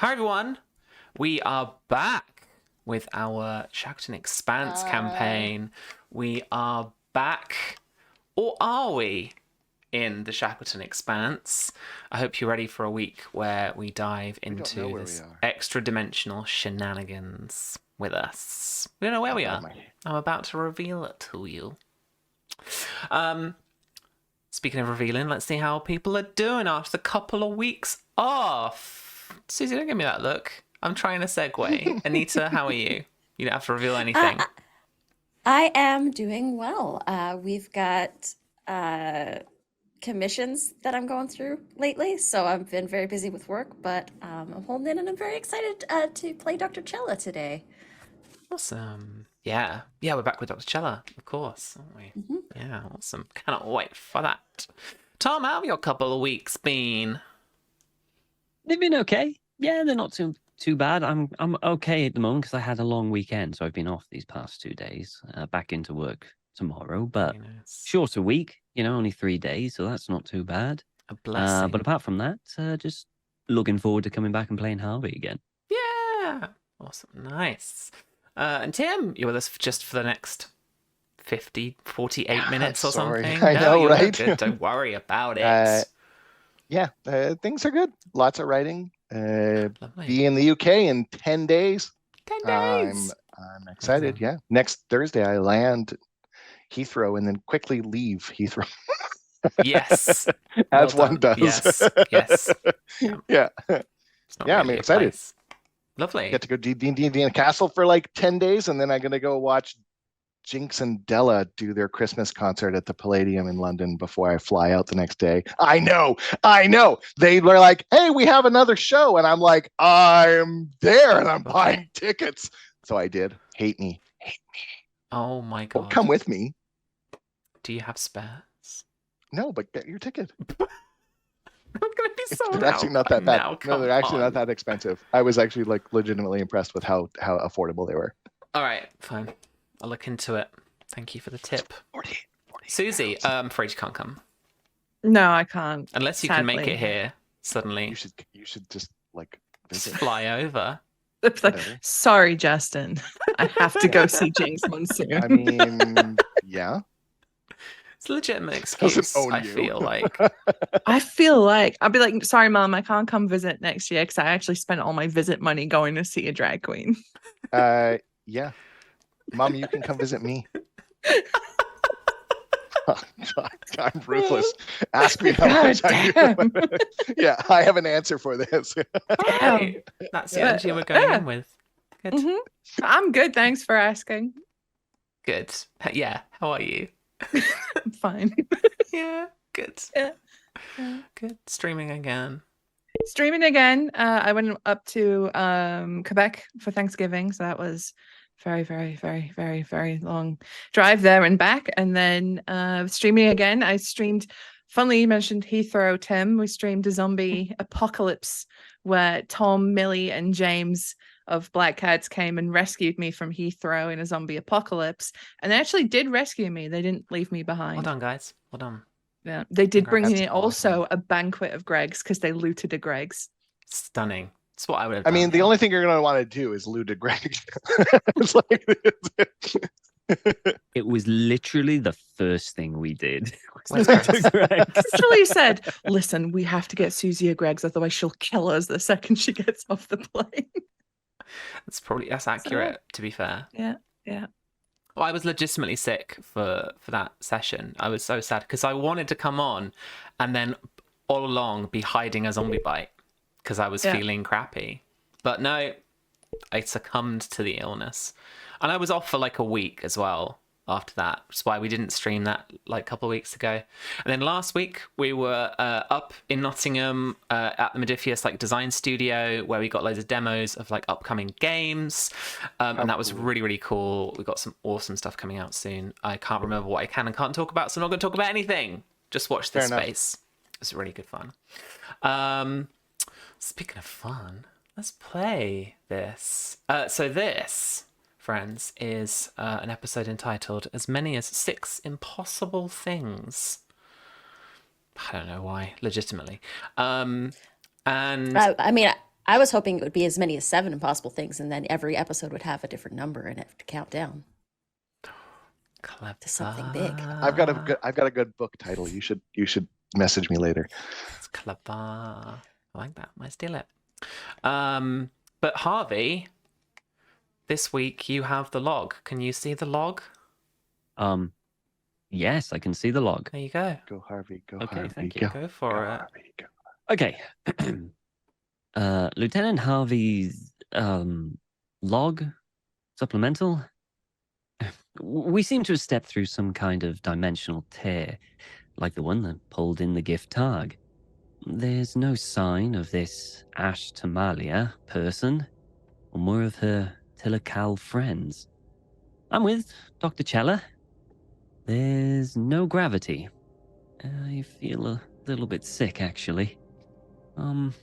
Hi everyone, we are back with our Shackleton Expanse campaign. We are back, or are we, in the Shackleton Expanse? I hope you're ready for a week where we dive into this extra-dimensional shenanigans with us. We don't know where we are. I'm about to reveal it to you. Speaking of revealing, let's see how people are doing after a couple of weeks off. Susie, don't give me that look. I'm trying to segue. Anita, how are you? You don't have to reveal anything. I am doing well. We've got commissions that I'm going through lately, so I've been very busy with work, but I'm holding in and I'm very excited to play Doctor Chela today. Awesome. Yeah, we're back with Doctor Chela, of course, aren't we? Mm-hmm. Yeah, awesome. Cannot wait for that. Tom, how have your couple of weeks been? They've been okay. Yeah, they're not too bad. I'm okay at the moment because I had a long weekend, so I've been off these past 2 days. Back into work tomorrow, but shorter week. Only 3 days, so that's not too bad. A blessing. But apart from that, just looking forward to coming back and playing Harvey again. Yeah, awesome, nice. And Tim, you're with us just for the next 48 minutes or something. I know, right? Good. Don't worry about it. Things are good. Lots of writing. Be in the UK in 10 days. 10 days. I'm excited. Yeah. Next Thursday, I land Heathrow and then quickly leave Heathrow. Yes. As one does. Yes. Yeah. I'm excited. Lovely. Get to go D&D in a castle for like 10 days, and then I'm going to go watch Jinx and Della do their Christmas concert at the Palladium in London before I fly out the next day. I know. They were like, hey, we have another show. And I'm like, I'm there and I'm buying tickets. So I did. Hate me. Oh my God. Well, come with me. Do you have spares? No, but get your ticket. I'm going to be so They're actually not that bad. No, they're actually not that expensive. I was actually legitimately impressed with how affordable they were. All right, fine. I'll look into it. Thank you for the tip. 40. Susie, I'm afraid you can't come. No, I can't. Unless you can make it here suddenly. You should just just fly over. It's like, sorry, Justin. I have to go see Jinx soon. I mean, yeah. It's a legitimate excuse, I feel like. I'll be like, sorry, Mom, I can't come visit next year because I actually spent all my visit money going to see a drag queen. Yeah. Mom, you can come visit me. I'm ruthless. Ask me how much I Yeah, I have an answer for this. Hey, that's the energy we're going in with. Good. Mm-hmm. I'm good. Thanks for asking. Good. Yeah. How are you? I'm fine. Yeah. Good. Yeah. Good. Streaming again. I went up to Quebec for Thanksgiving, so that was very, very, very, very, very long drive there and back. And then streaming again. I streamed, funnily you mentioned Heathrow, Tim. We streamed a zombie apocalypse where Tom, Millie, and James of Black Cats came and rescued me from Heathrow in a zombie apocalypse. And they actually did rescue me. They didn't leave me behind. Well done, guys. Well done. Yeah, they did bring in also a banquet of Greg's because they looted a Greg's. Stunning. That's what I would have done. I mean, the only thing you're going to want to do is loot a Greg. It was literally the first thing we did. Literally said, listen, we have to get Susie a Greg's, otherwise she'll kill us the second she gets off the plane. That's accurate, to be fair. Yeah. Well, I was legitimately sick for that session. I was so sad because I wanted to come on and then all along be hiding a zombie bite because I was feeling crappy. But no, I succumbed to the illness. And I was off for like a week as well after that. That's why we didn't stream that like a couple of weeks ago. And then last week we were up in Nottingham at the Modiphius like design studio where we got loads of demos of like upcoming games. And that was really, really cool. We got some awesome stuff coming out soon. I can't remember what I can and can't talk about, so I'm not going to talk about anything. Just watch this space. It's really good fun. Speaking of fun, let's play this. So this, friends, is an episode entitled As Many as 6 Impossible Things. I don't know why, legitimately. And I mean, I was hoping it would be as many as 7 impossible things, and then every episode would have a different number in it to count down Clever. to something big. I've got a good book title. You should message me later. It's clever. I like that. Might steal it. But Harvey, this week you have the log. Can you see the log? Yes, I can see the log. There you go. Go Harvey. Go Okay, Harvey. thank you. Go for it. Harvey, go. Okay. Lieutenant Harvey's log supplemental. We seem to have stepped through some kind of dimensional tear, like the one that pulled in the gift targ. There's no sign of this Ash Tamalia person, or more of her Tilakal friends. I'm with Dr. Chela. There's no gravity. I feel a little bit sick, actually. Not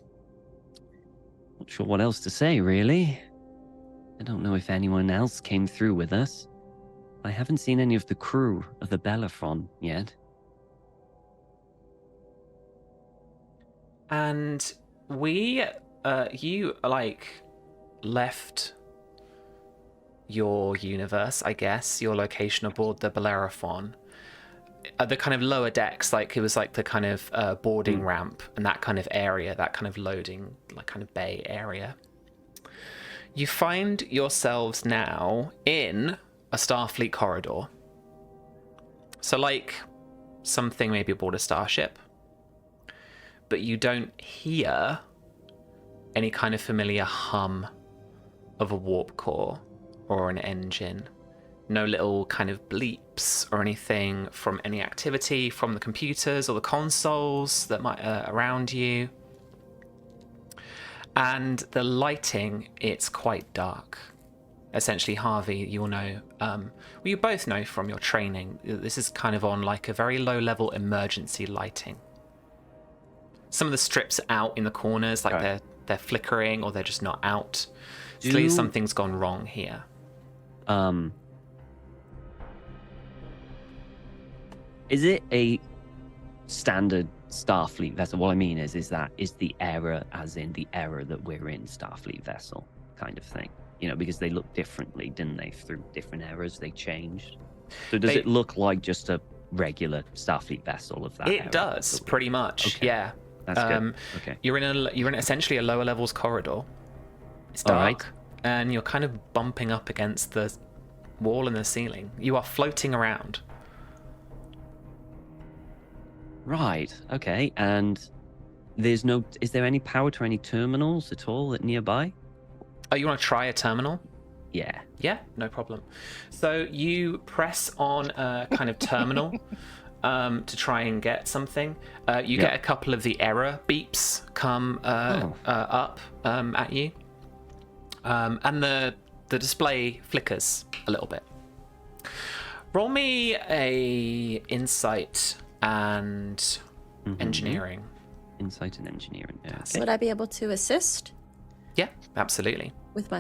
sure what else to say, really. I don't know if anyone else came through with us. I haven't seen any of the crew of the Bellerophon yet. And you left your universe, I guess, your location aboard the Bellerophon. The kind of lower decks, like it was like the kind of boarding ramp and that kind of area, that kind of loading, like kind of bay area. You find yourselves now in a Starfleet corridor. So like something maybe aboard a starship, but you don't hear any kind of familiar hum of a warp core or an engine. No little kind of bleeps or anything from any activity from the computers or the consoles that might around you. And the lighting, it's quite dark. Essentially, Harvey, you'll know, you both know from your training, this is kind of on like a very low level emergency lighting. Some of the strips out in the corners, like right. they're flickering or they're just not out. Clearly something's gone wrong here. Is it a standard Starfleet vessel? What I mean is the error as in the error that we're in Starfleet vessel kind of thing? You know, because they look differently, didn't they? Through different eras, they changed. So does it look like just a regular Starfleet vessel of that era? It does, pretty much, okay. yeah. That's good. Okay. You're in essentially a lower levels corridor. It's dark, right. and you're kind of bumping up against the wall and the ceiling. You are floating around. Right. Okay. And is there any power to any terminals at all nearby? Oh, you want to try a terminal? Yeah. Yeah, no problem. So you press on a kind of terminal to try and get something. You get a couple of the error beeps come up at you. And the display flickers a little bit. Roll me a insight and engineering. Insight and engineering. Yeah. So would I be able to assist Yeah, absolutely. with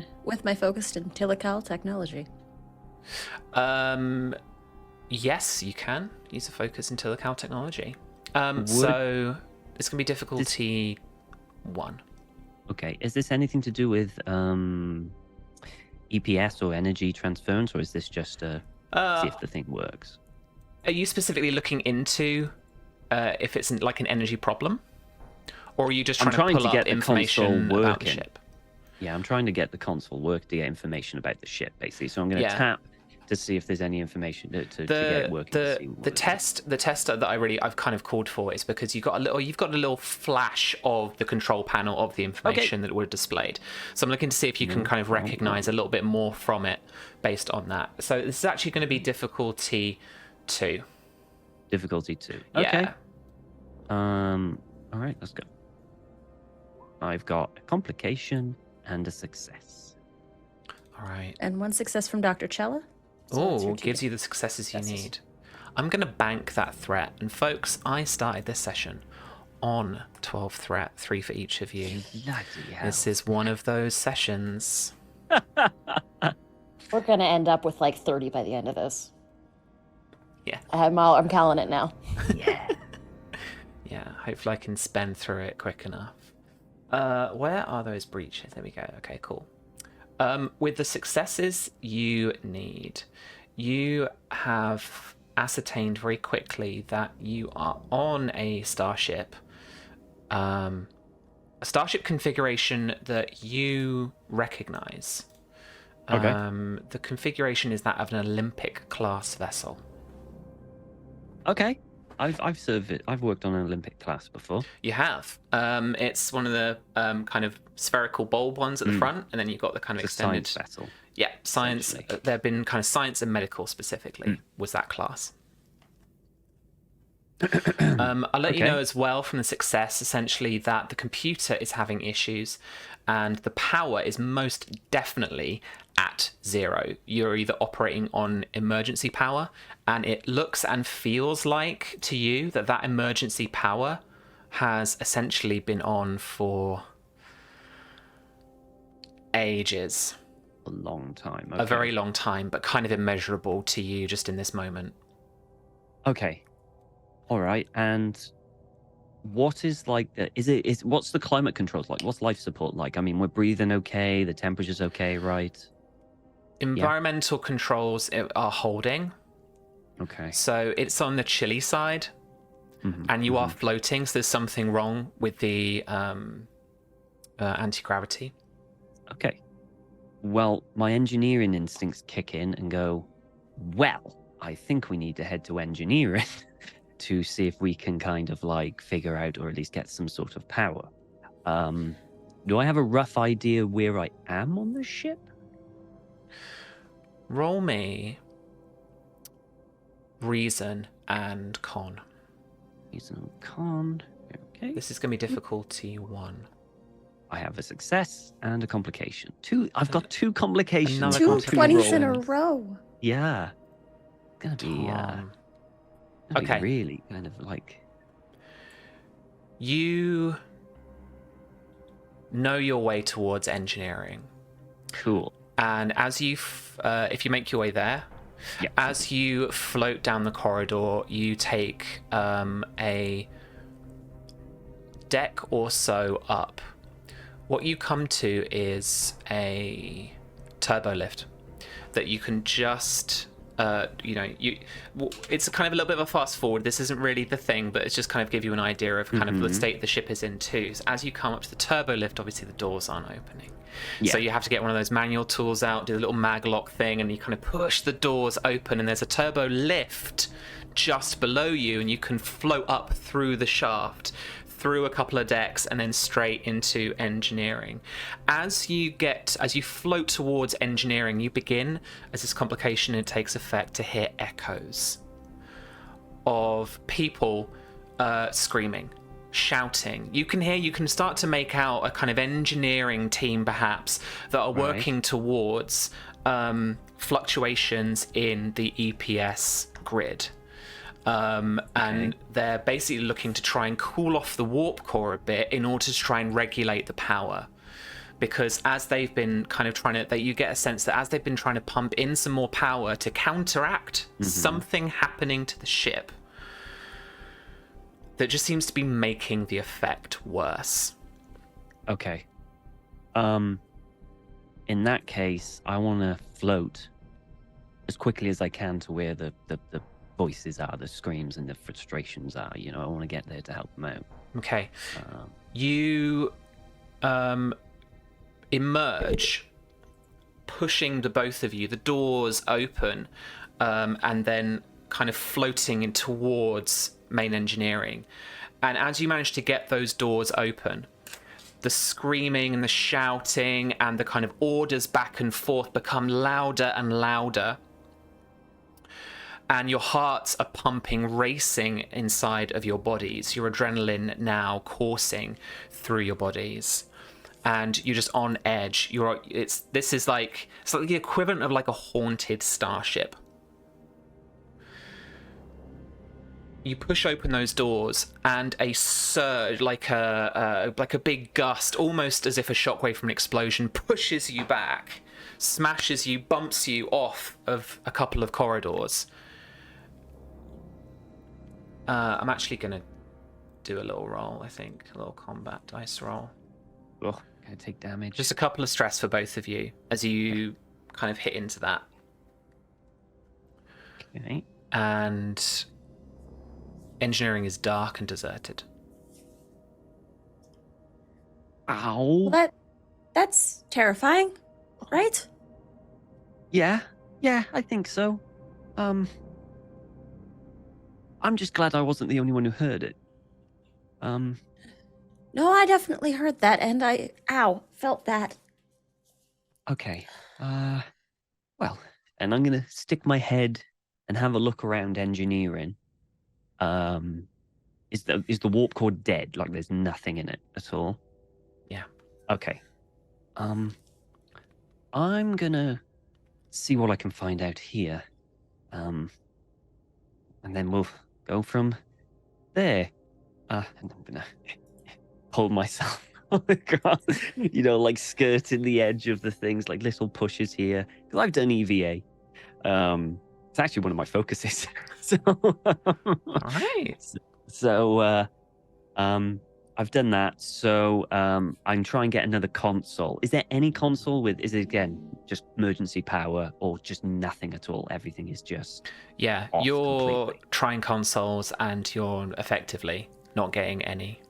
my focused in Tilakal technology? Yes, you can use a focus in Tilakal technology. So it's gonna be difficulty 1. Okay. Is this anything to do with EPS or energy transference, or is this just see if the thing works? Are you specifically looking into if it's like an energy problem, or are you just trying to pull up information about the ship? Yeah, I'm trying to get the console work to get information about the ship, basically. So I'm going to tap to see if there's any information to get it working. The test that I've kind of called for is because you've got a little flash of the control panel of the information that would have displayed. So I'm looking to see if you can kind of recognize a little bit more from it based on that. So this is actually going to be difficulty 2. Difficulty 2. Okay. Yeah. All right, let's go. I've got a complication and a success. All right. And 1 success from Dr. Chela. So Gives you the successes you need. I'm going to bank that threat. And folks, I started this session on 12 threat, 3 for each of you. Bloody hell. This is one of those sessions. We're gonna end up with like 30 by the end of this. Yeah. I'm calling it now. Yeah. Yeah, hopefully I can spend through it quick enough. Where are those breaches? There we go. Okay, cool. With the successes you need, you have ascertained very quickly that you are on a starship configuration that you recognize. Okay. The configuration is that of an Olympic class vessel. Okay. I've served it. I've worked on an Olympic class before. You have. It's one of the kind of spherical bulb ones at the front, and then you've got the kind of It's a extended science vessel. Yeah, science. essentially. There have been kind of science and medical specifically was that class. I'll let you Okay. know as well from the success, essentially, that the computer is having issues and the power is most definitely at 0. You're either operating on emergency power, and it looks and feels like to you that that emergency power has essentially been on for ages. A long time. A very long time, but kind of immeasurable to you just in this moment. Okay. All right. And what is like what's the climate controls like? What's life support like? I mean, we're breathing okay, the temperature's okay, right? Environmental controls are holding. Okay. So it's on the chilly side, and you are floating, so there's something wrong with the anti-gravity. Okay. Well, my engineering instincts kick in and go, well, I think we need to head to engineering to see if we can kind of like figure out or at least get some sort of power. Do I have a rough idea where I am on the ship? Roll me reason and con. Reason and con. Okay. This is going to be difficulty 1. I have a success and a complication. I've got 2 complications. Another 2 complication. 20s in a row. Yeah. Gonna be Tom. gonna be Okay. really kind of like You know your way towards engineering. cool. And as you, if you make your way there, Yeah. as you float down the corridor, you take a deck or so up. What you come to is a turbo lift that you can just, it's kind of a little bit of a fast forward. This isn't really the thing, but it's just kind of give you an idea of kind of the state the ship is in too. So as you come up to the turbo lift, obviously the doors aren't opening. Yeah. So you have to get one of those manual tools out, do the little mag lock thing, and you kind of push the doors open, and there's a turbo lift just below you, and you can float up through the shaft, through a couple of decks, and then straight into engineering. As you float towards engineering, you begin, as this complication takes effect, to hear echoes of people screaming, shouting. You can start to make out a kind of engineering team perhaps that are working towards fluctuations in the EPS grid. And they're basically looking to try and cool off the warp core a bit in order to try and regulate the power. Because as they've been kind of you get a sense that as they've been trying to pump in some more power to counteract something happening to the ship, that just seems to be making the effect worse. Okay. In that case, I want to float as quickly as I can to where the voices are, the screams and the frustrations are. You know, I want to get there to help them out. Okay. You emerge, pushing the both of you. The doors open, and then kind of floating in towards main engineering. And as you manage to get those doors open, the screaming and the shouting and the kind of orders back and forth become louder and louder. And your hearts are pumping, racing inside of your bodies. Your adrenaline now coursing through your bodies. And you're just on edge. It's like the equivalent of like a haunted starship. You push open those doors, and a surge, like a big gust, almost as if a shockwave from an explosion, pushes you back, smashes you, bumps you off of a couple of corridors. I'm actually going to do a little roll, I think. A little combat dice roll. Oh, gonna take damage. Just a couple of stress for both of you as you kind of hit into that. Okay. And engineering is dark and deserted. Ow. Well, that's terrifying, right? Yeah, I think so. I'm just glad I wasn't the only one who heard it. No, I definitely heard that, and I, felt that. Okay. Well, and I'm gonna stick my head and have a look around engineering. Is the warp core dead? Like there's nothing in it at all? Yeah. Okay. I'm gonna see what I can find out here. And then we'll go from there. And I'm gonna hold myself on the ground, like skirting the edge of the things, like little pushes here. Because I've done EVA. It's actually one of my focuses. So, All right. So, I've done that. So, I'm trying to get another console. Is there any console is it again just emergency power or just nothing at all? Everything is just off you're completely. trying consoles and you're effectively not getting any,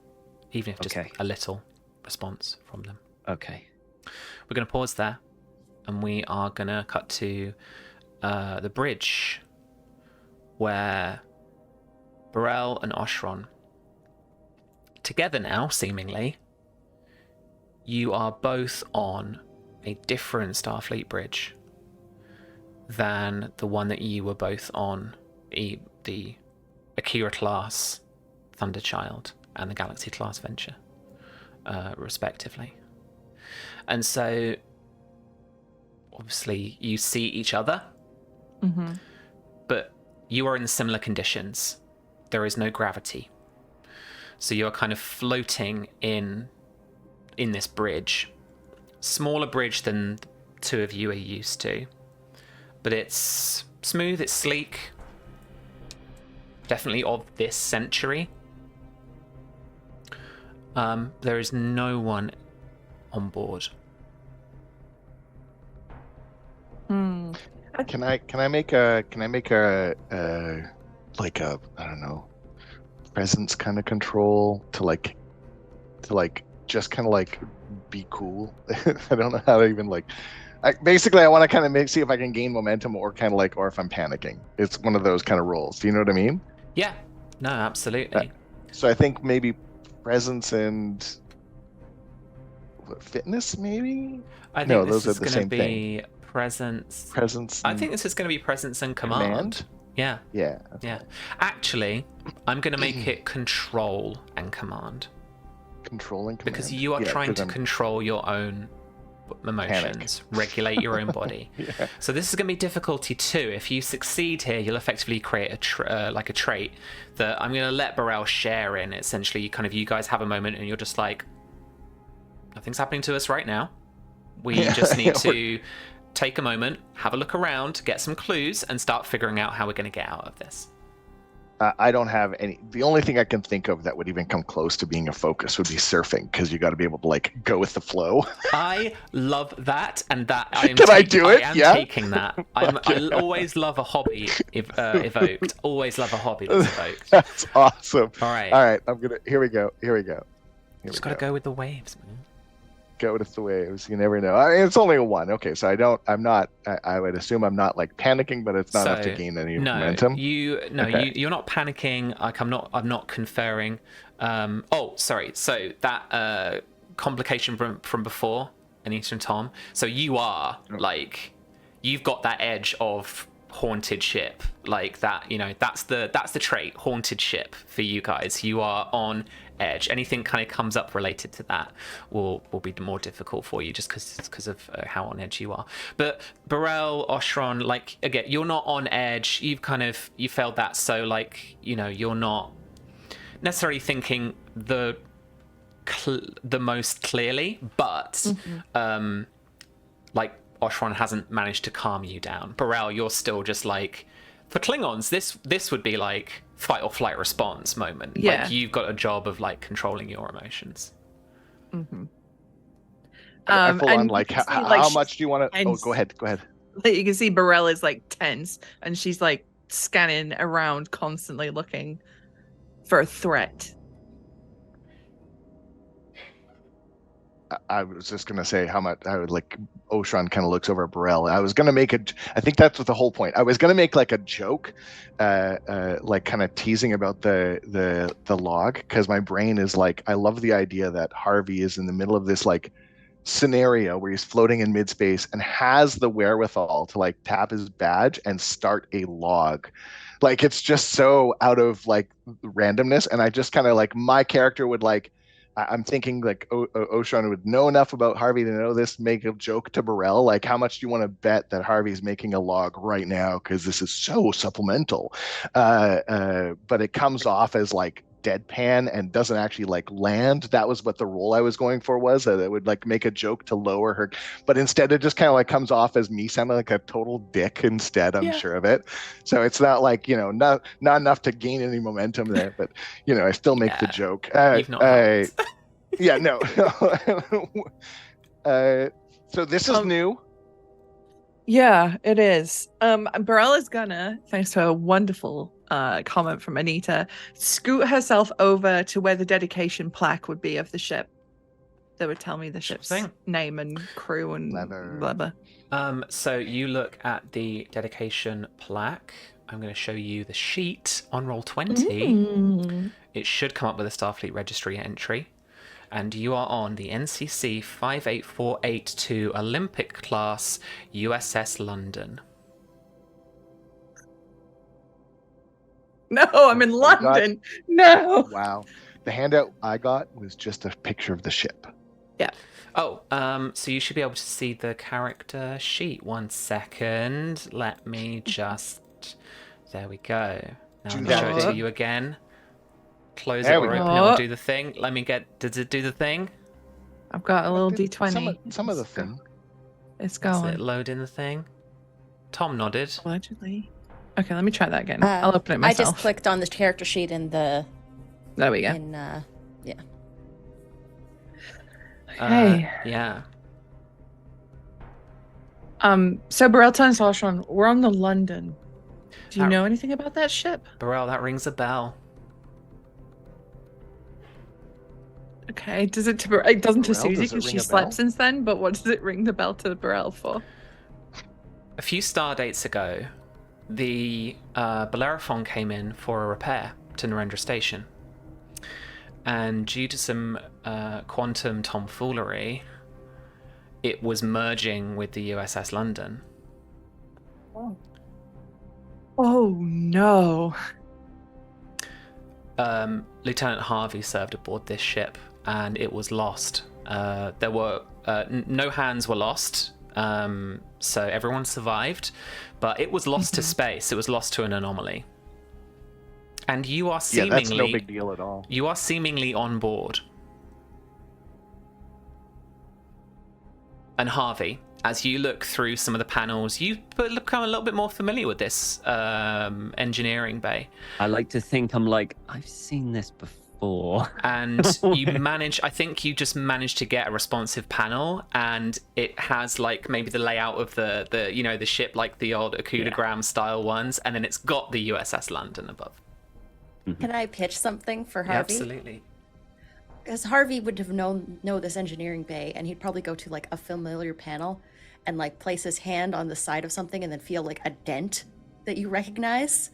even if just a little response from them. Okay. We're going to pause there, and we are going to cut to the bridge where Burrell and Oshron, together now, seemingly, you are both on a different Starfleet bridge than the one that you were both on, the Akira-class Thunderchild and the Galaxy-class Venture, respectively. And so, obviously, you see each other, but you are in similar conditions. There is no gravity. So you're kind of floating in this bridge. Smaller bridge than the two of you are used to. But it's smooth, it's sleek. Definitely of this century. There is no one on board. Can I make a like a, I don't know, presence kind of control to just kind of like be cool? I don't know how to even basically I want to kind of see if I can gain momentum or kind of or if I'm panicking. It's one of those kind of roles. Do you know what I mean? Yeah. No, absolutely. So I think maybe presence and fitness, maybe? I think No, this those are is the going to same be thing. presence. Presence. I think this is going to be presence and command. Yeah. Yeah. Yeah. Actually, I'm going to make it control and command. Control and command. Because you are trying to control your own emotions, regulate your own body. Yeah. So this is going to be difficulty 2. If you succeed here, you'll effectively create a trait that I'm going to let Burrell share in. Essentially, kind of you guys have a moment and you're just like, nothing's happening to us right now. We just need to take a moment, have a look around, get some clues, and start figuring out how we're going to get out of this. I don't have any. The only thing I can think of that would even come close to being a focus would be surfing, because you got to be able to go with the flow. I love that, and that I am taking that. I always love a hobby evoked. Always love a hobby that's evoked. That's awesome. All right. I'm gonna. Here we go. Just gotta go with the waves, man. Go with the waves. You never know. It's only a 1. Okay, so I would assume I'm not panicking, but it's not enough to gain any momentum. You're not panicking. I'm not conferring. Sorry. So that complication from before, Anita and Tom. So you are you've got that edge of haunted ship, that's the trait, haunted ship for you guys. You are on edge. Anything kind of comes up related to that will be more difficult for you, just because of how on edge you are. But Burrell, Oshron, again, you're not on edge. You felt that, so you're not necessarily thinking the most clearly, but Oshron hasn't managed to calm you down. Burrell, you're still just for Klingons, this would be fight or flight response moment. Yeah. You've got a job of controlling your emotions. Full on, and like, you can see, how she's much do you want to? Oh, tense. go ahead. Like, you can see Burrell is like tense, and she's like scanning around, constantly looking for a threat. I was just gonna say how much I would like. Oshron kind of looks over at Burrell. I was gonna make I think that's what the whole point. I was gonna make like a joke, like kind of teasing about the log, because my brain is like, I love the idea that Harvey is in the middle of this like scenario where he's floating in mid space and has the wherewithal to like tap his badge and start a log. Like, it's just so out of like randomness, and I just kind of like, my character would like. I'm thinking like Oshron would know enough about Harvey to know this, make a joke to Burrell. Like, how much do you want to bet that Harvey's making a log right now? Because this is so supplemental. But it comes off as like deadpan and doesn't actually like land. That was what the role I was going for was, that it would like make a joke to lower her. But instead it just kind of like comes off as me sounding like a total dick instead, I'm sure of it. So it's not like, not enough to gain any momentum there, but I still make the joke. You've not helped. Yeah, no. So this is new. Yeah, it is. Burrell is gonna, thanks to a wonderful comment from Anita, scoot herself over to where the dedication plaque would be of the ship. That would tell me the ship's name and crew and blah blah. So you look at the dedication plaque. I'm going to show you the sheet on roll 20. It should come up with a Starfleet registry entry. And you are on the NCC 58482 Olympic class USS London. No, I'm in London. No. Wow. The handout I got was just a picture of the ship. Yeah. Oh, so you should be able to see the character sheet. 1 second. Let me just... There we go. Now I'm going to show it to you again. Close it or open it or do the thing. Let me get... Does it do the thing? I've got a little D20. Some of the thing. It's going. Is it loading the thing? Tom nodded. Allegedly. Okay, let me try that again. I'll open it myself. I just clicked on the character sheet in the... There we go. Yeah. Hey. Yeah. So Burrell turns to Oshron, we're on the London. Do you know anything about that ship? Burrell, that rings a bell. Okay, does it to it doesn't to Burrell, Susie does it because ring she a slept bell? since then, but what does it ring the bell to Burrell for? A few star dates ago, the Bellerophon came in for a repair to Narendra Station. And due to some quantum tomfoolery, it was merging with the USS London. Oh no. Lieutenant Harvey served aboard this ship, and it was lost. There were no hands were lost, so everyone survived, but it was lost to space. It was lost to an anomaly. And you are seemingly... Yeah, that's no big deal at all. You are seemingly on board. And Harvey, as you look through some of the panels, you become a little bit more familiar with this engineering bay. I like to think I'm like, I've seen this before. And you manage, I think you just managed to get a responsive panel, and it has like maybe the layout of the ship, like the old Akudagram style ones, and then it's got the USS London above. Can I pitch something for Harvey? Yeah, absolutely. Because Harvey would have know this engineering bay, and he'd probably go to like a familiar panel and like place his hand on the side of something and then feel like a dent that you recognize.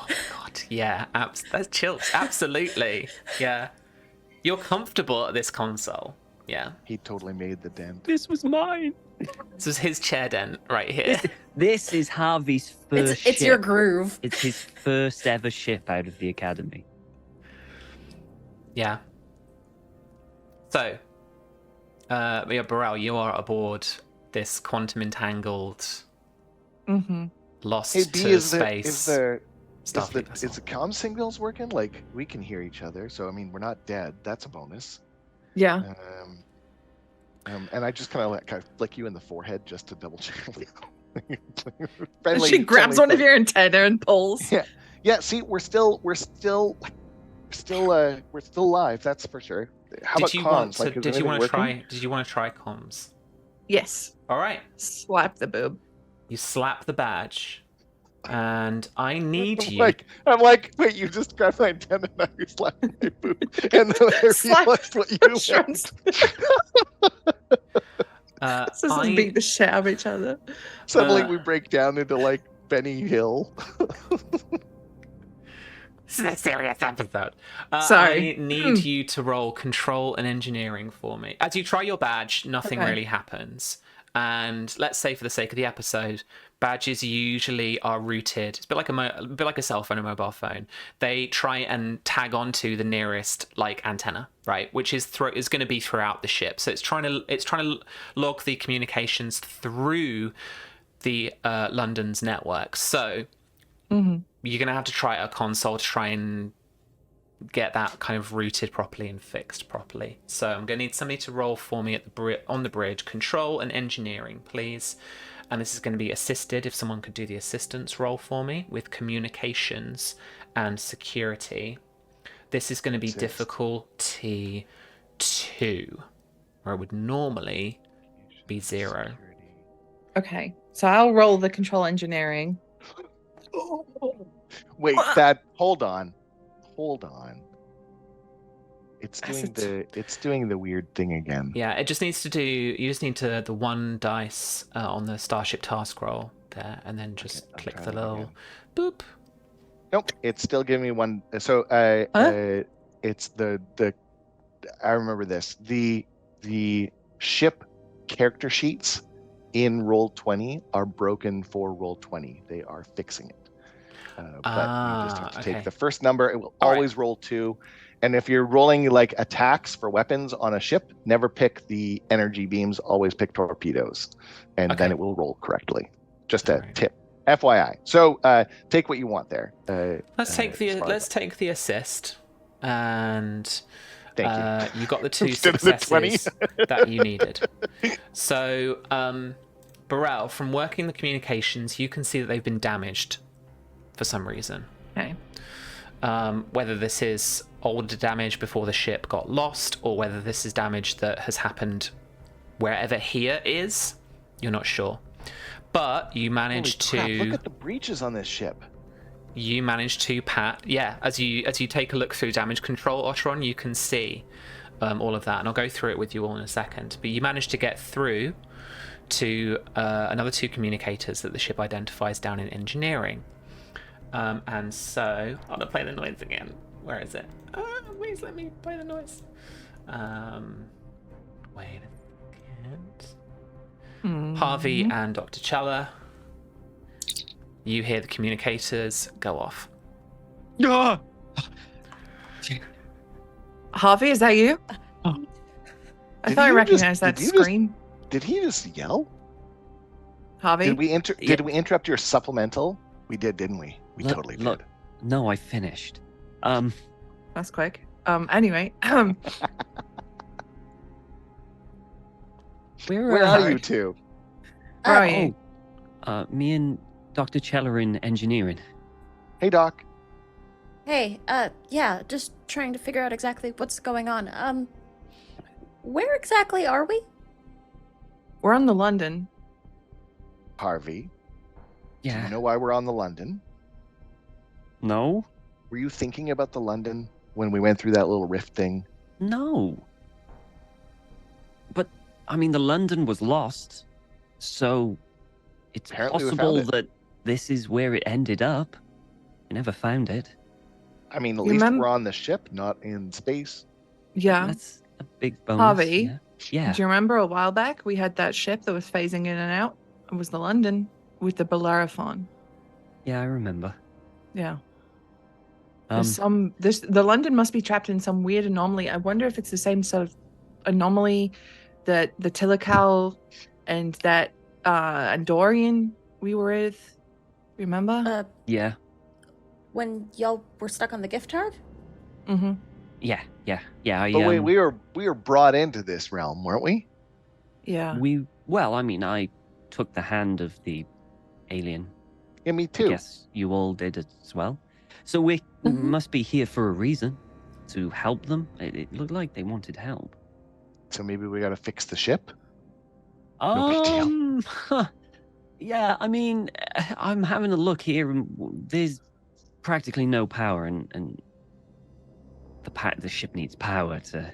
Oh God, yeah, that's chills. Absolutely, yeah. You're comfortable at this console, yeah. He totally made the dent. This was mine. This was his chair dent right here. This is Harvey's first It's ship. your groove. It's his first ever ship out of the academy. Yeah. So, Burrell, you are aboard this quantum entangled, lost Hey, B, to is space. the Starfleet is the comm signals working? Like, we can hear each other, so I mean, we're not dead. That's a bonus. Yeah. And I just kind of flick you in the forehead just to double check. She grabs one of your antenna and pulls. Yeah. See, we're still live. That's for sure. How about comms? Like, is did you anything want to working? try? Did you want to try comms? Yes. All right. Slap the boob. You slap the badge, and I need I'm you. I'm like, wait, you just grabbed my antenna, now you're slapping my boob. And then I Slap realized what you Oshrons. want. This doesn't beat the shit out of each other. Suddenly we break down into like Benny Hill. This is a serious episode. Sorry. I need you to roll control and engineering for me. As you try your badge, nothing really happens. And let's say, for the sake of the episode, badges usually are routed. It's a bit like a cell phone or mobile phone. They try and tag onto the nearest like antenna, right? Which is going to be throughout the ship. So it's trying to log the communications through the London's network. So you're going to have to try a console to try and get that kind of routed properly and fixed properly. So I'm going to need somebody to roll for me on the bridge. Control and engineering, please. And this is going to be assisted. If someone could do the assistance roll for me with communications and security. This is going to be difficulty 2, where it would normally be 0. Okay, so I'll roll the control engineering. Wait, hold on. It's doing the weird thing again. Yeah, it just needs to do. You just need to the 1 dice on the Starship task roll there, and then just click the little boop. Nope, it's still giving me 1. So it's the I remember this. The ship character sheets in Roll20 are broken for Roll20. They are fixing it. But you just have to take the first number. It will always roll 2. And if you're rolling like attacks for weapons on a ship, never pick the energy beams. Always pick torpedoes, and then it will roll correctly. Just a tip, FYI. So take what you want there. Let's take the assist, and thank you. You got the 2 successes that you needed. So, Burrell, from working the communications, you can see that they've been damaged for some reason. Okay. Whether this is older damage before the ship got lost, or whether this is damage that has happened wherever here is, you're not sure. But you managed to look at the breaches on this ship. You managed to as you take a look through damage control, Oshron, you can see all of that, and I'll go through it with you all in a second. But you managed to get through to another 2 communicators that the ship identifies down in engineering. And so I'm gonna play the noise again. Where is it? Please let me play the noise. Wait a second. Harvey and Doctor Chela, you hear the communicators go off. Harvey, is that you? I thought I recognized that scream. Did he just yell? Harvey? Did we interrupt your supplemental? We did, didn't we? We totally did. No, I finished. That's quick. Anyway. Where are you two? Where are you? Me and Dr. Chela in engineering. Hey, Doc. Hey, yeah, just trying to figure out exactly what's going on. Where exactly are we? We're on the London. Harvey. Yeah. Do you know why we're on the London? No. Were you thinking about the London when we went through that little rift thing? No. But, I mean, the London was lost, so it's possible that this is where it ended up. We never found it. I mean, at least we're on the ship, not in space. Yeah. That's a big bonus. Harvey? Yeah. Do you remember a while back we had that ship that was phasing in and out? It was the London with the Bellerophon. Yeah, I remember. Yeah. The London must be trapped in some weird anomaly. I wonder if it's the same sort of anomaly that the Tilical and that Andorian we were with. Remember? Yeah. When y'all were stuck on the gift card? Mm-hmm. Yeah. But wait, we were brought into this realm, weren't we? Yeah. I took the hand of the alien. Yeah, me too. I guess you all did as well. So we must be here for a reason. to help them. It looked like they wanted help. So maybe we gotta fix the ship? No big deal. Yeah, I mean, I'm having a look here, and there's practically no power, and the ship needs power to.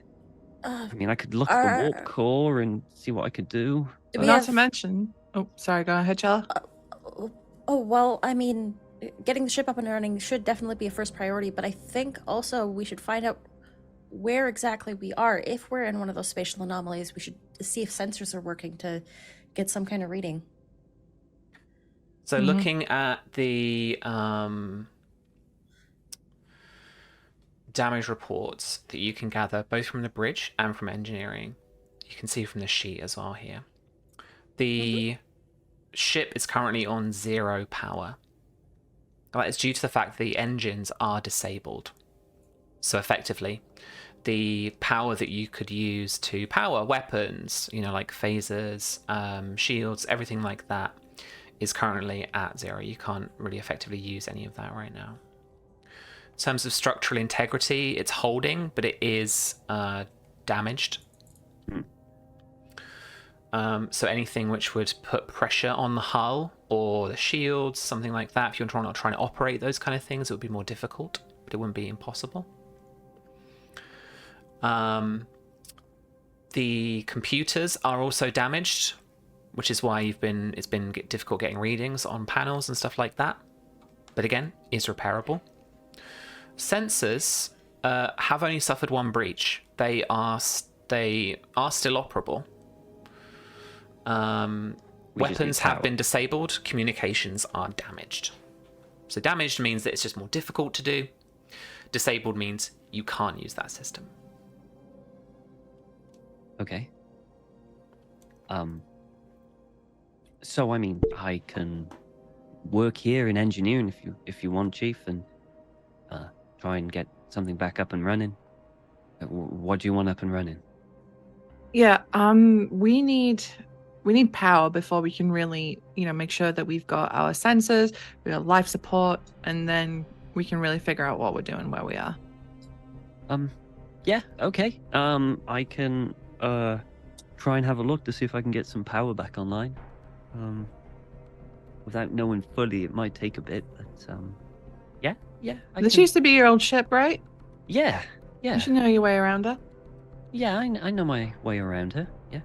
I mean, I could look at the warp core and see what I could do. Not to mention. Oh, sorry. Go ahead, Chela. Well, I mean, getting the ship up and running should definitely be a first priority, but I think also we should find out where exactly we are. If we're in one of those spatial anomalies, we should see if sensors are working to get some kind of reading. So looking at the damage reports that you can gather both from the bridge and from engineering, you can see from the sheet as well here. The ship is currently on 0 power. That is due to the fact that the engines are disabled. So effectively, the power that you could use to power weapons, like phasers, shields, everything like that, is currently at 0. You can't really effectively use any of that right now. In terms of structural integrity, it's holding, but it is damaged. So anything which would put pressure on the hull or the shields, something like that, if you're trying to operate those kind of things, it would be more difficult, but it wouldn't be impossible. The computers are also damaged, which is why it's been difficult getting readings on panels and stuff like that. But again, is repairable. Sensors have only suffered 1 breach. They are still operable. Weapons have been disabled. Communications are damaged. So damaged means that it's just more difficult to do. Disabled means you can't use that system. Okay. So I mean, I can work here in engineering if you want, Chief, and try and get something back up and running. What do you want up and running? Yeah. We need power before we can really, make sure that we've got our sensors, we got life support, and then we can really figure out what we're doing, where we are. Yeah. Okay. I can try and have a look to see if I can get some power back online. Without knowing fully, it might take a bit, but yeah. This used to be your old ship, right? Yeah. You should know your way around her. Yeah, I know my way around her. Yeah.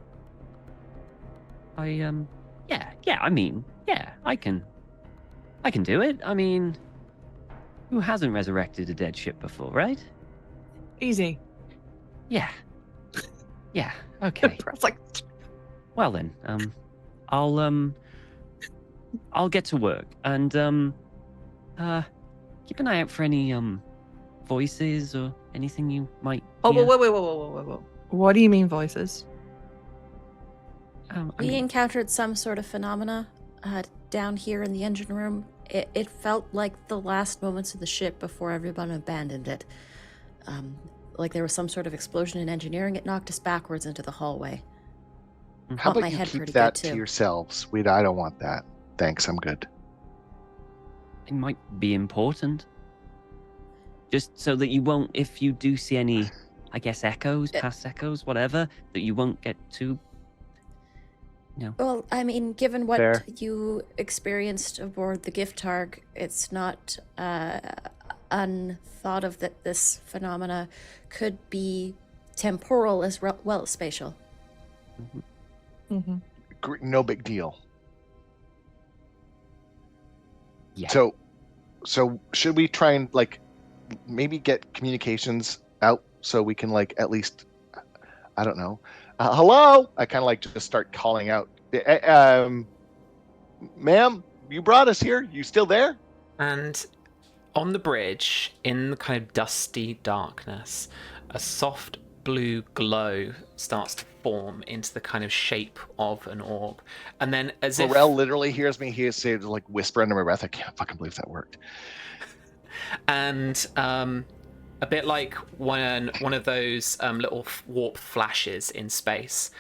I mean, I can do it. I mean, who hasn't resurrected a dead ship before, right? Easy. Yeah. Okay. It's like, well then, I'll get to work and keep an eye out for any voices or anything you might. Oh, wait. What do you mean voices? We encountered some sort of phenomena down here in the engine room. It felt like the last moments of the ship before everyone abandoned it. Like there was some sort of explosion in engineering. It knocked us backwards into the hallway. How about you keep that to yourselves? I don't want that. Thanks, I'm good. It might be important. Just so that you won't, if you do see any, I guess, past echoes, whatever, that you won't get too. Well, I mean, given what you experienced aboard the Gift Targ, it's not unthought of that this phenomena could be temporal as well as spatial. No big deal. Yeah. So should we try and maybe get communications out so we can at least, I don't know, hello? I kind of just start calling out, ma'am, you brought us here. You still there? And on the bridge, in the kind of dusty darkness, a soft blue glow starts to form into the kind of shape of an orb. And then Morel literally hears me. He is whisper under my breath. I can't fucking believe that worked. And a bit like when one of those little warp flashes in space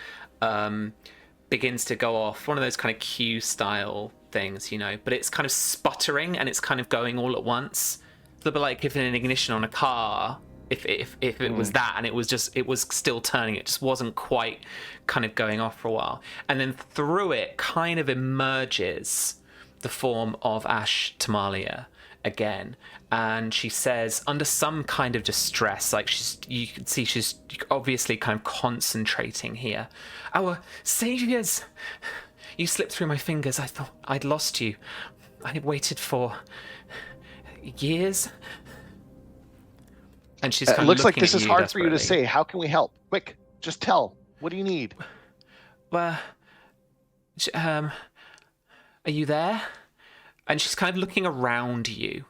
begins to go off, one of those kind of Q style things, but it's kind of sputtering and it's kind of going all at once. It's a bit like giving an ignition on a car if it was that, and it was still turning. It just wasn't quite kind of going off for a while, and then through it kind of emerges the form of Ash Tamalia again, and she says, under some kind of distress, like you can see she's obviously kind of concentrating here. Our saviors, you slipped through my fingers. I thought I'd lost you. I waited for years. And she's kind it of looks like looking this at is you hard for you to desperately. say. How can we help? Quick, just tell. What do you need? Well, are you there? And she's kind of looking around you.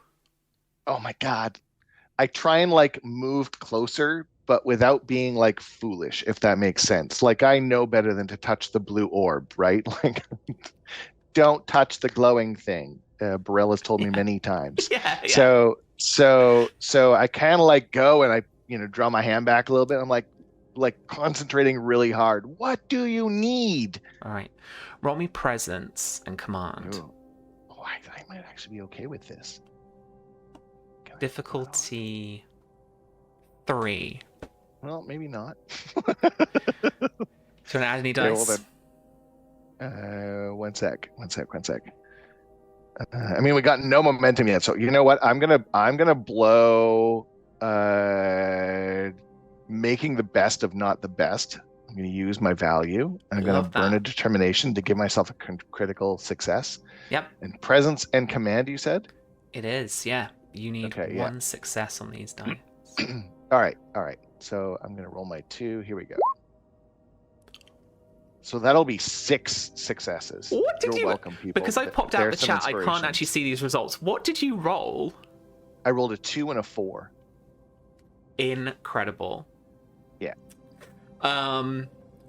Oh my God. I try and like move closer, but without being like foolish, if that makes sense. Like I know better than to touch the blue orb, right? Like don't touch the glowing thing. Barella's told me many times. Yeah. So I kind of like go and I, draw my hand back a little bit. I'm like concentrating really hard. What do you need? All right. Roll me presence and command. Ooh. Oh, I might actually be okay with this. Difficulty 3. Well, maybe not. Do you want to add any dice? One sec. I mean, we got no momentum yet, so you know what? I'm gonna blow. Making the best of not the best. I'm gonna use my value. I'm gonna burn a determination to give myself a critical success. Yep. And presence and command, you said? It is, yeah. You need one success on these dice. All right. So I'm gonna roll my 2. Here we go. So that'll be 6 successes. What did You're welcome, people. Because I popped out the chat, I can't inspirations. actually see these results. What did you roll? I rolled a 2 and a 4. Incredible. Yeah.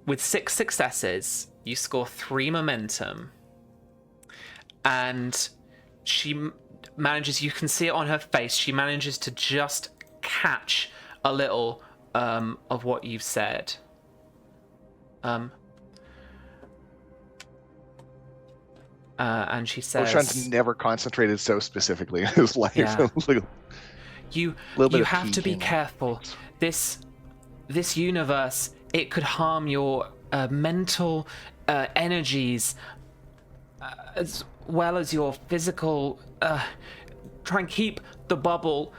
With 6 successes, you score 3 momentum. And she manages, you can see it on her face, she manages to just catch a little of what you've said. And she says, Oshron's never concentrated so specifically in his life. Yeah. You of have to be peeking. careful. This universe, it could harm your mental energies as well as your physical. Try and keep the bubble.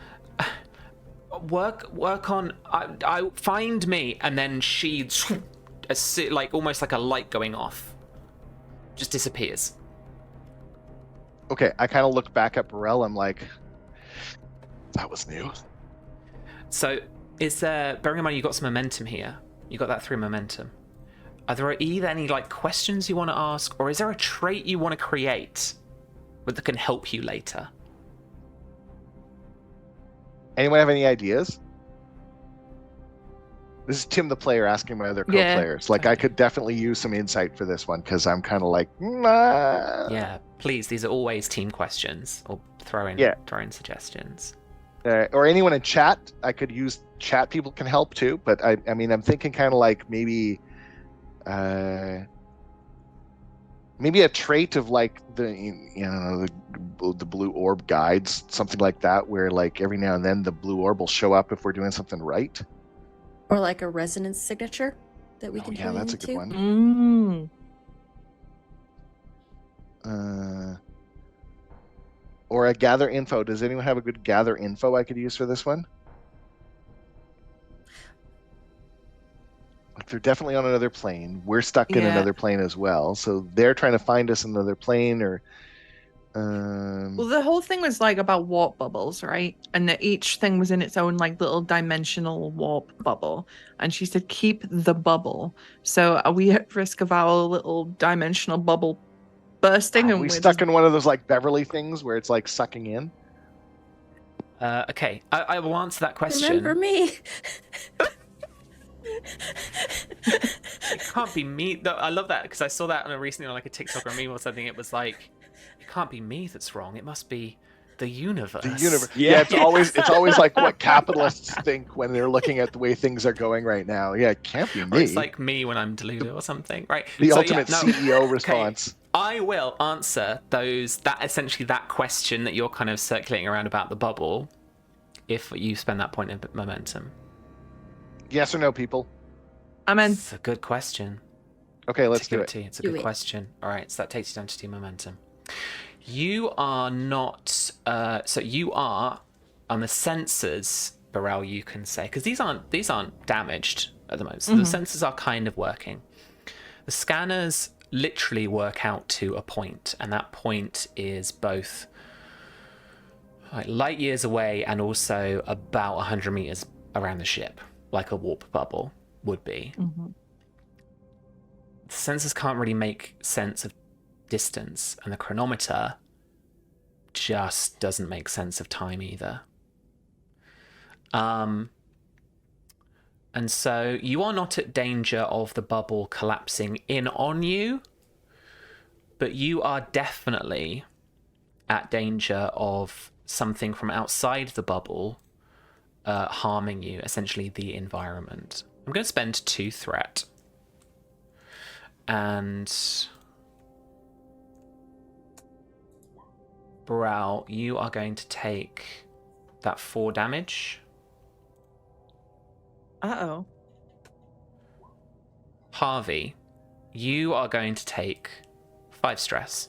Work on. I find me, and then she, like almost like a light going off, just disappears. Okay, I kind of look back at Burrell. I'm like, that was new. So, is there, bearing in mind you got some momentum here, you got that 3 momentum, are there either any like questions you want to ask, or is there a trait you want to create that can help you later? Anyone have any ideas? This is Tim the player asking my other co-players. Like, I could definitely use some insight for this one, because I'm kind of like, nah. Yeah, please, these are always team questions, or throw in suggestions. Or anyone in chat, I could use chat. People can help too, but I mean, I'm thinking kind of like maybe a trait of like the blue orb guides, something like that, where like every now and then the blue orb will show up if we're doing something right. Or like a resonance signature that we can turn that's into. a good one. Or a gather info. Does anyone have a good gather info I could use for this one? Like, they're definitely on another plane. We're stuck in another plane as well. So they're trying to find us another plane, or well, the whole thing was like about warp bubbles, right? And that each thing was in its own like little dimensional warp bubble. And she said, keep the bubble. So are we at risk of our little dimensional bubble bursting? And we stuck in one of those like Beverly things where it's like sucking in? Okay, I will answer that question. Remember me? It can't be me. No, I love that, because I saw that recently on like a TikTok or a meme or something. It was like, it can't be me that's wrong. It must be the universe. The universe. Yeah, it's always like what capitalists think when they're looking at the way things are going right now. Yeah, it can't be me. Or it's like me when I'm deluded or something, right? The ultimate CEO response. Okay. I will answer that question that you're kind of circulating around about the bubble. if you spend that point of momentum? Yes or no, people? I'm in. It's a good question. Okay, let's do it. It's a Do good it. question. All right, so that takes you down to 2 momentum. You are not. So you are on the sensors, Burrell. You can say, because these aren't damaged at the moment. So the sensors are kind of working. The scanners literally work out to a point, and that point is both like light years away and also about 100 meters around the ship, like a warp bubble would be. The sensors can't really make sense of distance, and the chronometer just doesn't make sense of time either. And so you are not at danger of the bubble collapsing in on you, but you are definitely at danger of something from outside the bubble harming you, essentially the environment. I'm going to spend 2 threat. And Brow, you are going to take that 4 damage. Uh-oh. Harvey, you are going to take 5 stress.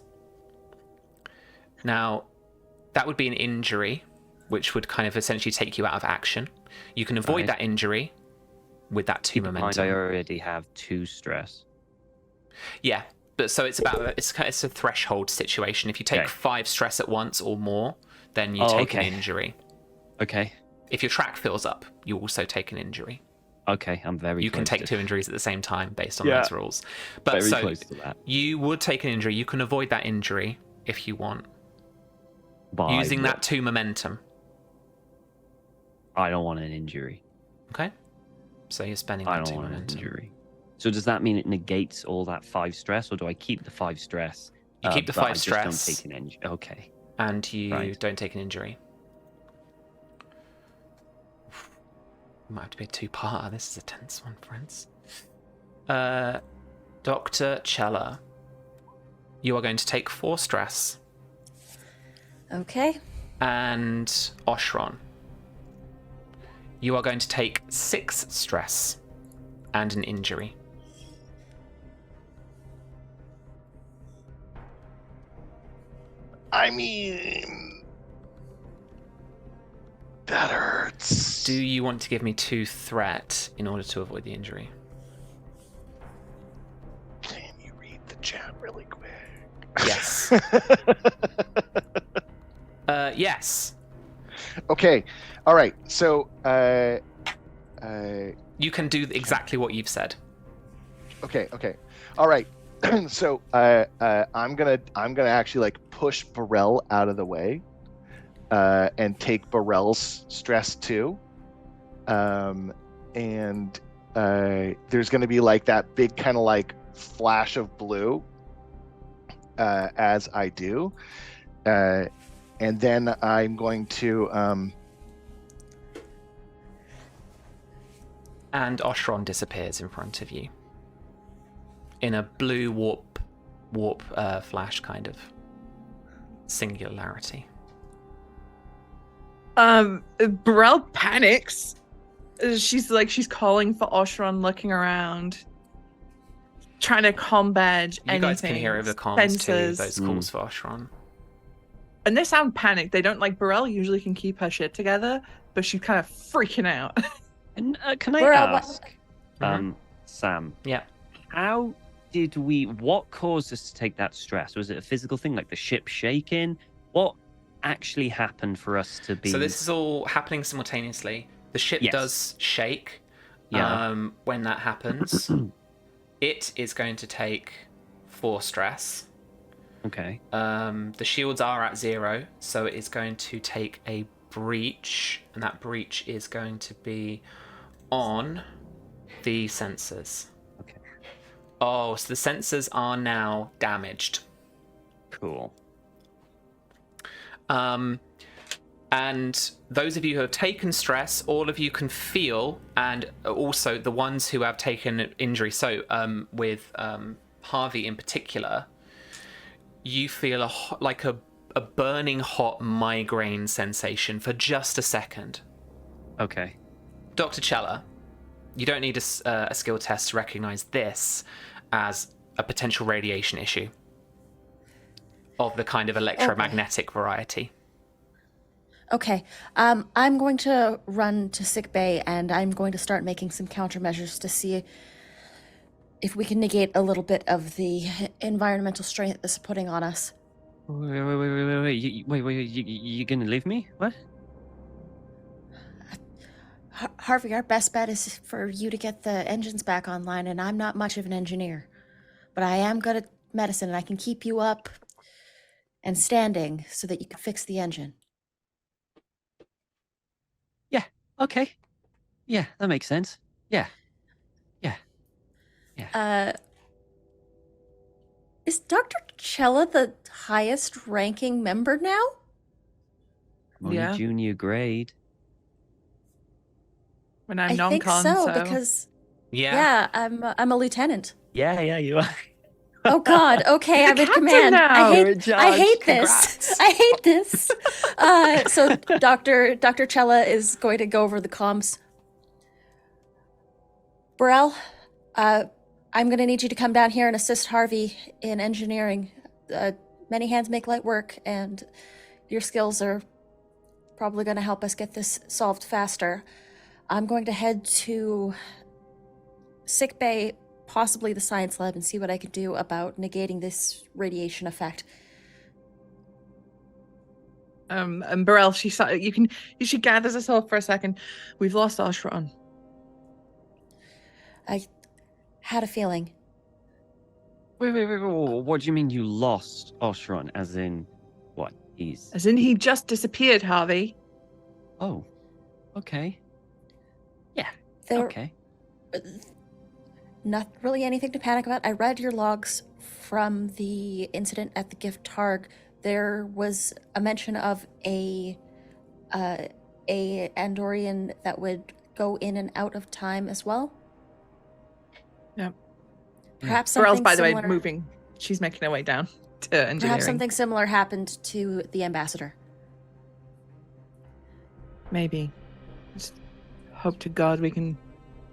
Now, that would be an injury, which would kind of essentially take you out of action. You can avoid that injury with that 2 momentum. I already have 2 stress. Yeah, but so it's a threshold situation. If you take 5 stress at once or more, then you take an injury. Okay. If your track fills up, you also take an injury. Okay, I'm very You close can take to... 2 injuries at the same time based on those rules. But very so close to that. You would take an injury. You can avoid that injury if you want. By using what? that 2 momentum. I don't want an injury. Okay. So you're spending I that don't 2 want momentum. an injury. So does that mean it negates all that 5 stress, or do I keep the 5 stress? You keep the but 5 I just stress. don't take an injury. Okay. And you don't take an injury. Might have to be a 2-parter. This is a tense one, friends. Doctor Chela, you are going to take 4 stress. Okay. And Oshron, you are going to take 6 stress and an injury. I mean, that hurts. Do you want to give me 2 threat in order to avoid the injury? Can you read the chat really quick? Yes. Yes. Okay. All right. So, you can do exactly what you've said. Okay. All right. So, I'm gonna actually like push Burrell out of the way, and take Burrell's stress too. And there's gonna be like that big kind of like flash of blue, as I do, and then I'm going to And Oshron disappears in front of you in a blue warp flash kind of singularity. Burrell panics. She's calling for Oshron, looking around, trying to combat anything. You guys can hear over the comms too, those calls for Oshron. And they sound panicked. They don't like Burrell usually can keep her shit together, but she's kind of freaking out. And can I Burrell, ask, Sam? Yeah. How what caused us to take that stress? Was it a physical thing, like the ship shaking? What actually happened for us to be... So this is all happening simultaneously. The ship does shake when that happens. It is going to take 4 stress. Okay. The shields are at 0, so it is going to take a breach, and that breach is going to be on the sensors. Okay. Oh, so the sensors are now damaged. Cool. And those of you who have taken stress, all of you can feel, and also the ones who have taken injury. So with Harvey in particular, you feel like a a burning hot migraine sensation for just a second. Okay. Dr. Chela, you don't need a skill test to recognize this as a potential radiation issue of the kind of electromagnetic variety. Okay. I'm going to run to sick bay, and I'm going to start making some countermeasures to see if we can negate a little bit of the environmental strain that this is putting on us. Wait. You gonna leave me? What? Harvey, our best bet is for you to get the engines back online, and I'm not much of an engineer, but I am good at medicine, and I can keep you up and standing so that you can fix the engine. Yeah. Okay. Yeah, that makes sense. Yeah. Is Dr. Chela the highest ranking member now? Only Yeah. junior grade. When I'm I non-con, think so, because Yeah. I'm a lieutenant. Yeah, you are. Oh God. Okay, You're I'm the in captain command. now. You're in I charge. hate Congrats. this. I hate this. So Dr. Chela is going to go over the comms. Burrell, I'm going to need you to come down here and assist Harvey in engineering. Many hands make light work, and your skills are probably going to help us get this solved faster. I'm going to head to sick bay, possibly the science lab, and see what I can do about negating this radiation effect. And Burrell, you should gather us all for a second. We've lost Oshron. I had a feeling. Wait. What do you mean you lost Oshron? As in, what? As in, he just disappeared, Harvey. Oh. Okay. Yeah. There, Okay. Not really anything to panic about. I read your logs from the incident at the Gift Targ. There was a mention of a Andorian that would go in and out of time as well. Yep. Perhaps Burrell's, something by the way, similar. moving. She's making her way down to engineering. Perhaps something similar happened to the ambassador. Maybe. Just hope to God we can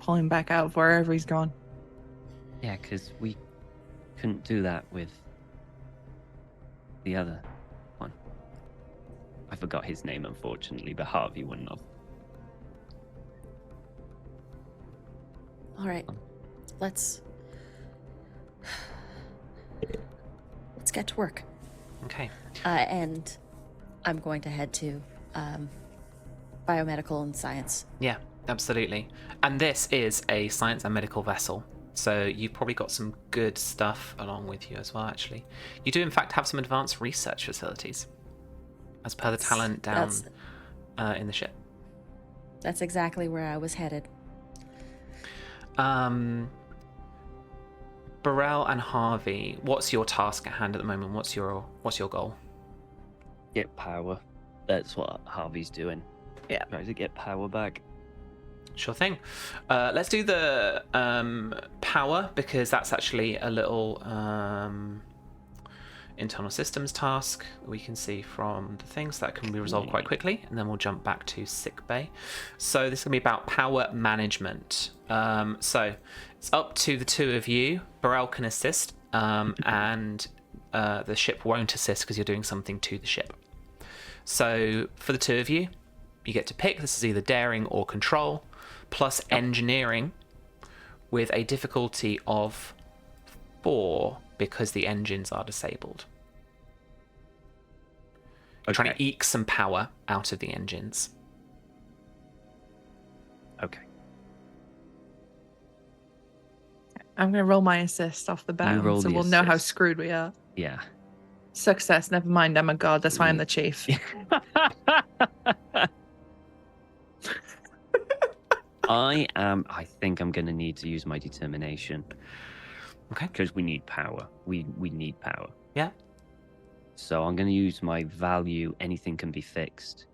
pull him back out wherever he's gone. Yeah, because we couldn't do that with the other one. I forgot his name, unfortunately, but Harvey wouldn't have. All right, let's get to work. Okay. And I'm going to head to biomedical and science. Yeah, absolutely. And this is a science and medical vessel. So you've probably got some good stuff along with you as well, actually. You do, in fact, have some advanced research facilities, as per the talent down in the ship. That's exactly where I was headed. Burrell and Harvey, what's your task at hand at the moment? What's your goal? Get power. That's what Harvey's doing. Yeah. Try to get power back. Sure thing. Let's do the power, because that's actually a little internal systems task we can see from the things that can be resolved quite quickly, and then we'll jump back to sick bay. So this is going to be about power management. So it's up to the two of you. Burrell can assist, and the ship won't assist because you're doing something to the ship. So for the two of you, you get to pick. This is either daring or control, plus engineering, with a difficulty of 4 because the engines are disabled. You're trying to eke some power out of the engines. Okay. I'm going to roll my assist off the bat, roll so the we'll know how assist. screwed we are. Yeah. Success, never mind, I'm a god, that's why I'm the chief. I think I'm going to need to use my determination. Okay. Because we need power. We need power. Yeah. So I'm going to use my value, anything can be fixed,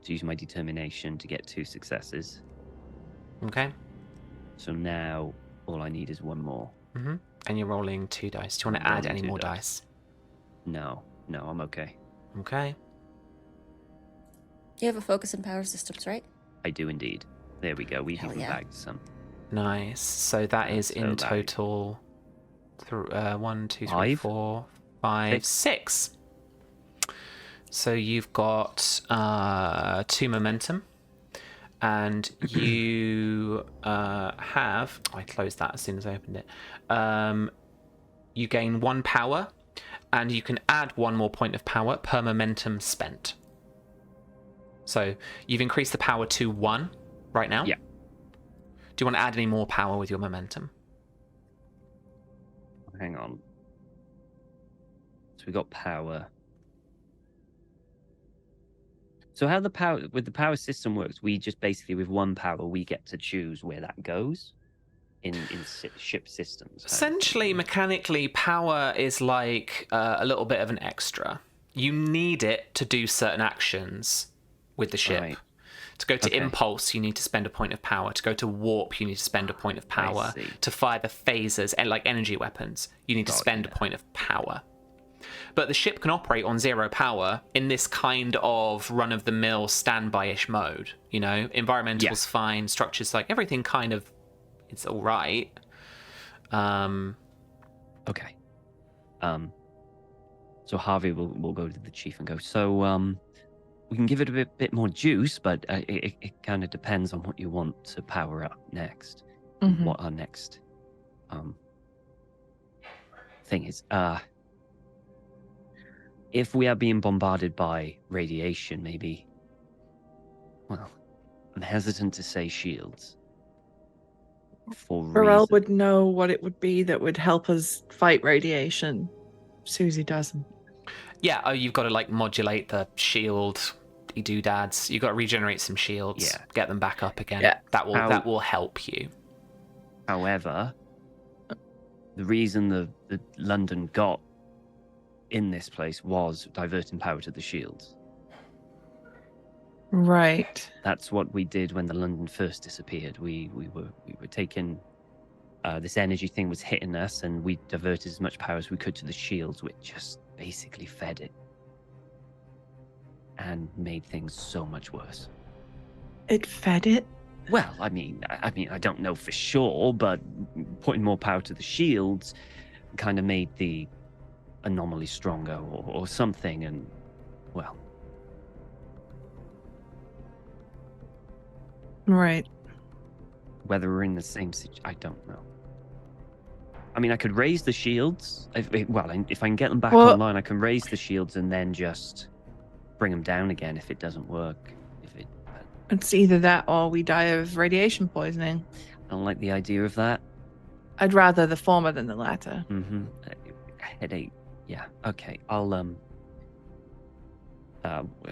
to use my determination to get 2 successes. Okay. So now all I need is 1 more. And you're rolling 2 dice. Do you want to add any more dice? No, I'm okay. Okay. You have a focus in power systems, right? I do indeed. There we go. We've Hell even yeah. bagged some. Nice. So that is So in that- total 1, 2, 3, Five? 4, 5, 6. So you've got 2 momentum, and you have. I closed that as soon as I opened it. You gain 1 power, and you can add 1 more point of power per momentum spent. So you've increased the power to 1 right now. Yeah. Do you want to add any more power with your momentum? Hang on. So we got power. So how the power system works, we just basically with 1 power we get to choose where that goes in ship systems. Essentially, mechanically, power is like a little bit of an extra. You need it to do certain actions with the ship. Right. To go to Okay. impulse, you need to spend a point of power. To go to warp, you need to spend a point of power. see. To fire the phasers, and like energy weapons, you need to spend a point of power. But the ship can operate on 0 power in this kind of run-of-the-mill standby-ish mode. You know, environmental's fine, structure's like everything kind of, it's all right. Okay. So Harvey will go to the chief and go, so we can give it a bit more juice, but it kind of depends on what you want to power up next. Mhm. What our next thing is. If we are being bombarded by radiation, maybe, well, I'm hesitant to say shields. For Burrell reason. would know what it would be that would help us fight radiation. Susie doesn't. Yeah, you've got to like modulate the shield doodads. You've got to regenerate some shields. Yeah. Get them back up again. Yeah. That will help you. However, the reason the London got in this place was diverting power to the shields. Right. That's what we did when the London first disappeared. We were taking this energy thing was hitting us, and we diverted as much power as we could to the shields, which just basically fed it and made things so much worse. It fed it? Well, I mean, I don't know for sure, but putting more power to the shields kind of made the anomaly stronger or something, and well. Right. Whether we're in the same situation, I don't know. I mean, I could raise the shields. If I can get them back online, I can raise the shields and then just bring them down again if it doesn't work. It's either that or we die of radiation poisoning. I don't like the idea of that. I'd rather the former than the latter. Mm-hmm. Headache. Yeah. Okay. I'll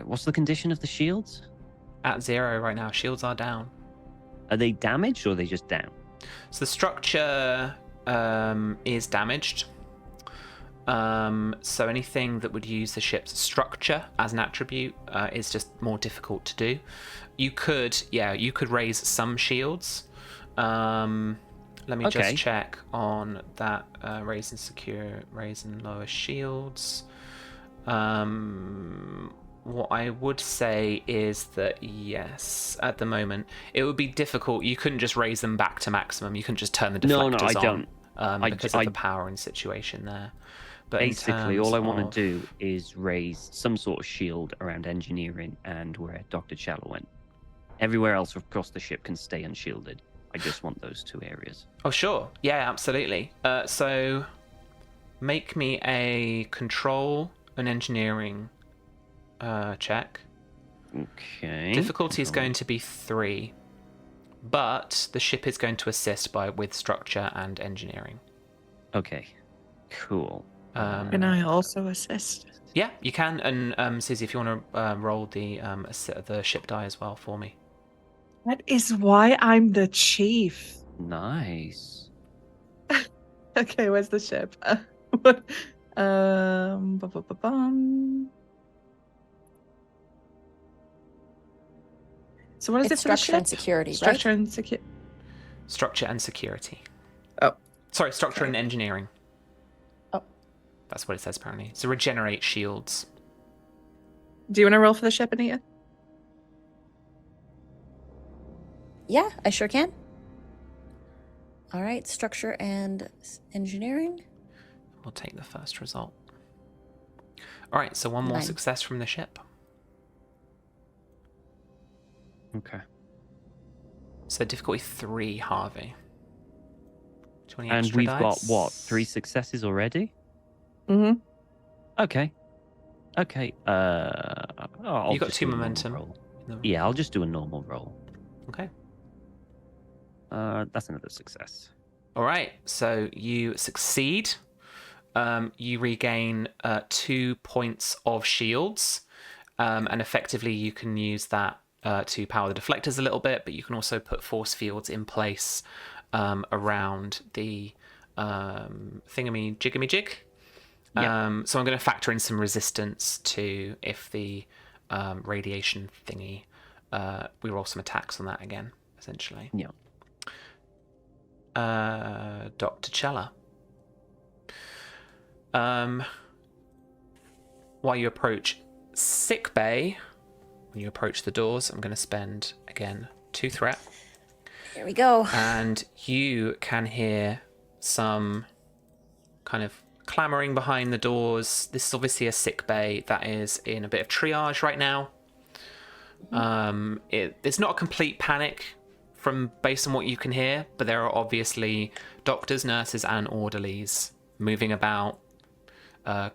what's the condition of the shields? At 0 right now. Shields are down. Are they damaged or are they just down? So the structure is damaged. So anything that would use the ship's structure as an attribute is just more difficult to do. You could raise some shields. Let me just check on that. Raise and lower shields. What I would say is that yes, at the moment it would be difficult. You couldn't just raise them back to maximum. You couldn't just turn the deflectors on because of the powering situation there. But basically, all I want to do is raise some sort of shield around engineering and where Doctor Chela went. Everywhere else across the ship can stay unshielded. I just want those 2 areas. Oh, sure. Yeah, absolutely. So make me a control and engineering check. Okay. Difficulty is going to be 3, but the ship is going to assist with structure and engineering. Okay. Cool. Can I also assist? Yeah, you can. And Susie, if you want to roll the ship die as well for me. That is why I'm the chief. Nice. Okay, where's the ship? What? So what is It's it for the structure ship? and security, Structure right? and security. Structure and security. Oh. Sorry, structure and engineering. Oh. That's what it says apparently. So regenerate shields. Do you want to roll for the ship, Anita? Yeah, I sure can. All right, structure and engineering. We'll take the first result. All right, so one more 9. success from the ship. Okay. So difficulty 3, Harvey. Do you want any And extra we've dice? got, what, 3 successes already? Mm-hmm. Okay. Okay. I'll You got just 2 do a normal momentum. roll. Yeah, I'll just do a normal roll. Okay. That's another success. All right, so you succeed. You regain 2 points of shields, and effectively you can use that to power the deflectors a little bit, but you can also put force fields in place around the thingamajig. Yep. So I'm going to factor in some resistance to if the radiation thingy, we roll some attacks on that again, essentially. Yeah. Doctor Chela. While you approach sick bay, when you approach the doors, I'm going to spend, again, 2 threat. Here we go. And you can hear some kind of clamoring behind the doors. This is obviously a sick bay that is in a bit of triage right now. It's not a complete panic based on what you can hear, but there are obviously doctors, nurses, and orderlies moving about,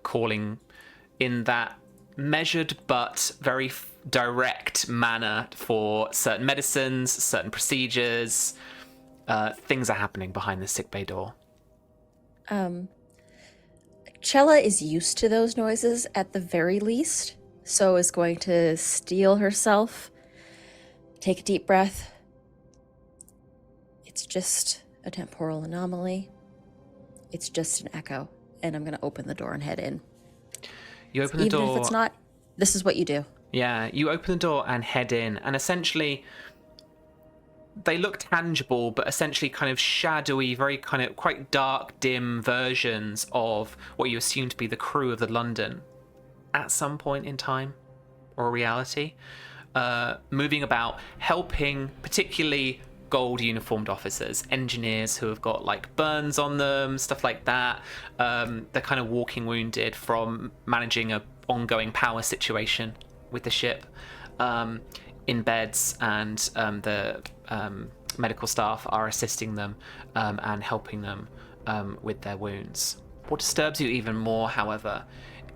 calling in that measured but very direct manner for certain medicines, certain procedures. Things are happening behind the sickbay door. Chela is used to those noises at the very least, so is going to steel herself, take a deep breath. It's just a temporal anomaly. It's just an echo, and I'm going to open the door and head in. You open the door. Even if it's not, this is what you do. Yeah, you open the door and head in, and essentially they look tangible, but essentially kind of shadowy, very kind of quite dark, dim versions of what you assume to be the crew of the London at some point in time or reality, moving about, helping particularly gold uniformed officers, engineers who have got like burns on them, stuff like that. They're kind of walking wounded from managing a ongoing power situation with the ship, in beds, and the medical staff are assisting them and helping them with their wounds. What disturbs you even more, however,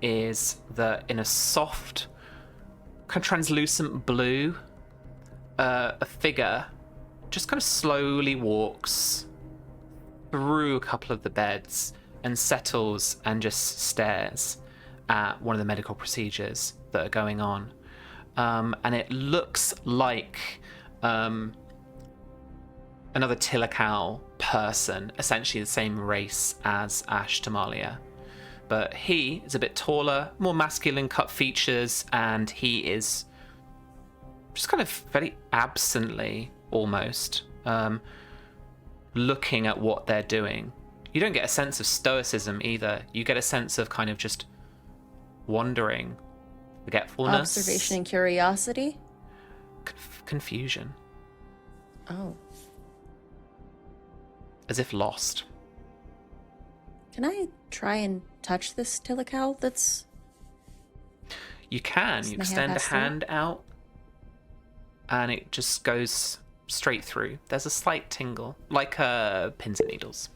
is that in a soft, kind of translucent blue, a figure just kind of slowly walks through a couple of the beds and settles and just stares at one of the medical procedures that are going on. And it looks like another Tilakal person, essentially the same race as Ash Tamalia. But he is a bit taller, more masculine cut features, and he is just kind of very absently, almost, looking at what they're doing. You don't get a sense of stoicism either. You get a sense of kind of just wondering, forgetfulness, Observation and curiosity. Confusion, Oh. as if lost. Can I try and touch this Tilakal that's... You can. Does You my hand extend a pass through? hand out, and it just goes straight through. There's a slight tingle, like pins and needles.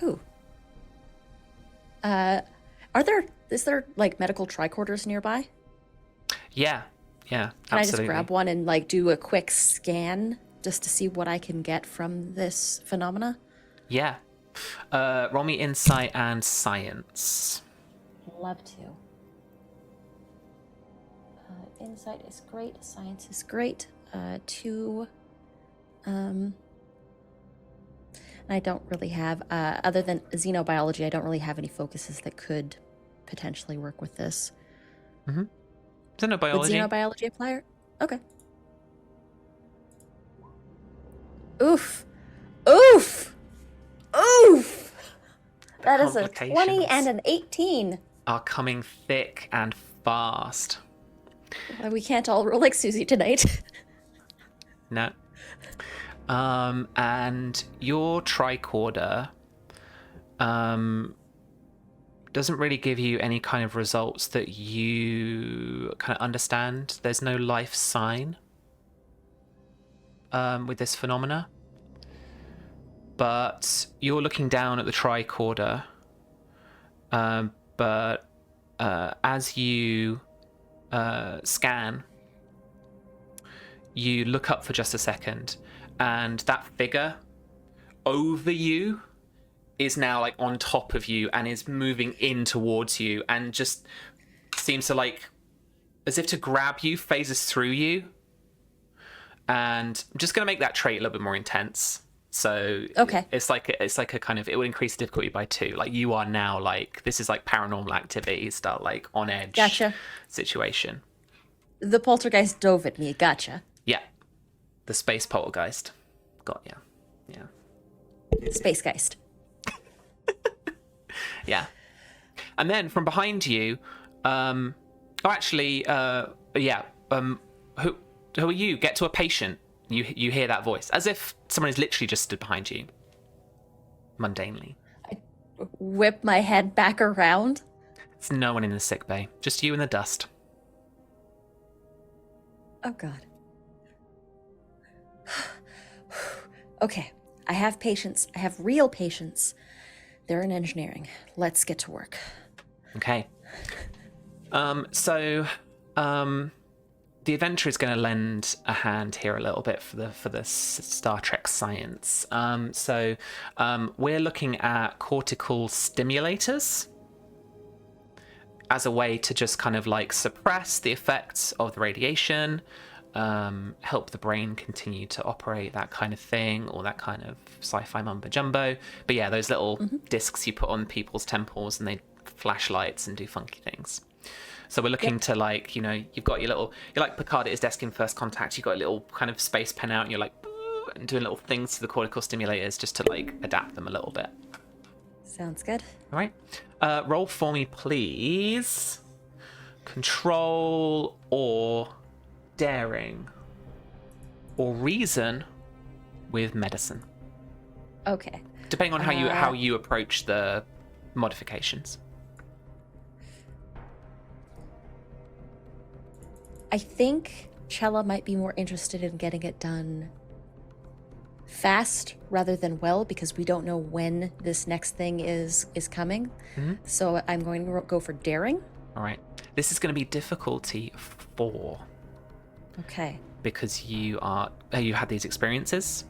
Ooh. Is there like medical tricorders nearby? Yeah, Can absolutely. I just grab one and like do a quick scan just to see what I can get from this phenomena? Yeah. Roll me insight and science. Love to. Insight is great. Science is great. 2. I don't really have, other than xenobiology, I don't really have any focuses that could potentially work with this. Xenobiology. Would xenobiology apply? Okay. Oof. Oof. Oof. That is a 20 and an 18. Are coming thick and fast. Well, we can't all roll like Susie tonight. No. And your tricorder doesn't really give you any kind of results that you kind of understand. There's no life sign with this phenomena. But you're looking down at the tricorder. But as you scan, you look up for just a second, and that figure over you is now like on top of you and is moving in towards you and just seems to like as if to grab you, phases through you. And I'm just going to make that trait a little bit more intense. So okay, it's like a kind of, it would increase the difficulty by 2. Like you are now like, this is like paranormal activity style, like on edge situation. The poltergeist dove at me. Gotcha. Yeah, the space poltergeist. Got ya. Yeah. Space geist. Yeah. And then from behind you, who are you? Get to a patient. You hear that voice, as if someone is literally just stood behind you, mundanely. I whip my head back around. It's no one in the sick bay, just you in the dust. Oh, God. Okay, I have patients. I have real patients. They're in engineering. Let's get to work. Okay. The adventure is going to lend a hand here a little bit for the Star Trek science. We're looking at cortical stimulators as a way to just kind of like suppress the effects of the radiation, help the brain continue to operate, that kind of thing, or that kind of sci-fi mumbo jumbo. But yeah, those little discs you put on people's temples and they flash lights and do funky things. So we're looking to like, you've got you're like Picard at his desk in First Contact, you've got a little kind of space pen out and you're like, and doing little things to the cortical stimulators just to like adapt them a little bit. Sounds good. All right. Roll for me, please. Control or daring or reason with medicine. Okay. Depending on how you approach the modifications. I think Chela might be more interested in getting it done fast rather than well, because we don't know when this next thing is coming. Mm-hmm. So I'm going to go for daring. All right. This is going to be difficulty 4. Okay. Because you had these experiences,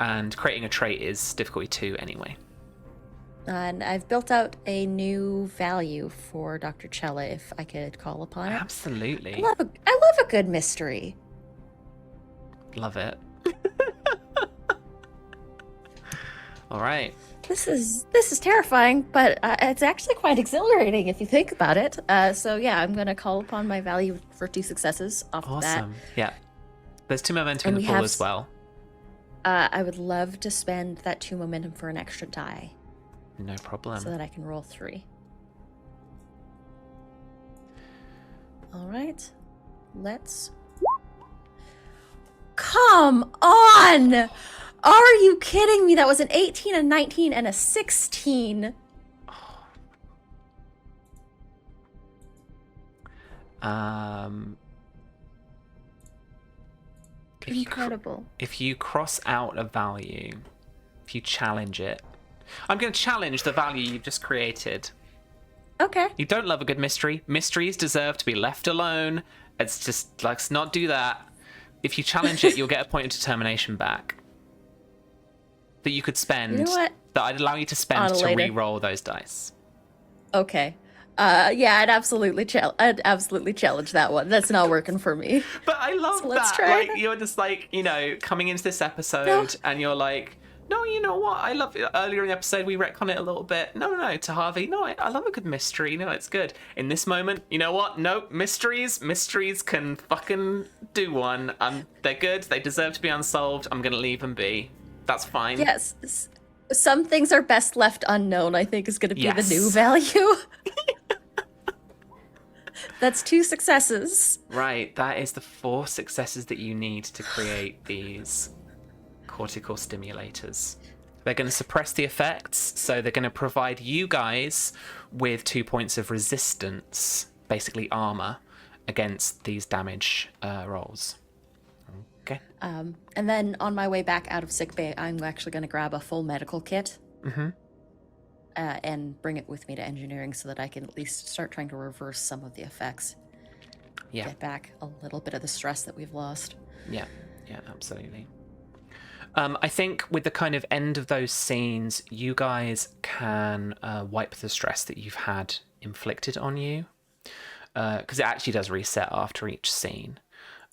and creating a trait is difficulty 2 anyway. And I've built out a new value for Dr. Chela, if I could call upon it. Absolutely. I love a good mystery. Love it. All right. This is terrifying, but it's actually quite exhilarating if you think about it. So yeah, I'm going to call upon my value for 2 successes off of that. Awesome. Yeah. There's 2 momentum in the pool as well. I would love to spend that 2 momentum for an extra die. No problem. So that I can roll 3. All right. Let's... Come on! Are you kidding me? That was an 18, a 19, and a 16. Incredible. If you cross out a value, if you challenge it, I'm going to challenge the value you've just created. Okay. You don't love a good mystery. Mysteries deserve to be left alone. It's just, let's not do that. If you challenge it, you'll get a point of determination back that you could spend. You know what? That I'd allow you to spend to re-roll those dice. Okay. Yeah, I'd absolutely challenge that one. That's not working for me. But I love so that. Let's try like, you're just like, coming into this episode and you're like, no, you know what? I love it. Earlier in the episode, we retcon it a little bit. No, to Harvey. No, I love a good mystery. No, it's good. In this moment, you know what? No, mysteries can fucking do one. They're good. They deserve to be unsolved. I'm going to leave them be. That's fine. Yes. Some things are best left unknown, I think, is going to be the new value. That's 2 successes. Right, that is the 4 successes that you need to create these cortical stimulators. They're going to suppress the effects, so they're going to provide you guys with 2 points of resistance, basically armor, against these damage rolls. Okay. And then on my way back out of sickbay, I'm actually going to grab a full medical kit. Mm-hmm. And bring it with me to engineering so that I can at least start trying to reverse some of the effects. Yeah. Get back a little bit of the stress that we've lost. Yeah, absolutely. I think with the kind of end of those scenes, you guys can wipe the stress that you've had inflicted on you, because it actually does reset after each scene.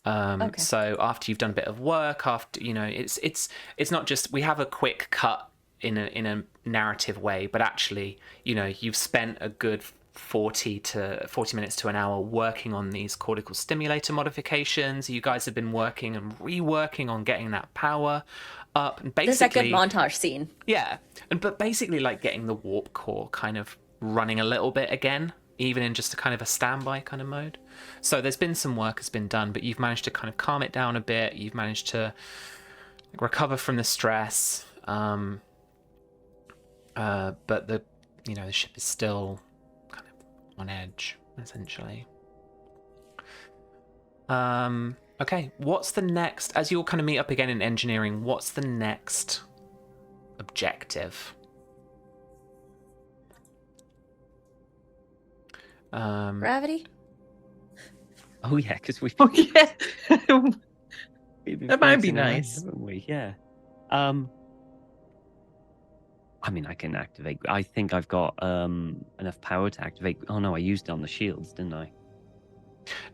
Okay. So after you've done a bit of work, after it's not just we have a quick cut in a narrative way, but actually, you've spent a good 40 minutes to an hour working on these cortical stimulator modifications. You guys have been working and reworking on getting that power up, and basically there's that good montage scene. Yeah, but basically like getting the warp core kind of running a little bit again, even in just a kind of a standby kind of mode. So there's been some work has been done, but you've managed to kind of calm it down a bit. You've managed to recover from the stress. But the ship is still kind of on edge, essentially. Okay, what's the next, as you'll kind of meet up again in engineering, what's the next objective? Gravity? Oh yeah, because we've Oh yeah. been That might be floating around, nice. haven't we? Yeah. I mean, I can activate. I think I've got enough power to activate. Oh no, I used it on the shields, didn't I?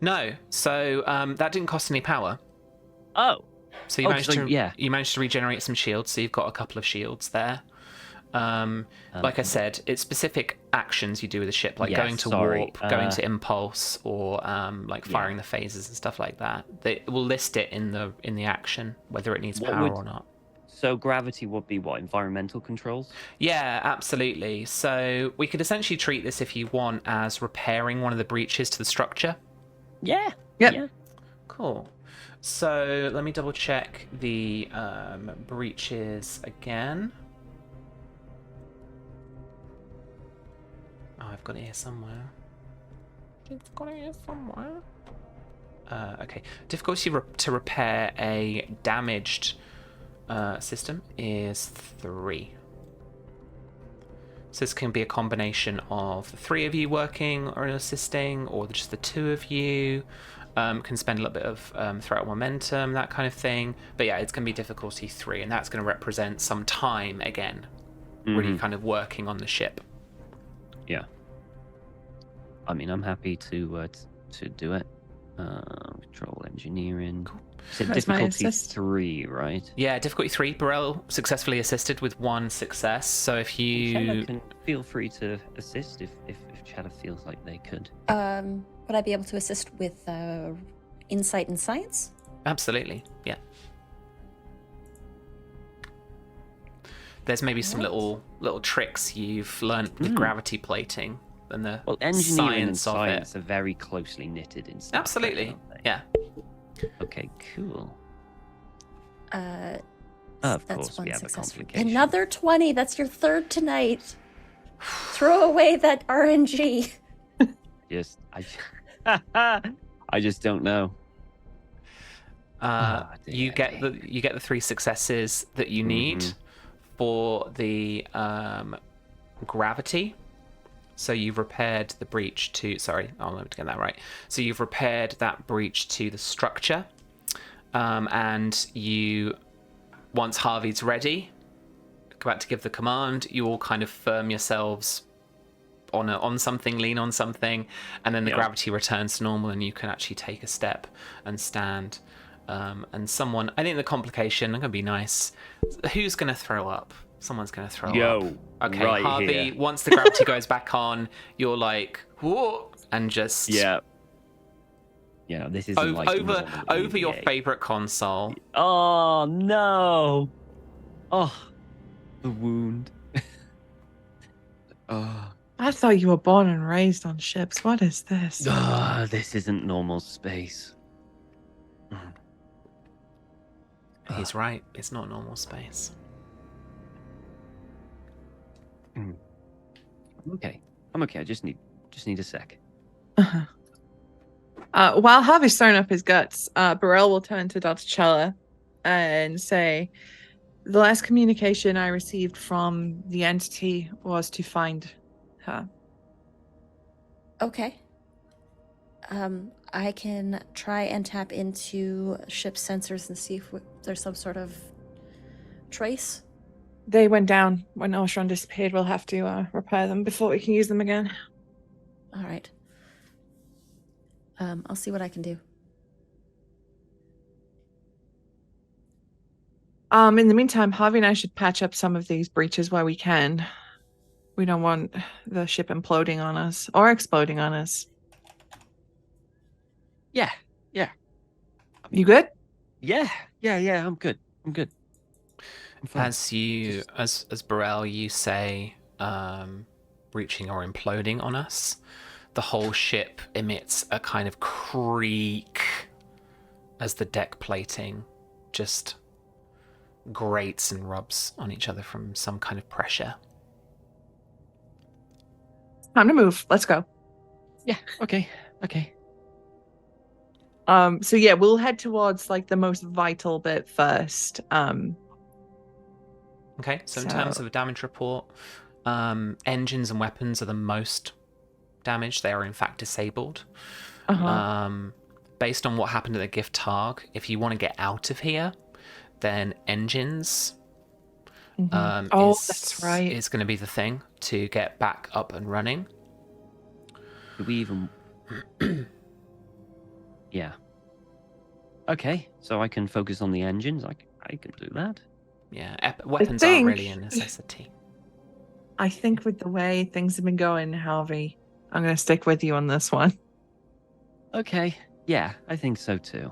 No, so that didn't cost any power. Oh, so you managed to regenerate some shields. So you've got a couple of shields there. Like I said, it's specific actions you do with the ship, like going to warp, going to impulse, or like firing the phasers and stuff like that. They will list it in the action whether it needs power or not. So gravity would be what, environmental controls? Yeah, absolutely. So we could essentially treat this, if you want, as repairing one of the breaches to the structure. Yeah. Yep. Yeah. Cool. So let me double check the breaches again. Oh, I've got it here somewhere. Okay. Difficulty to repair a damaged system is 3. So this can be a combination of the 3 of you working or assisting, or just the 2 of you. Can spend a little bit of throw out momentum, that kind of thing. But yeah, it's going to be difficulty 3, and that's going to represent some time again, really kind of working on the ship. Yeah. I mean, I'm happy to do it. Control engineering. Cool. So difficulty 3, right? Yeah, difficulty 3. Burrell successfully assisted with 1 success. So if you Chela can feel free to assist if Chela feels like they could. Would I be able to assist with insight and science? Absolutely, yeah. There's maybe some little tricks you've learned with gravity plating and the engineering and science are very closely knitted in Star Absolutely, Trek, aren't they? yeah. Okay, cool. Of That's course, 1 we have a success. complication. Another 20. That's your 3rd tonight. Throw away that RNG. I just don't know. You get the 3 successes that you need for the gravity. So you've repaired the breach to... Sorry, I'll never get that right. So you've repaired that breach to the structure. And you... Once Harvey's ready, about to give the command, you all kind of firm yourselves on something, lean on something, and then the gravity returns to normal, and you can actually take a step and stand. And someone... I think the complication... I'm going to be nice. Who's going to throw up? Someone's going to throw up. Okay, right Harvey, here. once the gravity goes back on, you're like, whoa, and just... Yeah, this isn't over your favorite console. Oh, no. Oh, the wound. Oh, I thought you were born and raised on ships. What is this? This isn't normal space. He's right. It's not normal space. Okay. I'm okay. I just need a sec. Uh-huh. While Harvey's throwing up his guts, Burrell will turn to Dr. Chela and say, the last communication I received from the entity was to find her. Okay. I can try and tap into ship sensors and see if there's some sort of trace. They went down when Oshron disappeared. We'll have to repair them before we can use them again. All right. I'll see what I can do. In the meantime, Harvey and I should patch up some of these breaches where we can. We don't want the ship imploding on us or exploding on us. Yeah. You good? Yeah. I'm good. I'm fine. As Burrell, you say, breaching or imploding on us, the whole ship emits a kind of creak as the deck plating just grates and rubs on each other from some kind of pressure. Time to move. Let's go. Yeah. Okay. So yeah, we'll head towards like the most vital bit first. Okay, so in terms of a damage report, engines and weapons are the most damaged. They are in fact disabled. Based on what happened at the gift targ, if you want to get out of here, then engines that's right. is going to be the thing to get back up and running. Do we even... Yeah. Okay, so I can focus on the engines. I can do that. Yeah, weapons aren't really a necessity. I think with the way things have been going, Harvey, I'm going to stick with you on this one. Okay. Yeah, I think so too.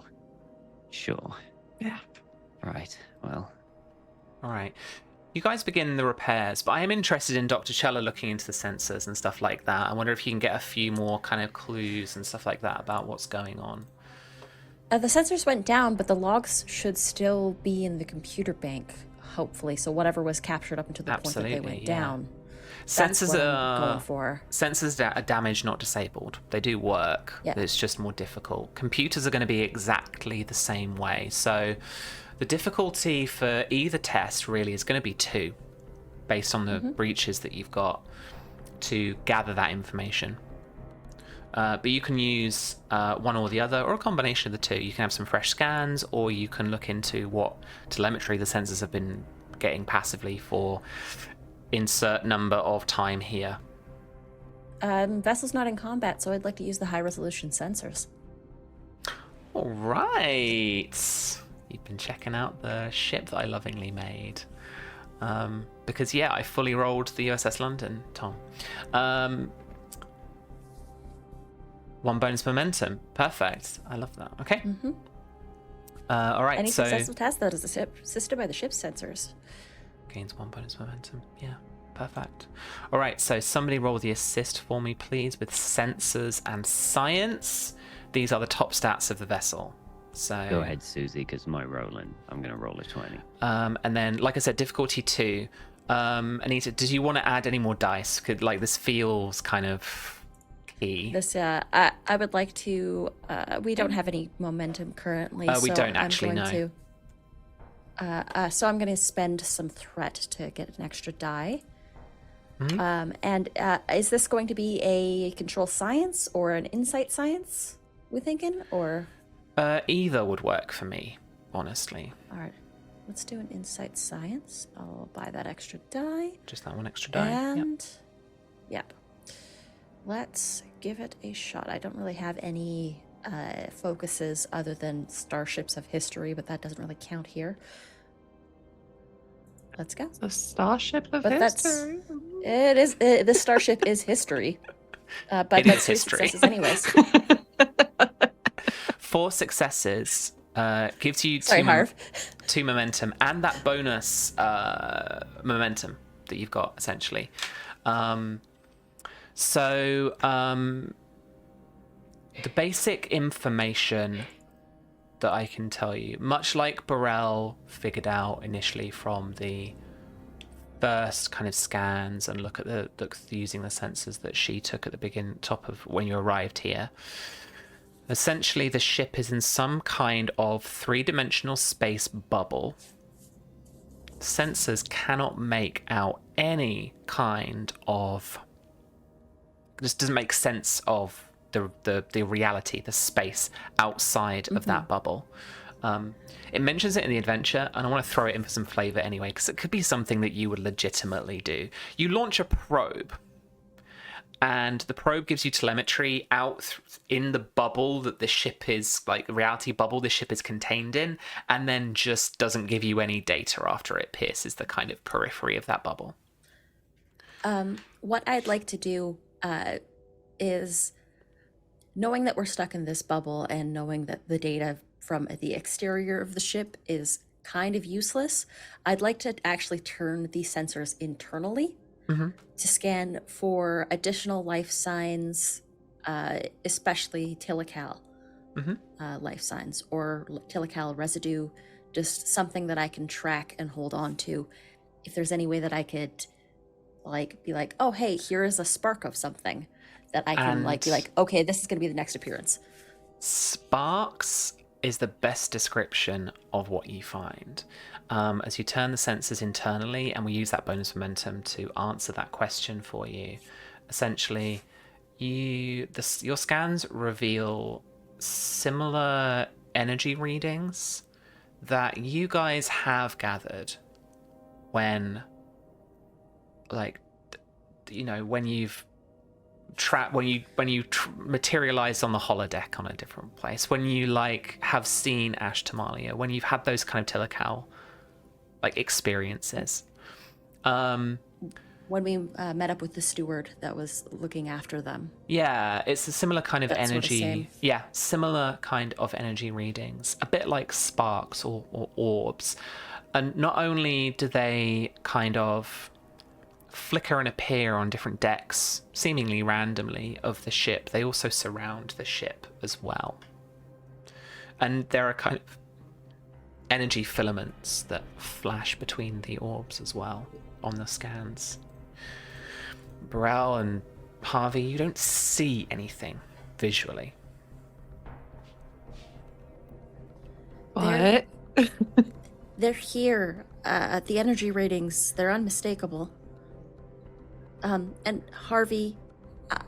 Sure. Yeah. Right. Well. All right. You guys begin the repairs, but I am interested in Dr. Chela looking into the sensors and stuff like that. I wonder if you can get a few more kind of clues and stuff like that about what's going on. The sensors went down, but the logs should still be in the computer bank, hopefully. So whatever was captured up until the point that they went down. Sensors I'm going for. Sensors are damaged, not disabled. They do work. Yeah. It's just more difficult. Computers are going to be exactly the same way. So the difficulty for either test really is going to be 2, based on the breaches that you've got to gather that information. But you can use one or the other, or a combination of the 2. You can have some fresh scans, or you can look into what telemetry the sensors have been getting passively for insert number of time here. Vessel's not in combat, so I'd like to use the high-resolution sensors. All right. You've been checking out the ship that I lovingly made. Because, yeah, I fully rolled the USS London, Tom. 1 bonus momentum. Perfect. I love that. Okay. All right. Any successful test that is assisted by the ship's sensors. Gains 1 bonus momentum. Yeah. Perfect. All right. So somebody roll the assist for me, please, with sensors and science. These are the top stats of the vessel. So go ahead, Susie, because my rolling. I'm going to roll a 20. And then, like I said, difficulty 2. Anita, did you want to add any more dice? Like, this feels kind of key. This, I would like to. We don't have any momentum currently. We so don't actually I'm going know. So I'm going to spend some threat to get an extra die. And is this going to be a control science or an insight science? We thinking, or? Either would work for me, honestly. All right, let's do an insight science. I'll buy that extra die. Just that one extra die. And yep. Let's give it a shot. I don't really have any focuses other than starships of history, but that doesn't really count here. Let's go. The starship of But history. It is. This starship is history. But It that's is 3 history. successes anyways. 4 successes gives you Sorry, Harv. 2 momentum and that bonus momentum that you've got, essentially. So, the basic information that I can tell you, much like Burrell figured out initially from the first kind of scans and look using the sensors that she took at the top of when you arrived here. Essentially, the ship is in some kind of three-dimensional space bubble. Sensors cannot make out any kind of. This doesn't make sense of the reality, the space outside of that bubble. It mentions it in the adventure, and I want to throw it in for some flavor anyway, because it could be something that you would legitimately do. You launch a probe, and the probe gives you telemetry out in the bubble that the ship is, like, reality bubble the ship is contained in, and then just doesn't give you any data after it pierces the kind of periphery of that bubble. What I'd like to do is, knowing that we're stuck in this bubble and knowing that the data from the exterior of the ship is kind of useless, I'd like to actually turn these sensors internally to scan for additional life signs, especially telecal life signs or telecal residue, just something that I can track and hold on to. If there's any way that I could be like, oh, hey, here is a spark of something that I can be like, okay, this is going to be the next appearance. Sparks is the best description of what you find. As you turn the sensors internally, and we use that bonus momentum to answer that question for you, essentially, your scans reveal similar energy readings that you guys have gathered when, when you've when you materialize on the holodeck on a different place, when you have seen Ash Tamalia, when you've had those kind of telecal experiences. When we met up with the steward that was looking after them. Yeah, it's a similar kind of That's energy. Sort of same. Yeah, similar kind of energy readings, a bit like sparks or orbs. And not only do they kind of flicker and appear on different decks, seemingly randomly, of the ship, they also surround the ship as well. And there are kind of energy filaments that flash between the orbs as well on the scans. Burrell and Harvey, you don't see anything visually. What? They're here. The energy readings, they're unmistakable. And Harvey,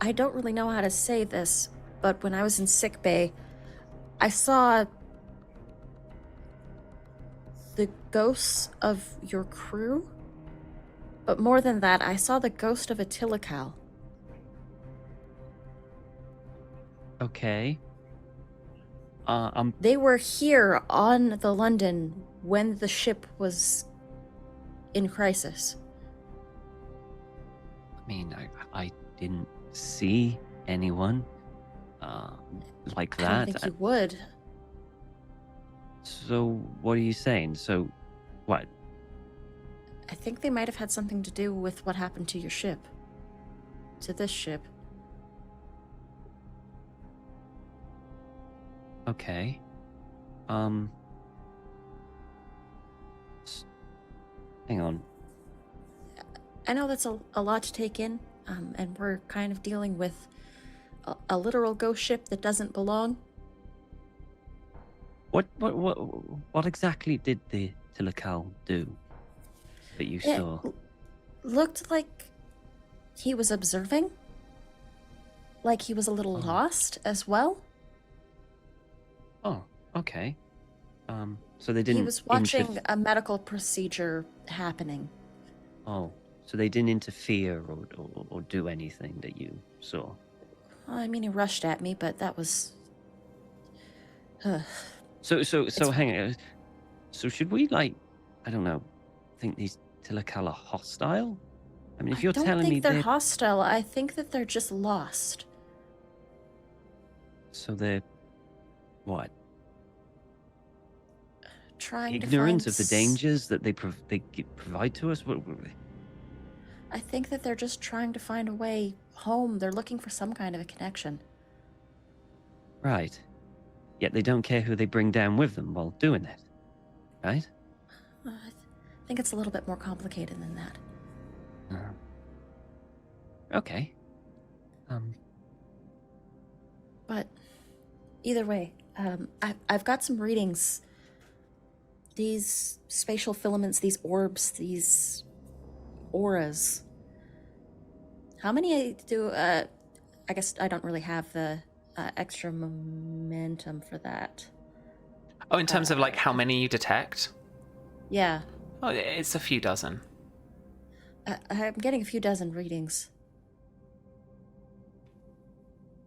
I don't really know how to say this, but when I was in sickbay, I saw the ghosts of your crew. But more than that, I saw the ghost of a Tilical. Okay. They were here on the London when the ship was in crisis. I mean, I didn't see anyone like that. I don't think you would. So what are you saying? So what? I think they might have had something to do with what happened to your ship. To this ship. Okay. Hang on. I know that's a lot to take in, and we're kind of dealing with a literal ghost ship that doesn't belong. What exactly did the Tilical do that you saw? Looked like he was observing. Like he was a little lost as well. Oh, okay. So they didn't. He was watching a medical procedure happening. Oh, so they didn't interfere or do anything that you saw. Well, I mean, he rushed at me, but that was. So hang on. So should we I don't know, think these Tilical are hostile? I mean, if you're telling me I don't think they're hostile. I think that they're just lost. So they're what? Trying Ignorant to of the dangers that they provide to us. What? I think that they're just trying to find a way home. They're looking for some kind of a connection. Right. Yet they don't care who they bring down with them while doing it. Right? I think it's a little bit more complicated than that. Okay. But either way, I've got some readings. These spatial filaments, these orbs, these auras. How many do, I guess I don't really have the extra momentum for that. Oh, in terms of like how many you detect? Yeah. Oh, it's a few dozen. I'm getting a few dozen readings.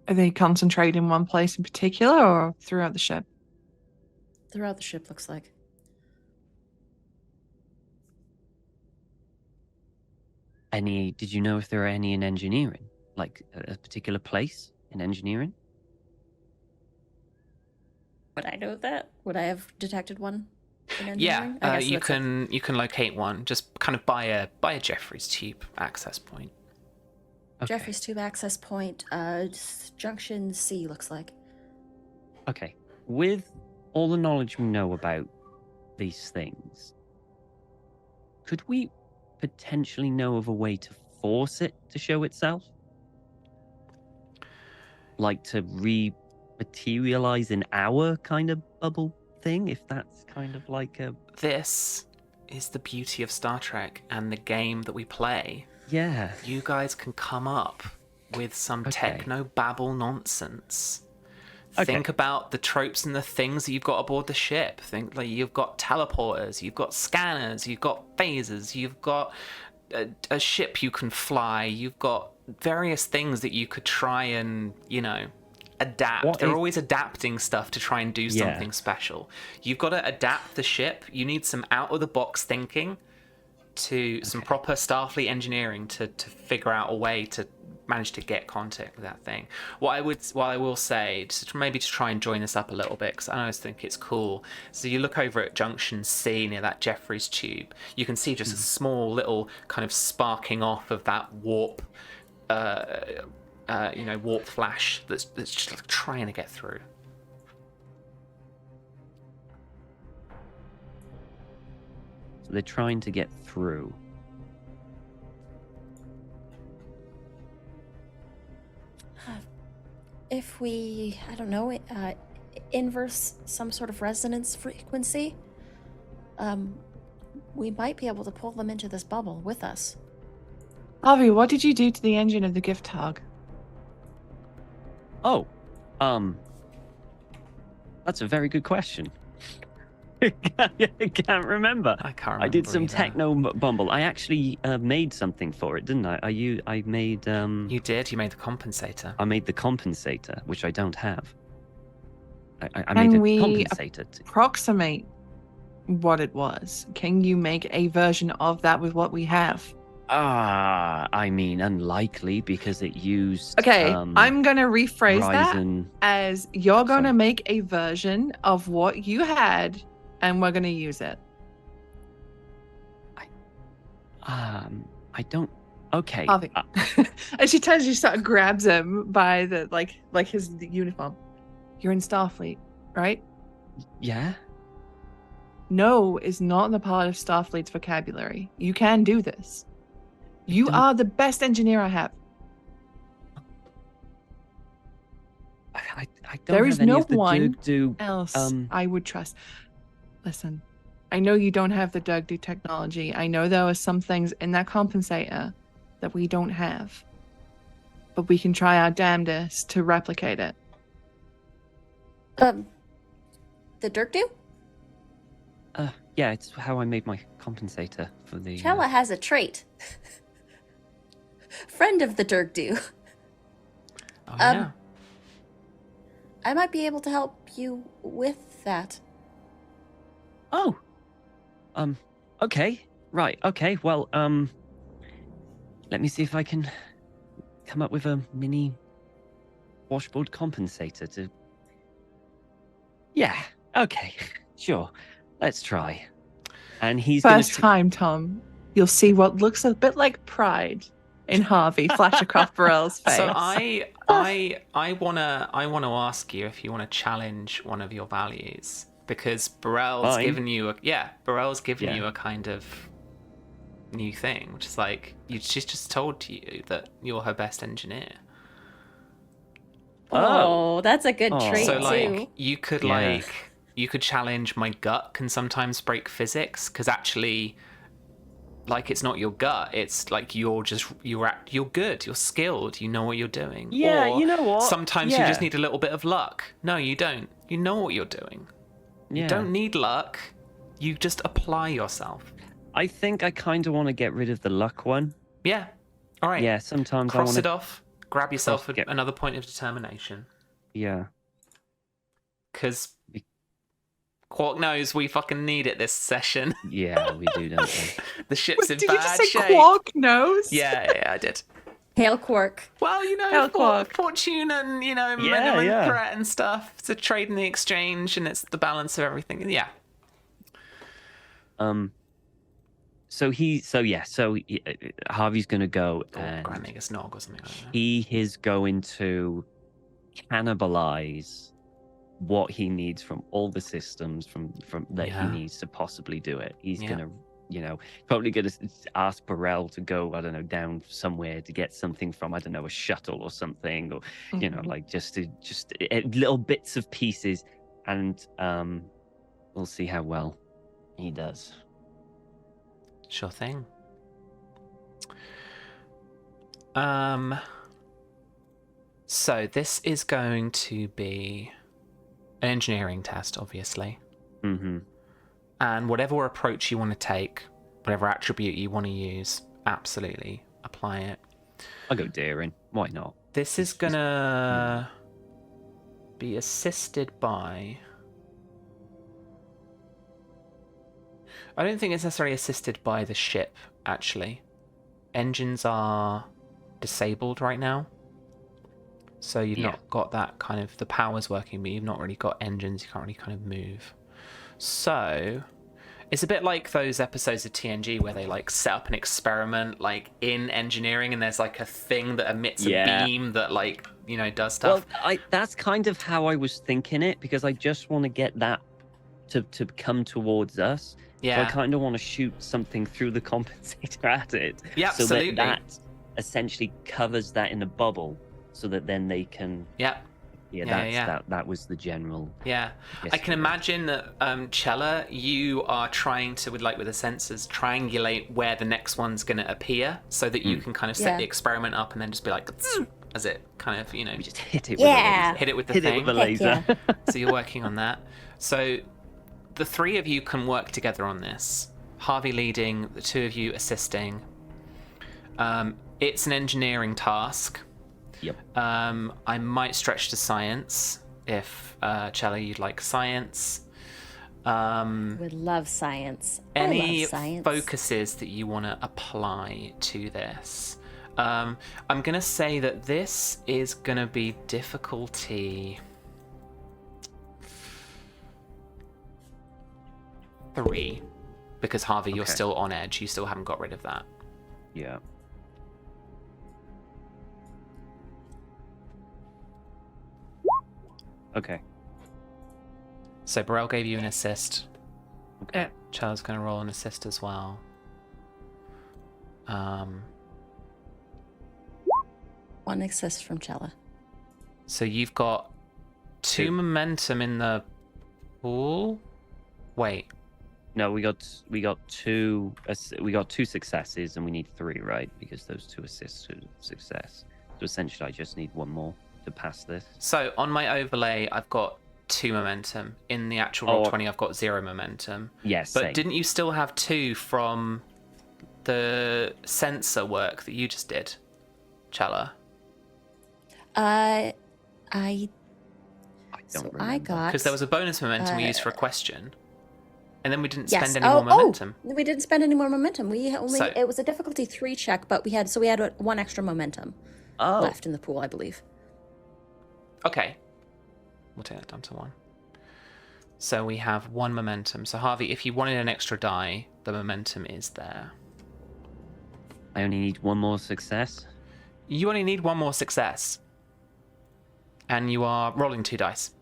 Are they concentrated in one place in particular or throughout the ship? Throughout the ship, looks like. Did you know if there are any in engineering? Like a particular place in engineering? Would I know that? Would I have detected one in Yeah, engineering? you can locate one just kind of by a Jeffries tube access point. Okay. Jeffries tube access point, junction C looks like. Okay. With all the knowledge we know about these things, could we potentially know of a way to force it to show itself? Like to rematerialize in our kind of bubble thing, if that's kind of like a... This is the beauty of Star Trek and the game that we play. Yeah. You guys can come up with some techno-babble nonsense. Think about the tropes and the things that you've got aboard the ship. Think like you've got teleporters, you've got scanners, you've got phasers, you've got a ship you can fly, you've got various things that you could try and, adapt. They're always adapting stuff to try and do something special. You've got to adapt the ship. You need some out-of-the-box thinking to some proper Starfleet engineering to figure out a way to manage to get contact with that thing. What I will say, maybe to try and join this up a little bit, because I always think it's cool. So you look over at Junction C near that Jeffries tube, you can see just a small little kind of sparking off of that warp, warp flash that's just like trying to get through. So they're trying to get through. If we, I don't know, inverse some sort of resonance frequency, we might be able to pull them into this bubble with us. Harvey, what did you do to the engine of the gift hog? Oh, that's a very good question. I can't remember. I can't remember. I did some either. techno bumble. I actually made something for it, didn't I? I made. You did. You made the compensator. I made the compensator, which I don't have. I Can made a we compensator. approximate what it was? Can you make a version of that with what we have? I mean, unlikely because it used. Okay, I'm gonna rephrase Ryzen... that as you're gonna make a version of what you had, and we're gonna use it. I don't. Okay. Harvey. And she turns, she sort of grabs him by the like his uniform. You're in Starfleet, right? Yeah. No is not the part of Starfleet's vocabulary. You can do this. You are the best engineer I have. I don't there have is any no of the one do, else I would trust. Listen, I know you don't have the Doug do technology. I know there are some things in that compensator that we don't have. But we can try our damnedest to replicate it. The Dirk do? Yeah, it's how I made my compensator for the... Chela has a trait. Friend of the Dirk do. Oh, yeah. I might be able to help you with that. Oh. Okay. Right. Okay. Well, let me see if I can come up with a mini washboard compensator to... Yeah. Okay. Sure. Let's try. And he's First time, Tom, you'll see what looks a bit like pride in Harvey flash across Burrell's face. So I wanna ask you if you want to challenge one of your values, because Burrell's given you a kind of new thing, which is like she's just told you that you're her best engineer. Oh, that's a good trait So like too. you could challenge my gut can sometimes break physics, because actually, like, it's not your gut, it's like you're good, you're skilled, you know what you're doing. Yeah, or you know what? Sometimes you just need a little bit of luck. No, you don't. You know what you're doing. Yeah. You don't need luck. You just apply yourself. I think I kind of want to get rid of the luck one. Yeah. All right. Yeah, sometimes Cross I want it off. Grab yourself Get- another point of determination. Yeah. Because Quark knows we fucking need it this session. Yeah, we do, don't we? The ship's in Did you bad just say shape. Quark knows? Yeah, I did. Hail Quark. Well, you know, Hail Quark. fortune and, you know, Yeah, minimum yeah. threat and stuff. It's a trade in the exchange, and it's the balance of everything. Yeah. So Harvey's gonna go and Grinding a snog or something like that. he is going to cannibalize what he needs from all the systems from that he needs to possibly do it. He's gonna, probably gonna ask Burrell to go, I don't know, down somewhere to get something from, I don't know, a shuttle or something, or like just little bits of pieces, and we'll see how well he does. Sure thing. So this is going to be an engineering test, obviously. Mm-hmm. And whatever approach you want to take, whatever attribute you want to use, absolutely apply it. I'll go daring. Why not? This is gonna be assisted by... I don't think it's necessarily assisted by the ship, actually. Engines are disabled right now. So you've not got that kind of... The power's working, but you've not really got engines. You can't really kind of move. So it's a bit like those episodes of TNG where they like set up an experiment like in engineering, and there's like a thing that emits a beam that like, does stuff. Well, that's kind of how I was thinking it, because I just want to get that to come towards us. Yeah. So I kind of want to shoot something through the compensator at it. Yeah, so absolutely. that essentially covers that in a bubble, so that then they can. Yeah. That was the general. Yeah, I can imagine that Chela, you are trying to, with the sensors, triangulate where the next one's going to appear, so that you can kind of set the experiment up and then just be like, as it kind of, We just hit it. hit it with the Hit thing. it with a laser. Yeah. So you're working on that. So the three of you can work together on this. Harvey leading, the two of you assisting. It's an engineering task. Yep. I might stretch to science if Chela, you'd like science. Would love science. Any I love science. focuses that you want to apply to this? I'm going to say that this is going to be difficulty 3, because Harvey, you're still on edge. You still haven't got rid of that. Yeah. Okay. So Burrell gave you an assist. Okay. Chela's going to roll an assist as well. One assist from Chela. So you've got 2 momentum in the pool. Wait. No, we got two successes, and we need 3, right? Because those 2 assists are success. So essentially, I just need 1 more to pass this. So on my overlay, I've got 2 momentum. In the actual roll 20, I've got 0 momentum. Yes. But didn't you still have 2 from the sensor work that you just did, Chela? I don't remember. I got... Because there was a bonus momentum we used for a question. And then we didn't Yes. spend any more momentum. Oh, we didn't spend any more momentum. We only... So- it was a difficulty 3 check, but we had 1 extra momentum left in the pool, I believe. Okay. We'll take that down to 1. So we have 1 momentum. So Harvey, if you wanted an extra die, the momentum is there. I only need one more success. You only need one more success. And you are rolling 2 dice.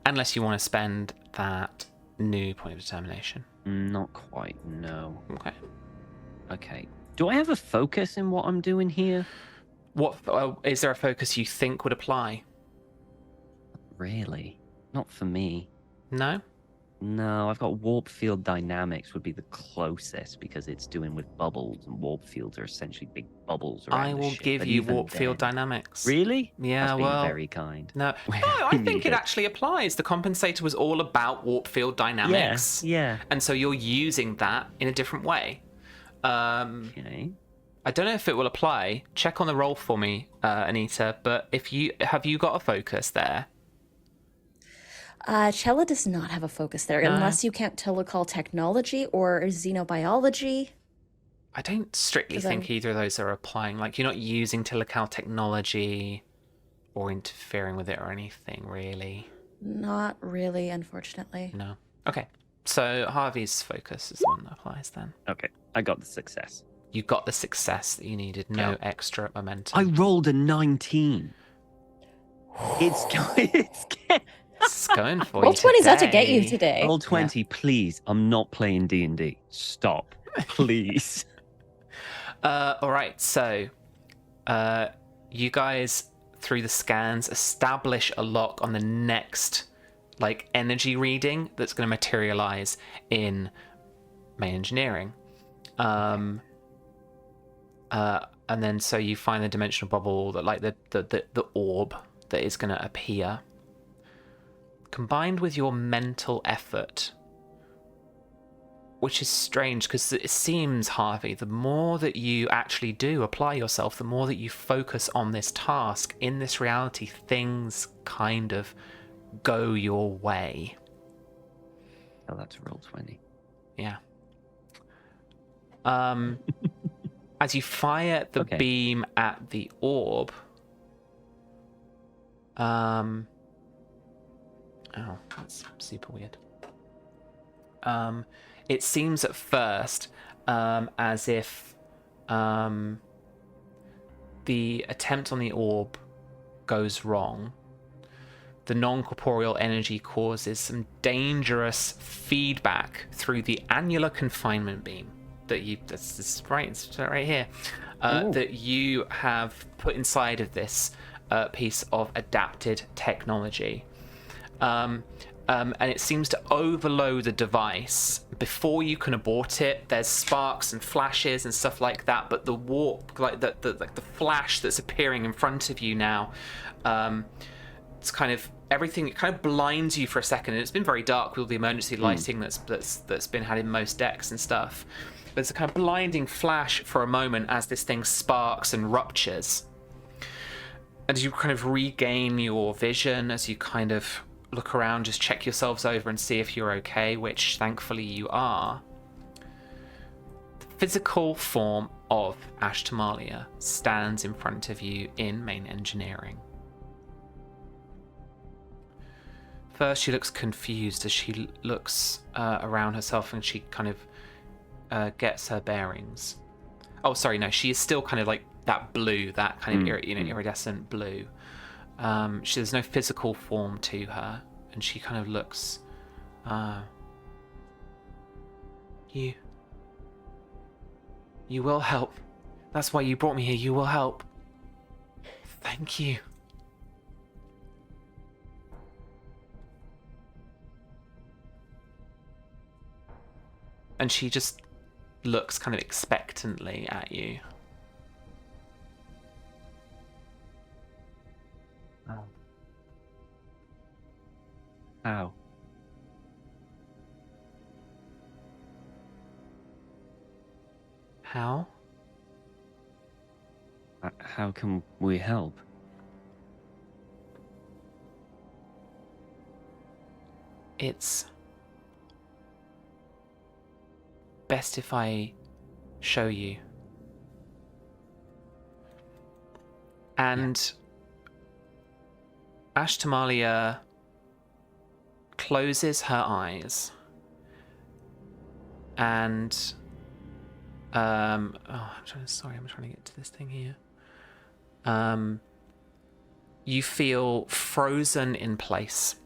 Unless you want to spend that new point of determination. Not quite, no. Okay. Okay. Do I have a focus in what I'm doing here? What is there a focus you think would apply? Really? Not for me. No? No, I've got warp field dynamics would be the closest because it's doing with bubbles, and warp fields are essentially big bubbles around I the will ship, give but you even warp field then- dynamics. Really? Yeah, That's being well, very kind. No, We I think need it it. actually applies. The compensator was all about warp field dynamics. Yeah. And so you're using that in a different way. Okay. I don't know if it will apply. Check on the roll for me, Anita. But have you got a focus there? Chela does not have a focus there, No. unless you can't telecall technology or xenobiology. I don't strictly 'Cause think either of those are applying. Like, you're not using telecal technology or interfering with it or anything, really. Not really, unfortunately. No. Okay. So Harvey's focus is the one that applies then. Okay. I got the success. You got the success that you needed. No Yeah. extra momentum. I rolled a 19. It's It's going for Roll you 20's out to get you today. today. roll 20, please. I'm not playing D&D. Stop, please. All right. So, you guys through the scans establish a lock on the next, like, energy reading that's going to materialize in main engineering. And then so you find the dimensional bubble that, like, the orb that is going to appear. Combined with your mental effort, which is strange because it seems, Harvey, the more that you actually do apply yourself, the more that you focus on this task in this reality, things kind of go your way. Oh, that's roll 20. Yeah. As you fire the beam at the orb, oh, that's super weird. It seems at first as if the attempt on the orb goes wrong. The non-corporeal energy causes some dangerous feedback through the annular confinement beam it's right here, that you have put inside of this piece of adapted technology. And it seems to overload the device. Before you can abort it, there's sparks and flashes and stuff like that, but the warp, like the flash that's appearing in front of you now, it's kind of everything. It kind of blinds you for a second, and it's been very dark with all the emergency lighting that's been had in most decks and stuff. But it's a kind of blinding flash for a moment as this thing sparks and ruptures. As you kind of regain your vision, as you kind of look around, just check yourselves over and see if you're okay, which thankfully you are. The physical form of Ashtamalia stands in front of you in main engineering. First, she looks confused as she looks around herself, and she kind of gets her bearings. Oh, sorry, no, she is still kind of like that blue, that kind of iridescent blue. There's no physical form to her, and she kind of looks. You will help. That's why you brought me here. You will help. Thank you. And she just looks kind of expectantly at you. How? How? How can we help? It's best if I show you. And Ashtamalia closes her eyes, and I'm trying to get to this thing here. You feel frozen in place.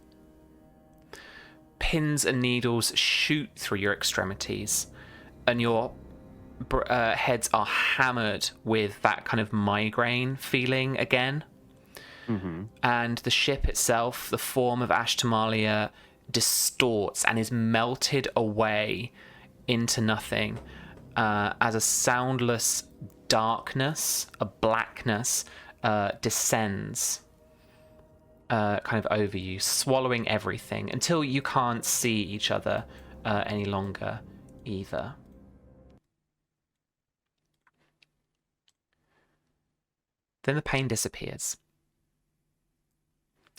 Pins and needles shoot through your extremities, and your heads are hammered with that kind of migraine feeling again. Mm-hmm. And the ship itself, the form of Ashtamalia, distorts and is melted away into nothing as a soundless darkness, a blackness, descends kind of over you, swallowing everything until you can't see each other any longer either. Then the pain disappears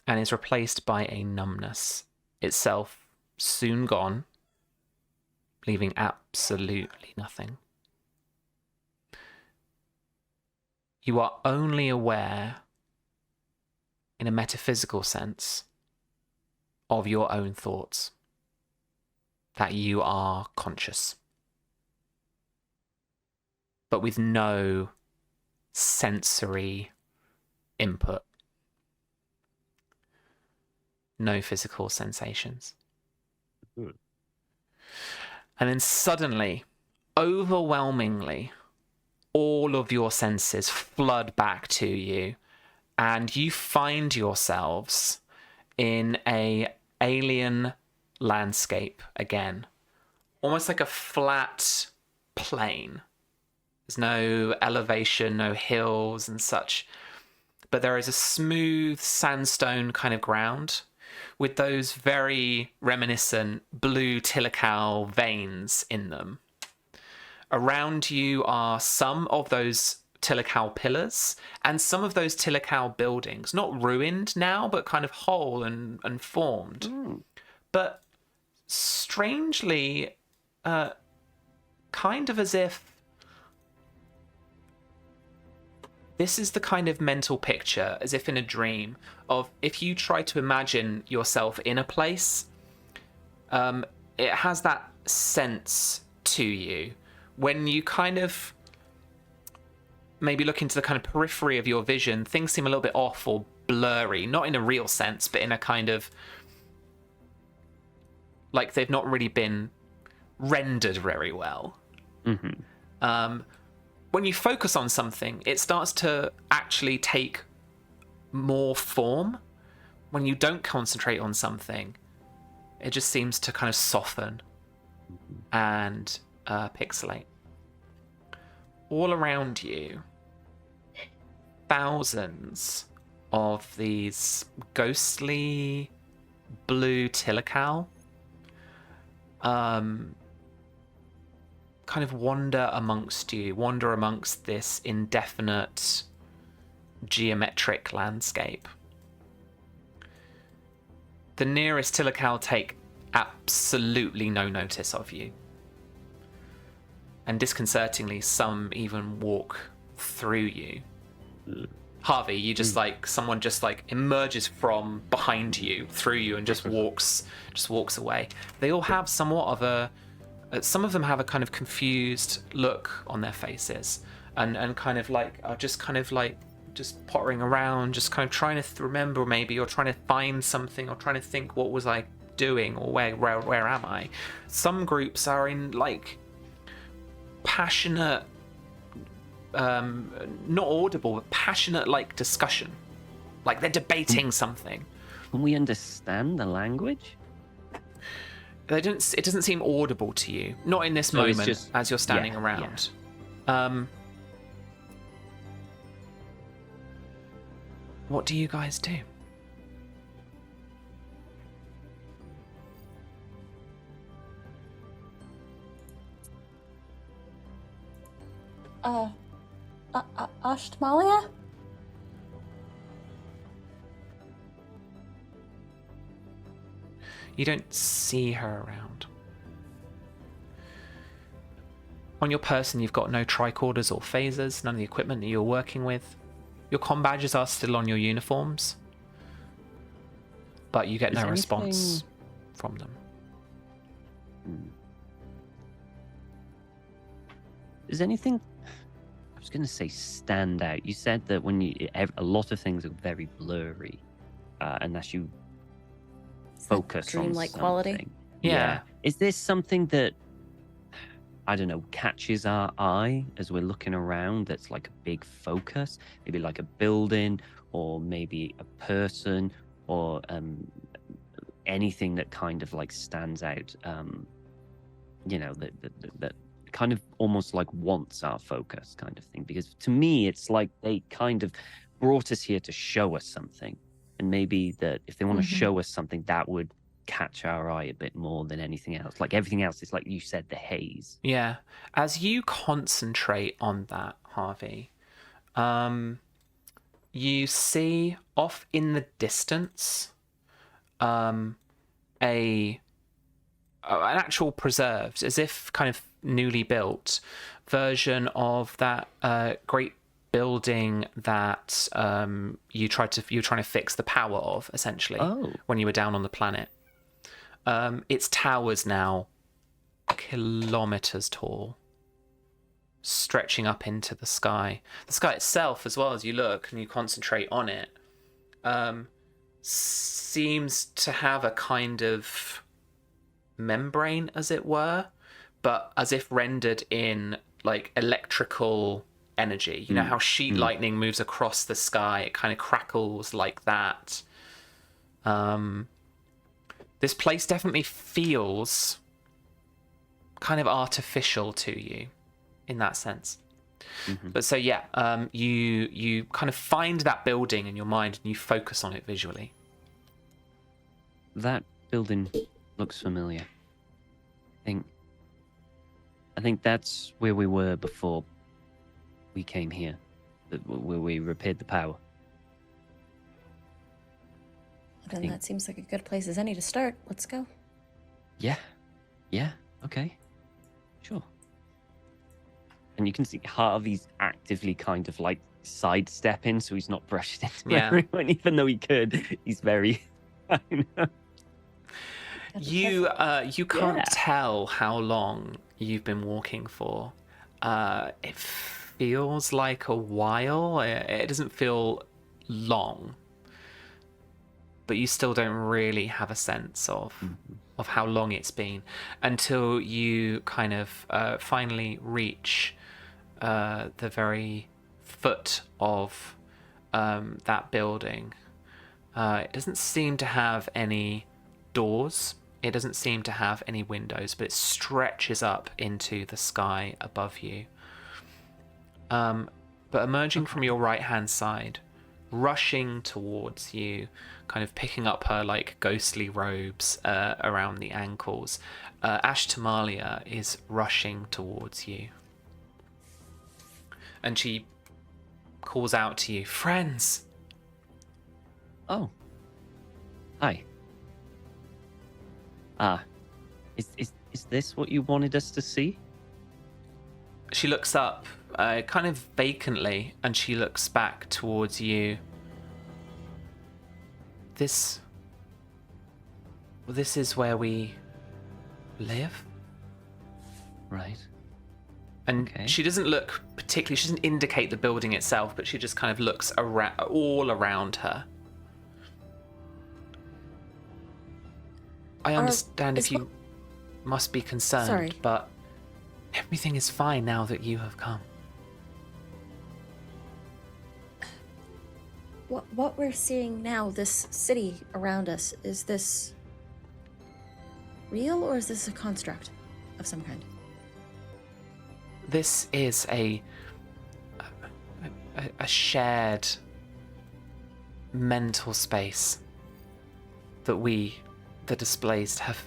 and is replaced by a numbness, itself soon gone, leaving absolutely nothing. You are only aware, in a metaphysical sense, of your own thoughts, that you are conscious, but with no sensory input, no physical sensations. Good. And then suddenly, overwhelmingly, all of your senses flood back to you, and you find yourselves in a alien landscape again, almost like a flat plain. There's no elevation, no hills and such, but there is a smooth sandstone kind of ground with those very reminiscent blue tilical veins in them. Around you are some of those tilical pillars and some of those tilical buildings, not ruined now, but kind of whole and formed. But strangely, kind of as if this is the kind of mental picture, as if in a dream, of if you try to imagine yourself in a place, it has that sense to you. When you kind of maybe look into the kind of periphery of your vision, things seem a little bit off or blurry, not in a real sense, but in a kind of like they've not really been rendered very well. Mm-hmm. When you focus on something, it starts to actually take more form. When you don't concentrate on something, it just seems to kind of soften and pixelate. All around you, thousands of these ghostly blue tilical kind of wander amongst this indefinite geometric landscape. The nearest tilical take absolutely no notice of you. And disconcertingly, some even walk through you. Harvey, you just someone just emerges from behind you, through you, and just walks away. They all have somewhat of some of them have a kind of confused look on their faces, and kind of are just pottering around, just kind of trying to remember maybe, or trying to find something, or trying to think, what was I doing, or where am I? Some groups are in passionate, not audible, but passionate discussion, like they're debating something. Can we understand the language? It doesn't seem audible to you, not in this moment, just, as you're standing around. Yeah. What do you guys do? Ashtamalia? You don't see her around. On your person, you've got no tricorders or phasers, none of the equipment that you're working with. Your comm badges are still on your uniforms, but you get no response from them. Does anything, I was going to say, stand out? You said that a lot of things are very blurry unless you focus on dreamlike something. quality. Yeah. Is there something that, I don't know, catches our eye as we're looking around that's like a big focus? Maybe like a building, or maybe a person, or anything that kind of like stands out, that kind of almost like wants our focus kind of thing. Because to me, it's like they kind of brought us here to show us something. And maybe that if they want to show us something, that would catch our eye a bit more than anything else. Like everything else is, like you said, the haze. Yeah. As you concentrate on that, Harvey, you see off in the distance an actual preserved, as if kind of newly built version of that great building that you were trying to fix the power of, essentially, when you were down on the planet. Its towers now kilometers tall, stretching up into the sky. The sky itself, as well, as you look and you concentrate on it, seems to have a kind of membrane, as it were, but as if rendered in like electrical energy. You know how sheet lightning moves across the sky, it kind of crackles like that. This place definitely feels kind of artificial to you in that sense. But so yeah, you kind of find that building in your mind and you focus on it visually. That building looks familiar. I think that's where we were before we came here, where we repaired the power. Then that seems like a good place as any to start. Let's go. Yeah, okay, sure. And you can see Harvey's actively kind of like sidestepping, so he's not brushing into everyone, even though he could. He's very. You can't tell how long you've been walking for. It feels like a while. It doesn't feel long, but you still don't really have a sense of how long it's been until you kind of finally reach the very foot of that building. It doesn't seem to have any doors. It doesn't seem to have any windows, but it stretches up into the sky above you. But emerging from your right-hand side, rushing towards you, kind of picking up her like ghostly robes around the ankles, Ashtamalia is rushing towards you. And she calls out to you, "Friends!" Oh. Hi. Is this what you wanted us to see? She looks up, kind of vacantly, and she looks back towards you. This is where we live? Right. And she doesn't look particularly, she doesn't indicate the building itself, but she just kind of looks all around her. I understand if you must be concerned, but everything is fine now that you have come. What we're seeing now, this city around us, is this real or is this a construct of some kind? This is a shared mental space that we, the displaced, have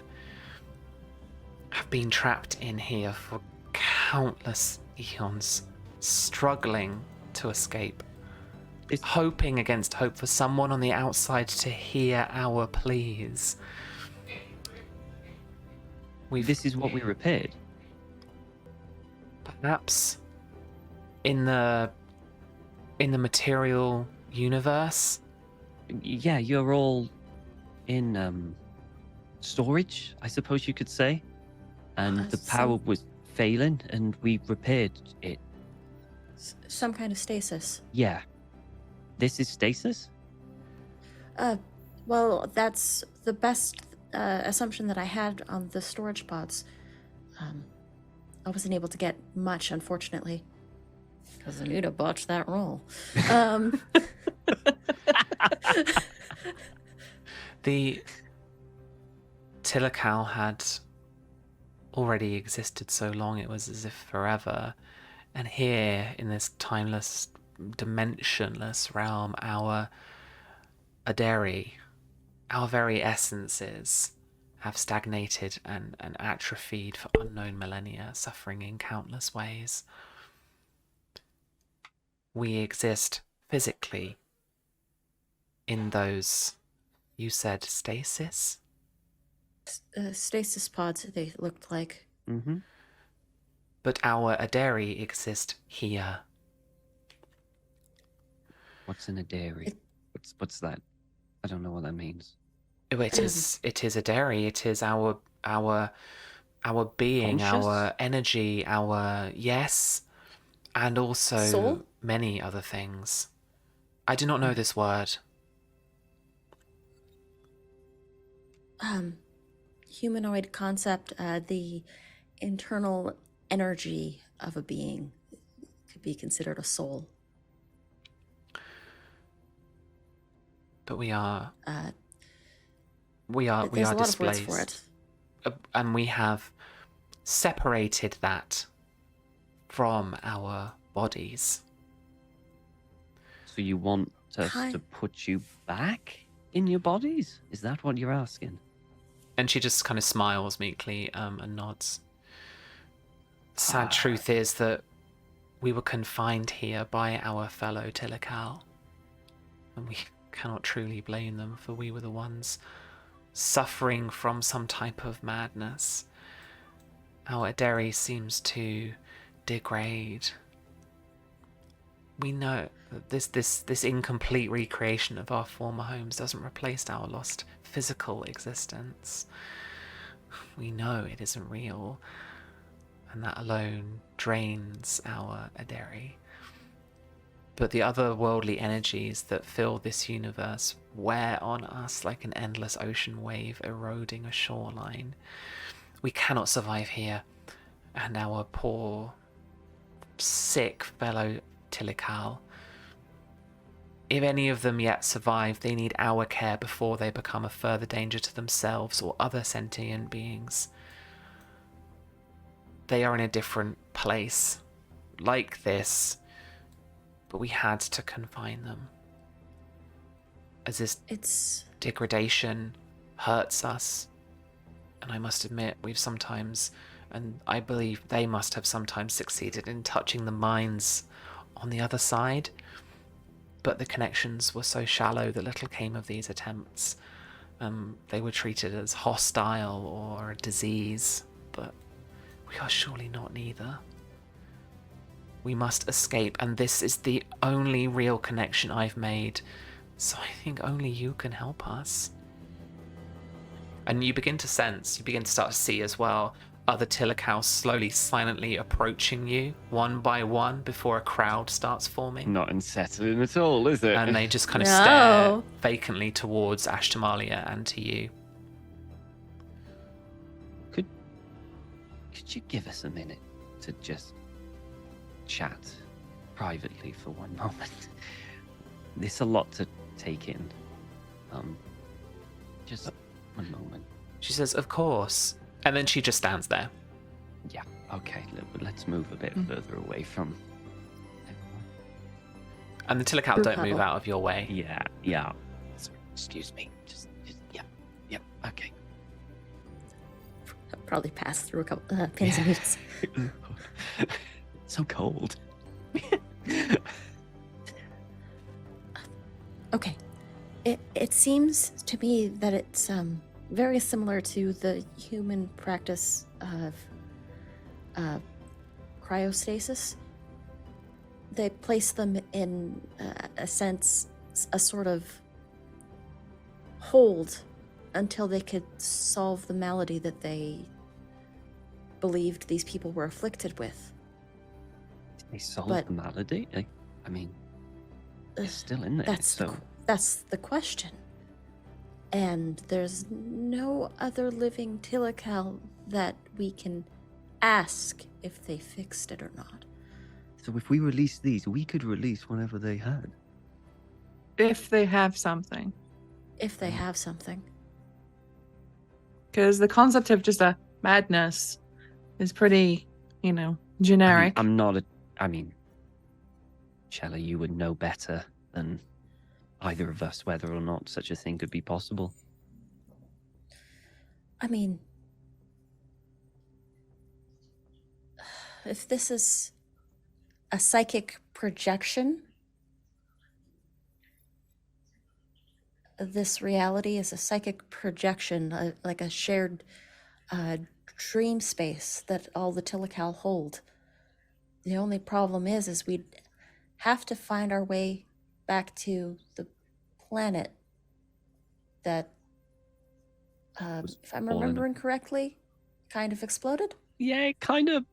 been trapped in here for countless eons, struggling to escape, hoping against hope for someone on the outside to hear our pleas. This is what we repaired. Perhaps in the material universe. Yeah, you're all in storage, I suppose you could say. And the power was failing, and we repaired it. Some kind of stasis. Yeah. This is stasis? Well, that's the best assumption that I had on the storage pods. I wasn't able to get much, unfortunately, because Anita botched that roll. The Tilakal had already existed so long it was as if forever, and here in this timeless, dimensionless realm, our Aderi, our very essences, have stagnated and atrophied for unknown millennia, suffering in countless ways. We exist physically in those, you said, stasis? Stasis pods, they looked like. Mm-hmm. But our Aderi exist here. What's in a dairy? What's that? I don't know what that means. Oh, it is Aderi. It is our being, Conscious? our energy, our yes, and also Soul? many other things. I do not know this word. Humanoid concept, the internal energy of a being could be considered a soul. But we are There's a lot of words displaced, for it. And we have separated that from our bodies. So you want us to put you back in your bodies? Is that what you're asking? And she just kind of smiles meekly and nods. Sad truth is that we were confined here by our fellow Tilakal, and we cannot truly blame them, for we were the ones suffering from some type of madness. Our Aderi seems to degrade. We know that this incomplete recreation of our former homes doesn't replace our lost physical existence. We know it isn't real, and that alone drains our Aderi. But the otherworldly energies that fill this universe wear on us like an endless ocean wave eroding a shoreline. We cannot survive here, and our poor, sick fellow Tilakal, if any of them yet survive, they need our care before they become a further danger to themselves or other sentient beings. They are in a different place, like this, but we had to confine them, as this degradation hurts us. And I must admit, we've sometimes, and I believe they must have sometimes succeeded in touching the minds on the other side, but the connections were so shallow that little came of these attempts. They were treated as hostile or a disease, but we are surely not neither. We must escape, and this is the only real connection I've made, so I think only you can help us. And you begin to start to see as well, other Tilakal slowly, silently approaching you, one by one, before a crowd starts forming. Not unsettling at all, is it? And they just kind of stare vacantly towards Ashtamalia and to you. Could you give us a minute to just chat privately for one moment? There's a lot to take in. Just one moment. She says, of course. And then she just stands there. Yeah, okay. Let's move a bit further away from everyone. And the Tilakal don't move out of your way. Yeah. Sorry, excuse me. Just yeah, okay. I'll probably pass through a couple pins and needles. So cold. Okay. It seems to me that it's very similar to the human practice of cryostasis. They place them in a sense, a sort of hold until they could solve the malady that they believed these people were afflicted with. They solved But- the malady. I mean, it's still in there. That's the question. And there's no other living Tilical that we can ask if they fixed it or not. So if we release these, we could release whatever they had. If they have something. If they have something. Because the concept of just a madness is pretty, generic. I mean, Chela, you would know better than either of us whether or not such a thing could be possible. I mean, if this is a psychic projection, this reality is a psychic projection, like a shared dream space that all the Tilical hold. The only problem is we'd have to find our way back to the planet that, if I'm remembering correctly, kind of exploded. Yeah, it kind of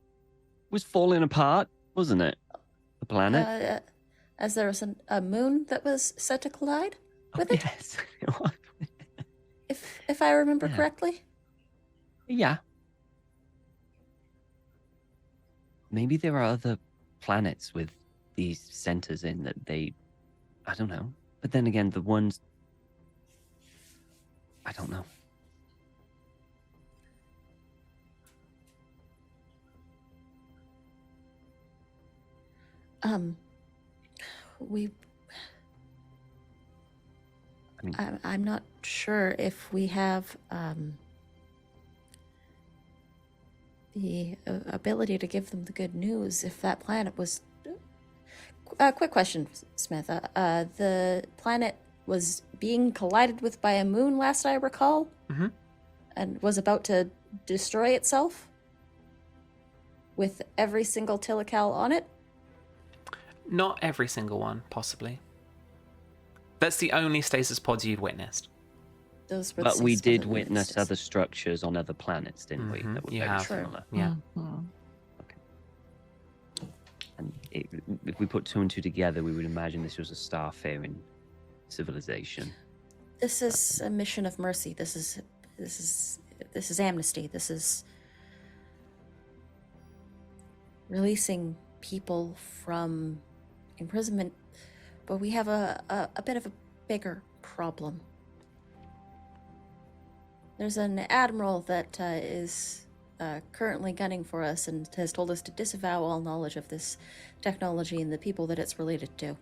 was falling apart, wasn't it? The planet. As there was a moon that was set to collide with it. Yes. If I remember correctly. Yeah. Maybe there are other planets with these centers in that I don't know. But then again, the ones, I don't know. I'm not sure if we have the ability to give them the good news if that planet was... quick question, Smith. The planet was being collided with by a moon, last I recall, and was about to destroy itself with every single Tilical on it? Not every single one, possibly. That's the only stasis pods you've witnessed. Those were But we stasis did pods witness witnessed. other structures on other planets, didn't we? Mhm. That were You very have. similar. Yeah. Mhm. And if we put two and two together, we would imagine this was a starfaring civilization. This is a mission of mercy. This is amnesty. This is releasing people from imprisonment. But we have a bit of a bigger problem. There's an admiral that is currently gunning for us and has told us to disavow all knowledge of this technology and the people that it's related to.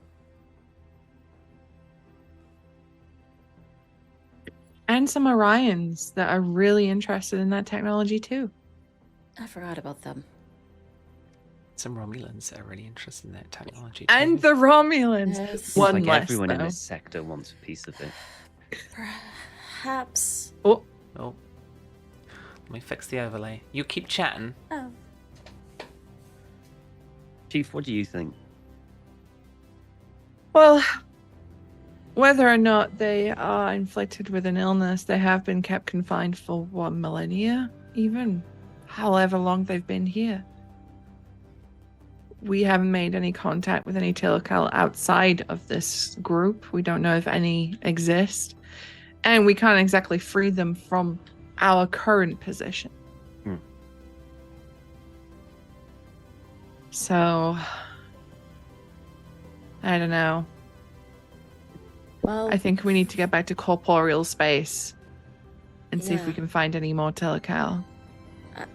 And some Orions that are really interested in that technology too. I forgot about them. Some Romulans are really interested in that technology. And too. the Romulans. Yes. Seems One like less, everyone in though. this sector wants a piece of it. Perhaps. Oh, Oh. Let me fix the overlay. You keep chatting. Oh. Chief, what do you think? well, whether or not they are inflicted with an illness, they have been kept confined for what, millennia? Even however long they've been here. We haven't made any contact with any Tilical outside of this group. We don't know if any exist. And we can't exactly free them from our current position. So, I don't know. Well, I think we need to get back to corporeal space and see if we Yeah. can find any more Tilical.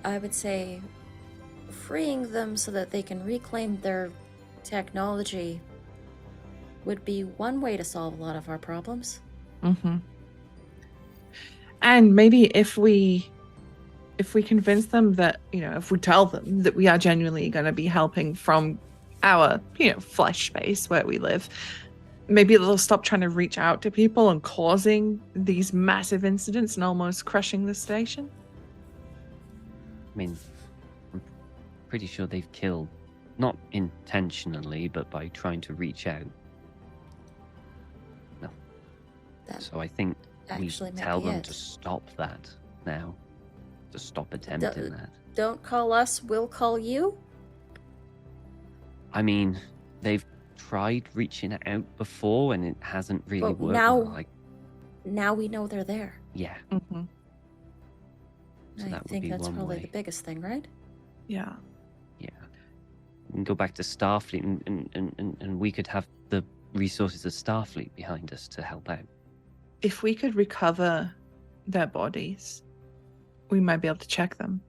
I would say freeing them so that they can reclaim their technology would be one way to solve a lot of our problems. Mm-hmm. And maybe if we convince them that, if we tell them that we are genuinely going to be helping from our, flesh space where we live, maybe they'll stop trying to reach out to people and causing these massive incidents and almost crushing the station. I mean, I'm pretty sure they've killed, not intentionally, but by trying to reach out. No. That So I think we actually might tell be them it. to stop that now. To stop attempting that. don't call us, we'll call you? I mean, they've tried reaching out before and it hasn't really But worked. now- Well, Now we know they're there. yeah. Mm-hmm. So I that would think be that's one probably way. the biggest thing, right? Yeah. Yeah. We can go back to Starfleet and we could have the resources of Starfleet behind us to help out. If we could recover their bodies, we might be able to check them.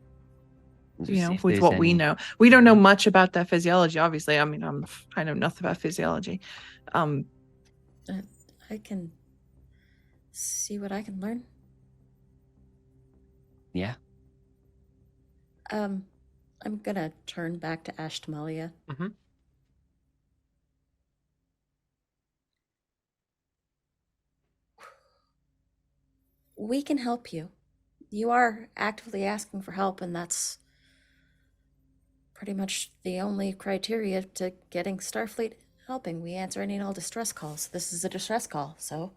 You know, If with there's what we any- know. We don't know much about their physiology, obviously. I mean, I know nothing about physiology. I can see what I can learn. Yeah. I'm gonna turn back to Ashtamalia. Mm-hmm. We can help you. You are actively asking for help, and that's pretty much the only criteria to getting Starfleet helping. We answer any and all distress calls. This is a distress call, so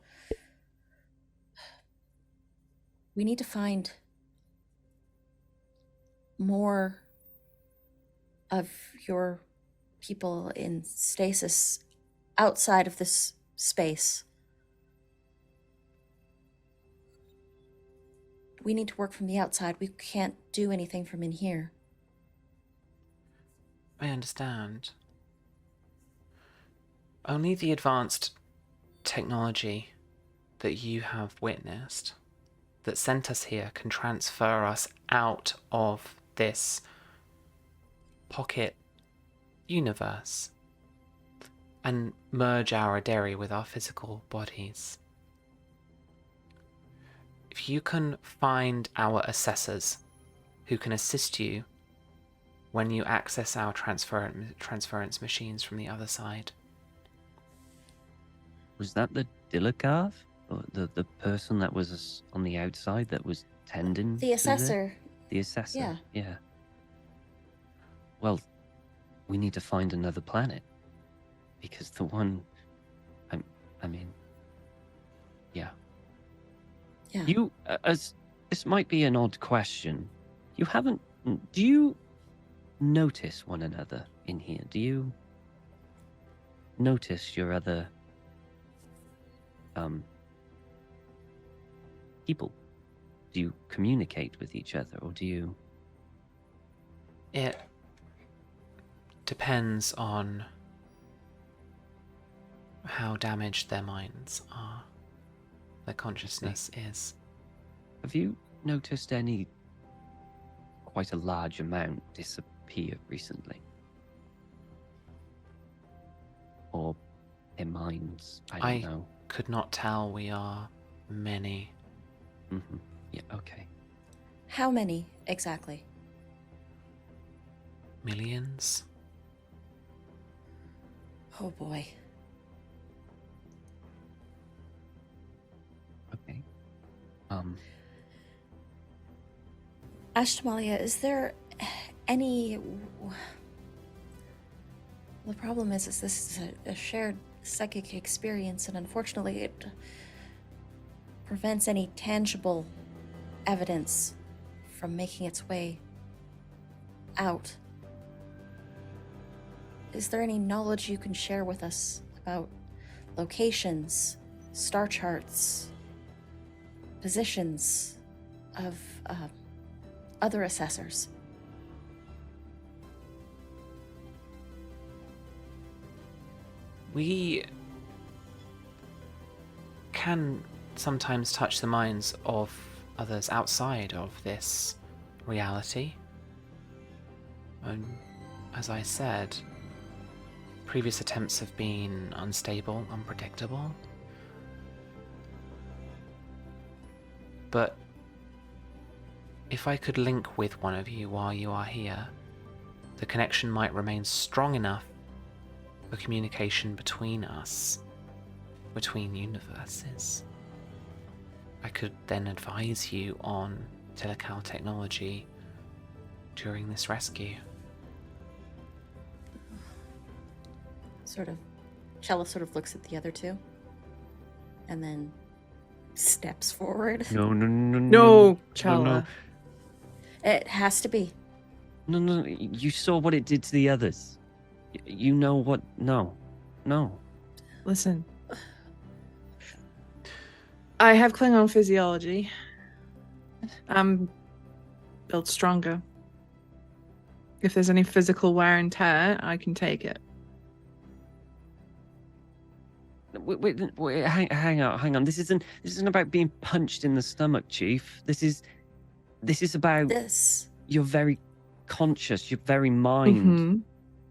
we need to find more of your people in stasis outside of this space. We need to work from the outside. We can't do anything from in here. I understand. Only the advanced technology that you have witnessed, that sent us here, can transfer us out of this pocket universe and merge our dairy with our physical bodies. If you can find our assessors who can assist you when you access our transference machines from the other side. Was that the Dillikarv? Or the person that was on the outside that was tending The to assessor. The assessor? Yeah. Yeah. Well, we need to find another planet. Because the one... I mean... Yeah. Yeah. You, as this might be an odd question, you haven't... Do you notice one another in here? Do you notice your other... people? Do you communicate with each other, or do you... It depends on how damaged their minds are, their consciousness is. Have you noticed any quite a large amount disappear recently? Or their minds? I don't know. Could not tell. We are many. Mm-hmm. Yeah, okay. How many exactly? Millions? Oh boy. Okay. Ashtamalia, is there any... The problem is this is a shared psychic experience, and unfortunately it prevents any tangible evidence from making its way out. Is there any knowledge you can share with us about locations, star charts, positions of other assessors? We can sometimes touch the minds of others outside of this reality. And as I said, previous attempts have been unstable, unpredictable. But if I could link with one of you while you are here, the connection might remain strong enough for communication between us, between universes. I could then advise you on telecal technology during this rescue. Chela sort of looks at the other two and then steps forward. No, No, Chela. It has to be. No, you saw what it did to the others. You know what? No. Listen. I have Klingon physiology. I'm built stronger. If there's any physical wear and tear, I can take it. Wait, hang on. This isn't about being punched in the stomach, Chief. This is about your very conscious, your very mind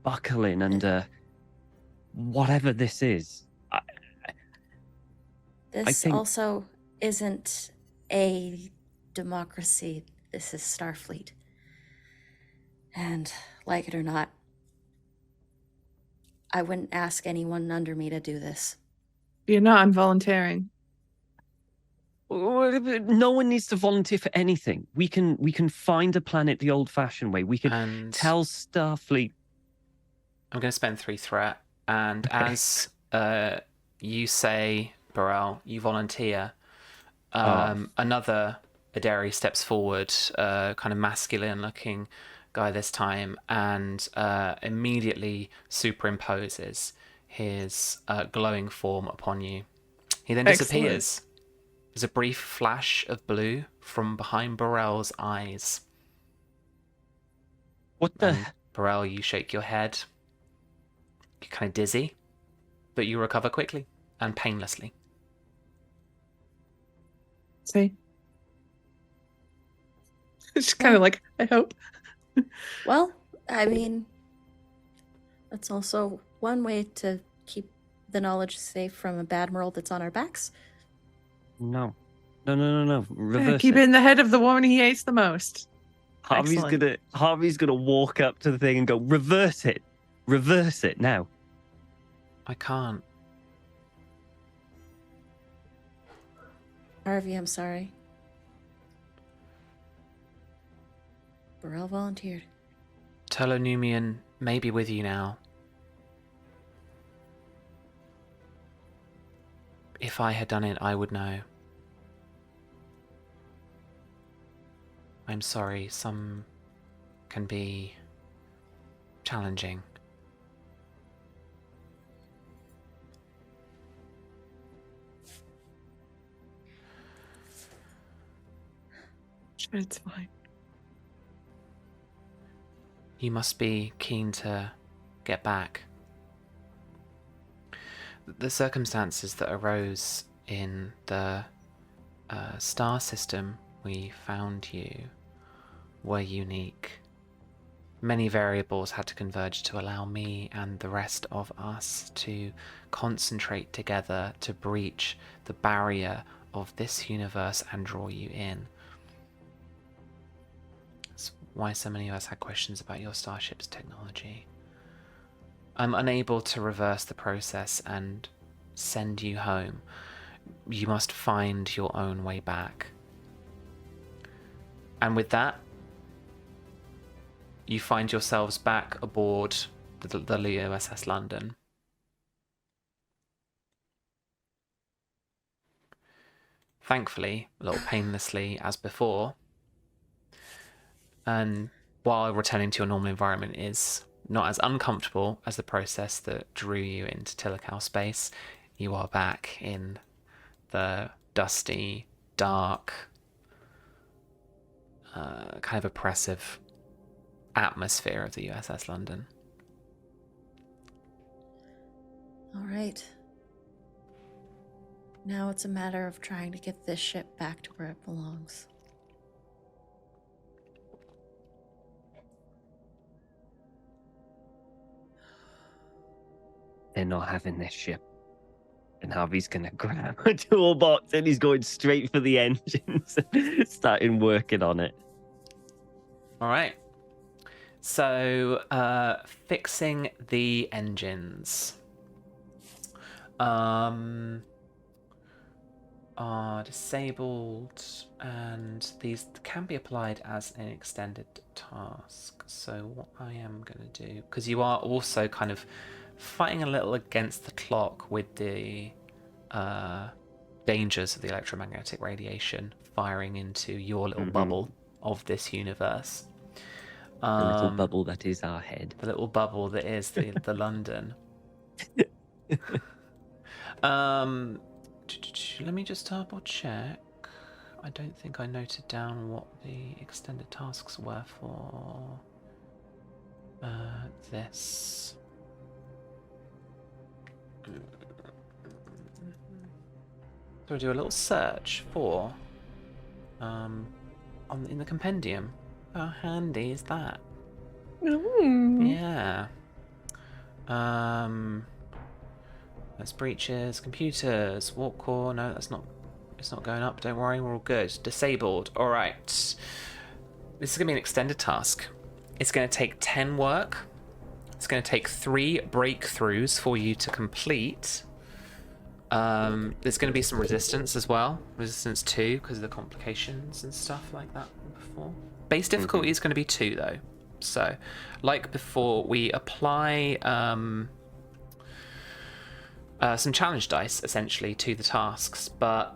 buckling under whatever this is. This also isn't a democracy. This is Starfleet. And like it or not, I wouldn't ask anyone under me to do this. You're not. I'm volunteering. No one needs to volunteer for anything. We can find a planet the old-fashioned way. We can tell Starfleet. I'm going to spend 3 threat, and as you say, Burrell, you volunteer. Another Aderi steps forward, kind of masculine-looking guy this time, and immediately superimposes his glowing form upon you. He then disappears. There's a brief flash of blue from behind Burrell's eyes. What the? Burrell, you shake your head. You're kind of dizzy, but you recover quickly and painlessly. See? It's kind of like, I hope. Well, I mean, that's also one way to keep the knowledge safe from a bad world that's on our backs. No. Reverse keep it in the head of the woman he hates the most. Harvey's gonna walk up to the thing and go, reverse it now. I can't. Harvey, I'm sorry. Burrell volunteered. Tolonumian may be with you now. If I had done it, I would know. I'm sorry, some can be challenging. It's fine. You must be keen to get back. The circumstances that arose in the star system we found you were unique. Many variables had to converge to allow me and the rest of us to concentrate together to breach the barrier of this universe and draw you in. That's why so many of us had questions about your starship's technology. I'm unable to reverse the process and send you home. You must find your own way back. And with that, you find yourselves back aboard the USS London. Thankfully, a little painlessly as before, and while returning to your normal environment is not as uncomfortable as the process that drew you into Tilakau space, you are back in the dusty, dark, kind of oppressive atmosphere of the USS London. All right. Now it's a matter of trying to get this ship back to where it belongs. They're not having this ship. And Harvey's gonna grab a toolbox and he's going straight for the engines, starting working on it. All right. So, fixing the engines. Are disabled, and these can be applied as an extended task. So what I am going to do, because you are also kind of fighting a little against the clock with the dangers of the electromagnetic radiation firing into your little bubble of this universe. The little bubble that is our head. The little bubble that is the London. Let me just double check. I don't think I noted down what the extended tasks were for this. So I do a little search for in the compendium. How handy is that? Yeah. That's breaches, computers, warp core. No, that's not. It's not going up. Don't worry, we're all good. Disabled. All right. This is gonna be an extended task. It's gonna take 10 work. It's gonna take 3 breakthroughs for you to complete. There's gonna be some resistance as well. Resistance 2 because of the complications and stuff like that before. Base difficulty is gonna be 2 though. So, like before, we apply some challenge dice essentially to the tasks, but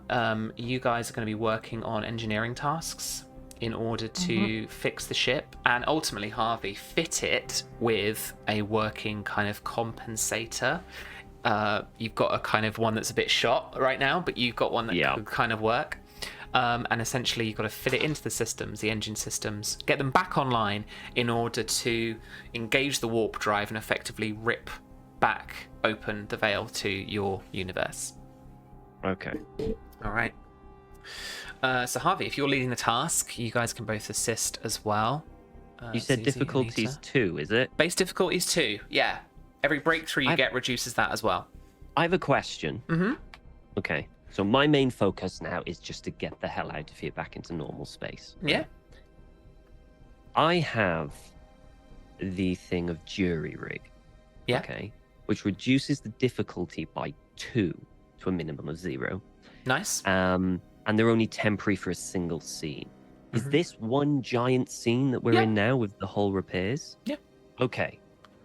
you guys are going to be working on engineering tasks in order to fix the ship and ultimately, Harvey, fit it with a working kind of compensator. You've got a kind of one that's a bit shot right now, but you've got one that could kind of work. And essentially you've got to fit it into the systems, the engine systems, get them back online in order to engage the warp drive and effectively rip back open the veil to your universe. Okay. All right. So Harvey, if you're leading the task, you guys can both assist as well. You said difficulties 2, is it? Base difficulties 2, yeah. Every breakthrough you get reduces that as well. I have a question. Okay. So my main focus now is just to get the hell out of here back into normal space. Yeah. I have the thing of jury rig. Yeah. Okay. Which reduces the difficulty by 2 to a minimum of 0. Nice. And they're only temporary for a single scene. Is this one giant scene that we're in now with the hull repairs? Yeah. Okay.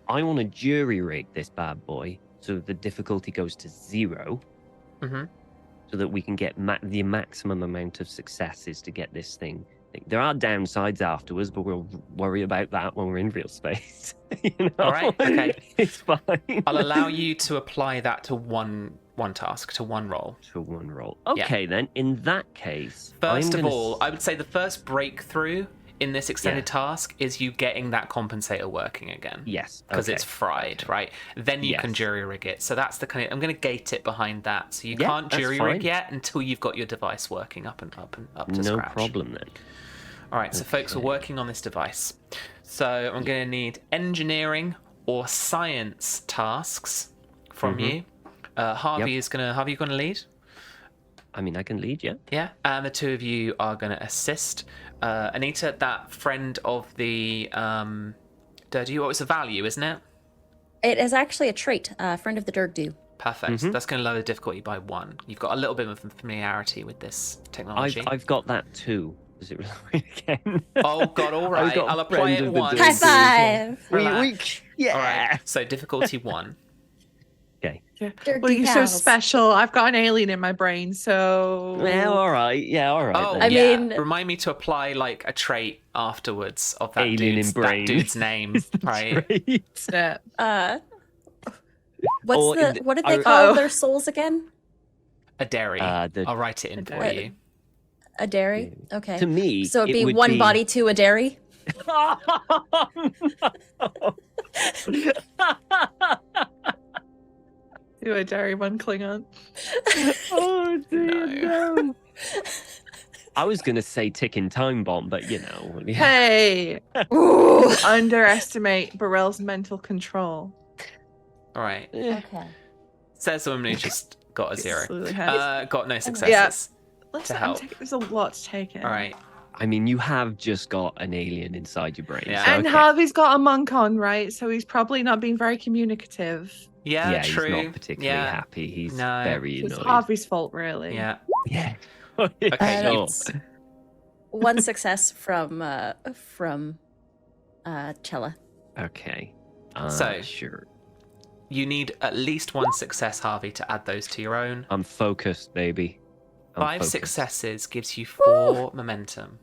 I want to jury rig this bad boy so the difficulty goes to 0. So that we can get the maximum amount of successes to get this thing. There are downsides afterwards, but we'll worry about that when we're in real space. You know? All right, okay. It's fine. I'll allow you to apply that to one task, to one roll. To one roll. Okay, then. In that case... First of all, I would say the first breakthrough in this extended task is you getting that compensator working again. Yes. Because it's fried, right? Then you can jury rig it. So that's the kind of... I'm going to gate it behind that. So you can't jury rig yet until you've got your device working up to scratch. No problem then. All right, so folks are working on this device. So I'm going to need engineering or science tasks from you. Harvey is going to lead. I mean, I can lead, yeah. Yeah, and the two of you are going to assist. Anita, that friend of the Durdu, what was the value, isn't it? It is actually a trait, friend of the Durdu. Perfect. That's going to lower the difficulty by 1. You've got a little bit of familiarity with this technology. I've got that too. Does it really again? Oh God! All right, I'll apply it once. High five! Yeah. All right. So difficulty 1. Okay. Well, you're so special. I've got an alien in my brain, so... Yeah, all right. Yeah, all right. Oh, then. I mean... Remind me to apply, like, a trait afterwards of that alien in brain. That dude's name, right? Yeah. What did they call their souls again? A dairy. I'll write it in for you. A dairy? Okay. To me, so it'd be one body to a dairy? Do a dairy, one Klingon. Oh, dear, no. I was going to say ticking time bomb, but you know. Hey! Ooh, underestimate Burrell's mental control. All right. Okay. Says the woman who just got a 0. Absolutely has. Got no successes. Listen, to help. There's a lot to take in. All right. I mean, you have just got an alien inside your brain. Yeah. So, And Harvey's got a monk on, right? So he's probably not being very communicative. Yeah, true. He's not particularly happy. He's very It's annoyed. Harvey's fault, really. Yeah. Yeah. Okay. Sure. One success from Chela. Okay. So- sure. You need at least 1 success, Harvey, to add those to your own. I'm focused, baby. 5 successes gives you 4 momentum.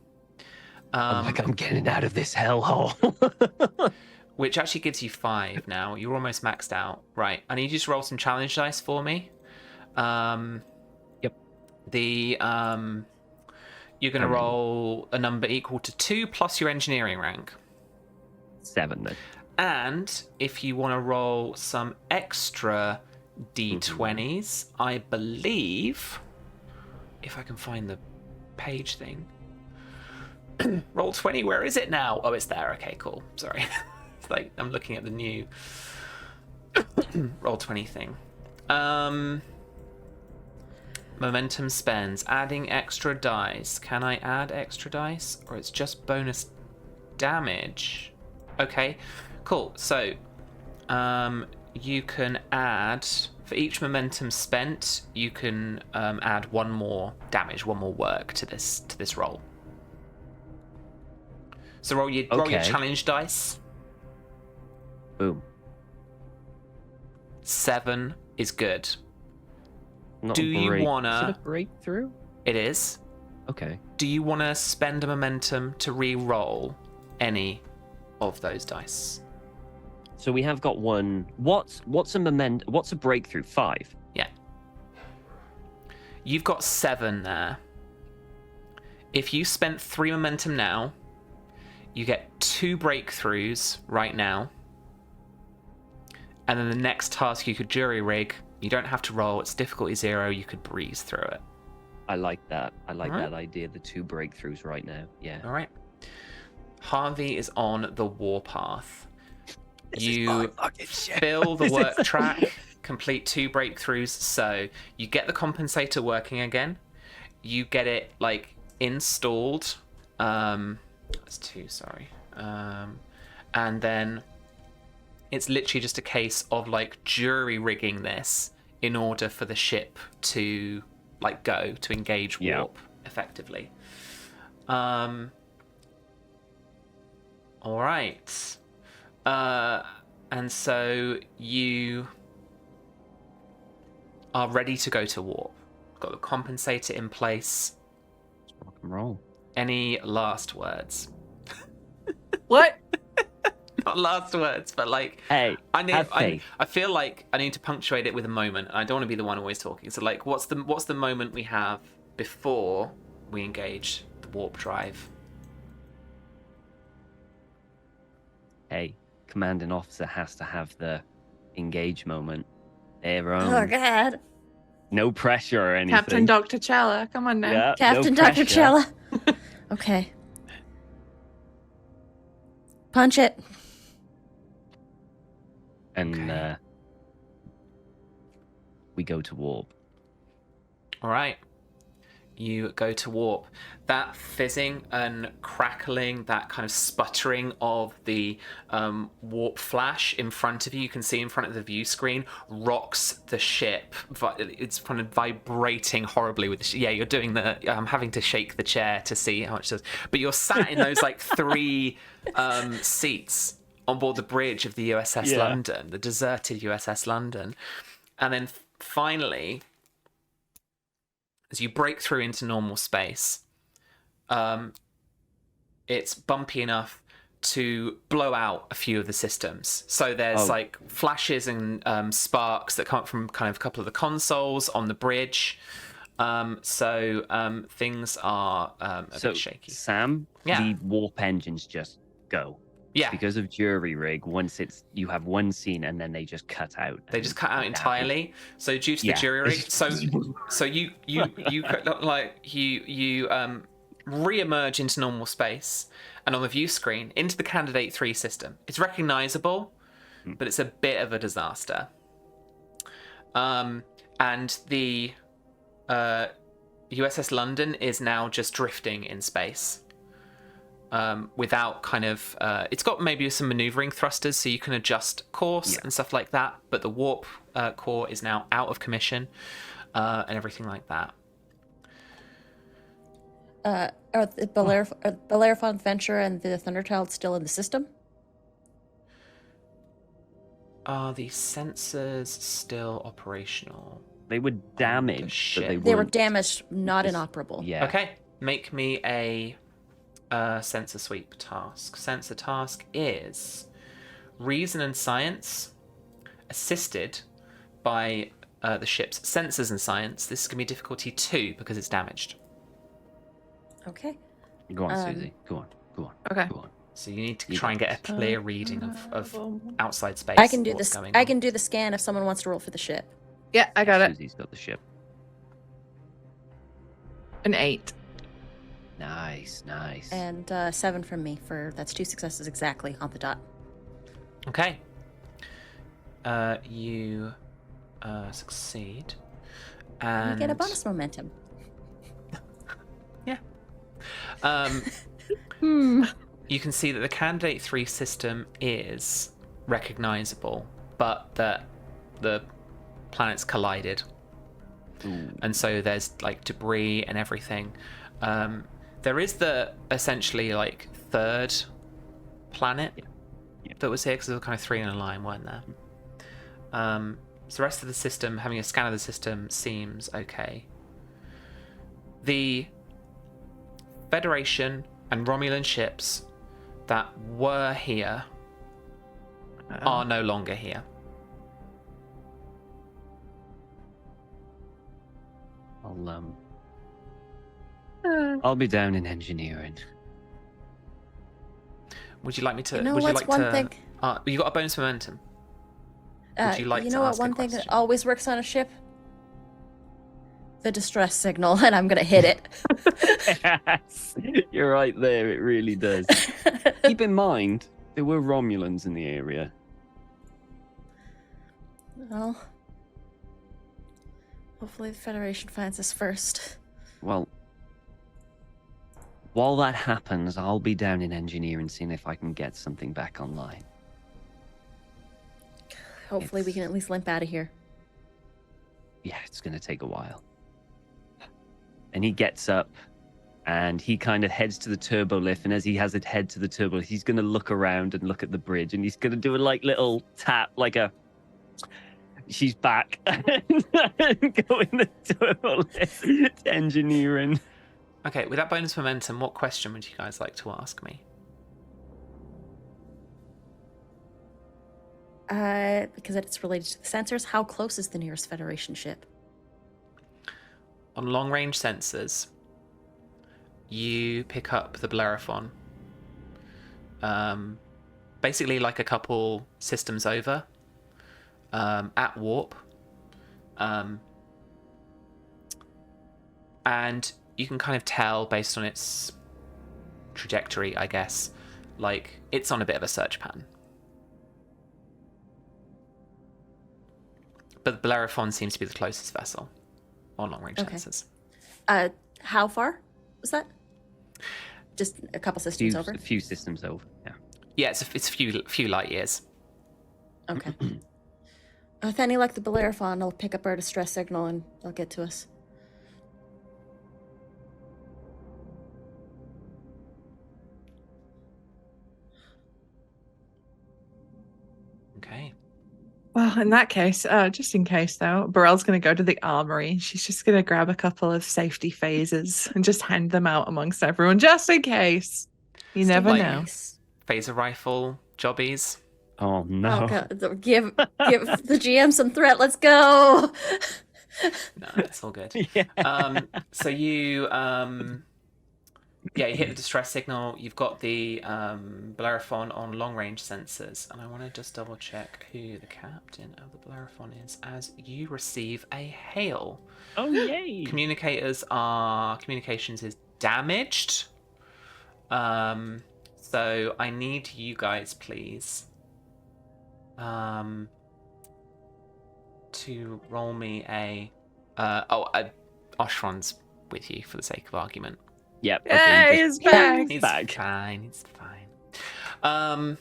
I'm like, I'm getting out of this hellhole. Which actually gives you 5 now. You're almost maxed out. Right. I need you to roll some challenge dice for me. Yep. You're going to roll a number equal to 2 plus your engineering rank. 7 then. And if you want to roll some extra d20s, I believe, if I can find the page thing. Roll 20, where is it now? Oh, it's there. Okay, cool. Sorry. It's like I'm looking at the new roll 20 thing. Momentum spends. Adding extra dice. Can I add extra dice? Or it's just bonus damage? Okay, cool. So, you can add... For each momentum spent, you can add 1 more damage, 1 more work to this roll. So roll your challenge dice. Boom. 7 is good. Not Do you wanna? Is it a breakthrough? It is. Okay. Do you want to spend a momentum to re-roll any of those dice? So we have got 1. What's a breakthrough? 5. Yeah. You've got 7 there. If you spent 3 momentum now, you get 2 breakthroughs right now. And then the next task you could jury rig. You don't have to roll. It's difficulty 0. You could breeze through it. I like that. I like All right. that idea. The 2 breakthroughs right now. Yeah. All right. Harvey is on the warpath. You fill the work track, complete 2 breakthroughs. So you get the compensator working again. You get it like installed. That's 2, sorry. And then it's literally just a case of like jury rigging this in order for the ship to like go to engage warp effectively. All right. And so you are ready to go to warp. Got the compensator in place. Rock and roll. Any last words? What? Not last words, but like, Hey, I feel like I need to punctuate it with a moment. I don't want to be the one always talking. So like, what's the moment we have before we engage the warp drive? Hey, commanding officer has to have the engage moment. Their own. Oh God, No pressure or anything. Captain Doctor Chela, come on now. Yeah, Captain no Doctor pressure. Chela. Okay. Punch it. And Okay. We go to warp. All right. You go to warp. That fizzing and crackling, that kind of sputtering of the warp flash in front of you, you can see in front of the view screen, rocks the ship. It's kind of vibrating horribly with the ship. Yeah, you're doing the... I'm having to shake the chair to see how much it does. But you're sat in those like 3 seats on board the bridge of the USS London, the deserted USS London. And then finally... as you break through into normal space, it's bumpy enough to blow out a few of the systems. So there's like flashes and sparks that come up from kind of a couple of the consoles on the bridge. So things are a bit shaky. Sam, the warp engines just go. Yeah. Because of jury rig, once you have one scene and then they just cut out. They just cut out entirely. So due to the jury rig, so you re-emerge into normal space, and on the view screen into the Candidate 3 system. It's recognizable, but it's a bit of a disaster. And the USS London is now just drifting in space. Without kind of... it's got maybe some maneuvering thrusters, so you can adjust course and stuff like that, but the warp core is now out of commission, and everything like that. Are the Bellerophon Venture and the Thunderchild still in the system? Are the sensors still operational? They were damaged, but They were weren't- damaged, not inoperable. Yeah. Okay, make me a sensor sweep task. Sensor task is reason and science assisted by the ship's sensors and science. This is going to be difficulty 2 because it's damaged. Okay. Go on, Susie. Go on. Okay. Go on. So you need to try and get a clear reading of outside space. I can do what's this. going I on. can do the scan if someone wants to roll for the ship. Yeah, I got it. Susie's got the ship. An 8. Nice. And 7 from me that's 2 successes exactly on the dot. Okay. You succeed. And You get a bonus momentum. Yeah. You can see that the Candidate 3 system is recognizable, but that the planets collided. Ooh. And so there's like debris and everything. There is the essentially like third planet that was here, because there were kind of 3 in a line, weren't there? So the rest of the system, having a scan of the system, seems okay. The Federation and Romulan ships that were here are no longer here. I'll be down in engineering. Would you like me to? You know would what's you like one to? thing? You got a bonus momentum. Would you like you to know what ask a one thing that question? always works on a ship? The distress signal, and I'm gonna hit it. Yes, you're right there. It really does. Keep in mind, there were Romulans in the area. Well, hopefully the Federation finds us first. Well, while that happens, I'll be down in engineering seeing if I can get something back online. Hopefully we can at least limp out of here. Yeah, it's going to take a while. And he gets up and he kind of heads to the turbo lift. And as he has it head to the turbo lift, he's going to look around and look at the bridge. And he's going to do a little tap, like a, she's back. And go in the turbo lift to engineering. Okay, with that bonus momentum, what question would you guys like to ask me? Because it's related to the sensors, how close is the nearest Federation ship? On long-range sensors, you pick up the Bellerophon. Basically like a couple systems over, at warp. And you can kind of tell based on its trajectory, I guess, like it's on a bit of a search pattern. But the Bellerophon seems to be the closest vessel on long-range sensors. How far was that? Just a couple systems over? A few systems over, yeah. Yeah, it's a few light years. Okay. With any luck, the Bellerophon will pick up our distress signal and they'll get to us. Okay. Well, in that case, just in case though, Burrell's going to go to the armory. She's just going to grab a couple of safety phasers and just hand them out amongst everyone, just in case. You never know. Phaser rifle jobbies. Oh no! Oh, God. Give the GM some threat. Let's go. No, it's all good. Yeah. So you you hit the distress signal. You've got the Bellerophon on long-range sensors, and I want to just double-check who the captain of the Bellerophon is, as you receive a hail. Oh yay! Communications is damaged. So I need you guys, please, to roll me a. Oshron's with you for the sake of argument. Yep. Hey, Okay, he's back. He's back. fine. He's fine. I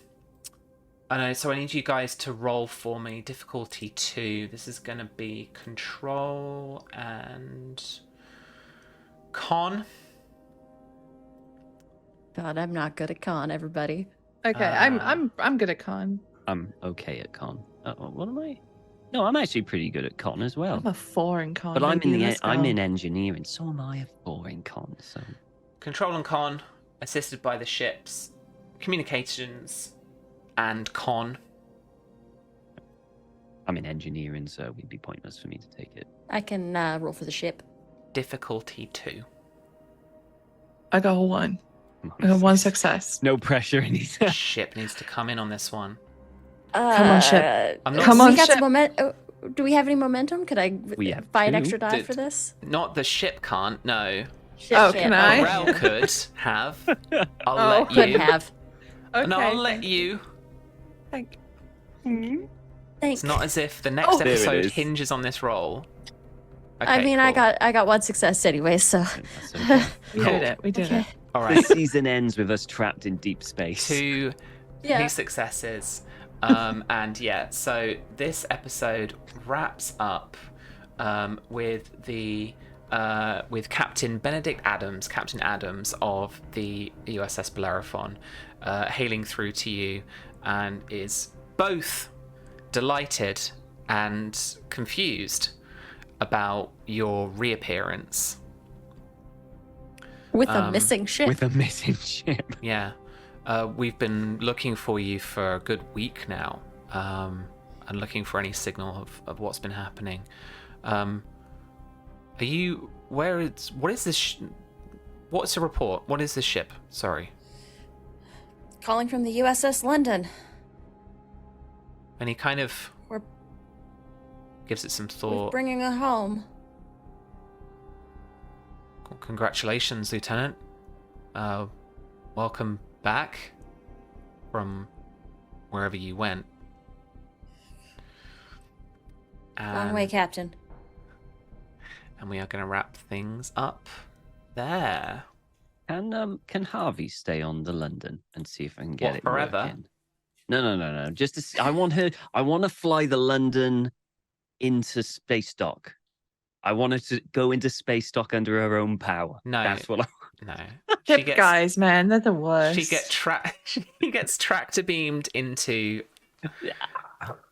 know. So I need you guys to roll for me. Difficulty 2. This is going to be control and con. God, I'm not good at con, everybody. Okay, I'm good at con. I'm okay at con. What am I? No, I'm actually pretty good at con as well. I'm a 4 in con. But I'm baby, let's I'm go. in engineering, so am I a 4 in con. So Control and con. assisted by the ship's communications and con. I'm in engineering, so it'd be pointless for me to take it. I can roll for the ship. Difficulty 2. I got 1. I got 1 success. No pressure. Ship needs to come in on this one. Come on, ship. I'm not Come we on, got ship. some momentum. Do we have any momentum? Could I We have buy an 2. extra die Did- for this? Not the ship can't, no. Ship Oh, can't. can I? Morel could have. I'll Oh. let Could you. have. Okay. No, I'll let you. Thank Thanks. It's not as if the next There it episode is. hinges on this roll. I Okay, mean, cool. I got 1 success anyway, so. That's okay. We did it. We did it. All The right. season ends with us trapped in deep space. 2 Yeah. successes. And yeah, so this episode wraps up with the with Captain Benedict Adams, Captain Adams of the USS Bellerophon, hailing through to you, and is both delighted and confused about your reappearance. With a missing ship. With a missing ship. Yeah. We've been looking for you for a good week now, and looking for any signal of what's been happening. Are you? What is this? What's the report? What is this ship? Sorry. Calling from the USS London. And he kind of We're gives it some we're thought. bringing it home. Congratulations, Lieutenant. Welcome back from wherever you went. Long way, Captain. And we are going to wrap things up there. Can Harvey stay on the London and see if I can get What, it forever? working? No. Just to see, I want to fly the London into space dock. I want her to go into space dock under her own power. No. That's what I. No. Ship guys, man, they're the worst. She gets tractor beamed into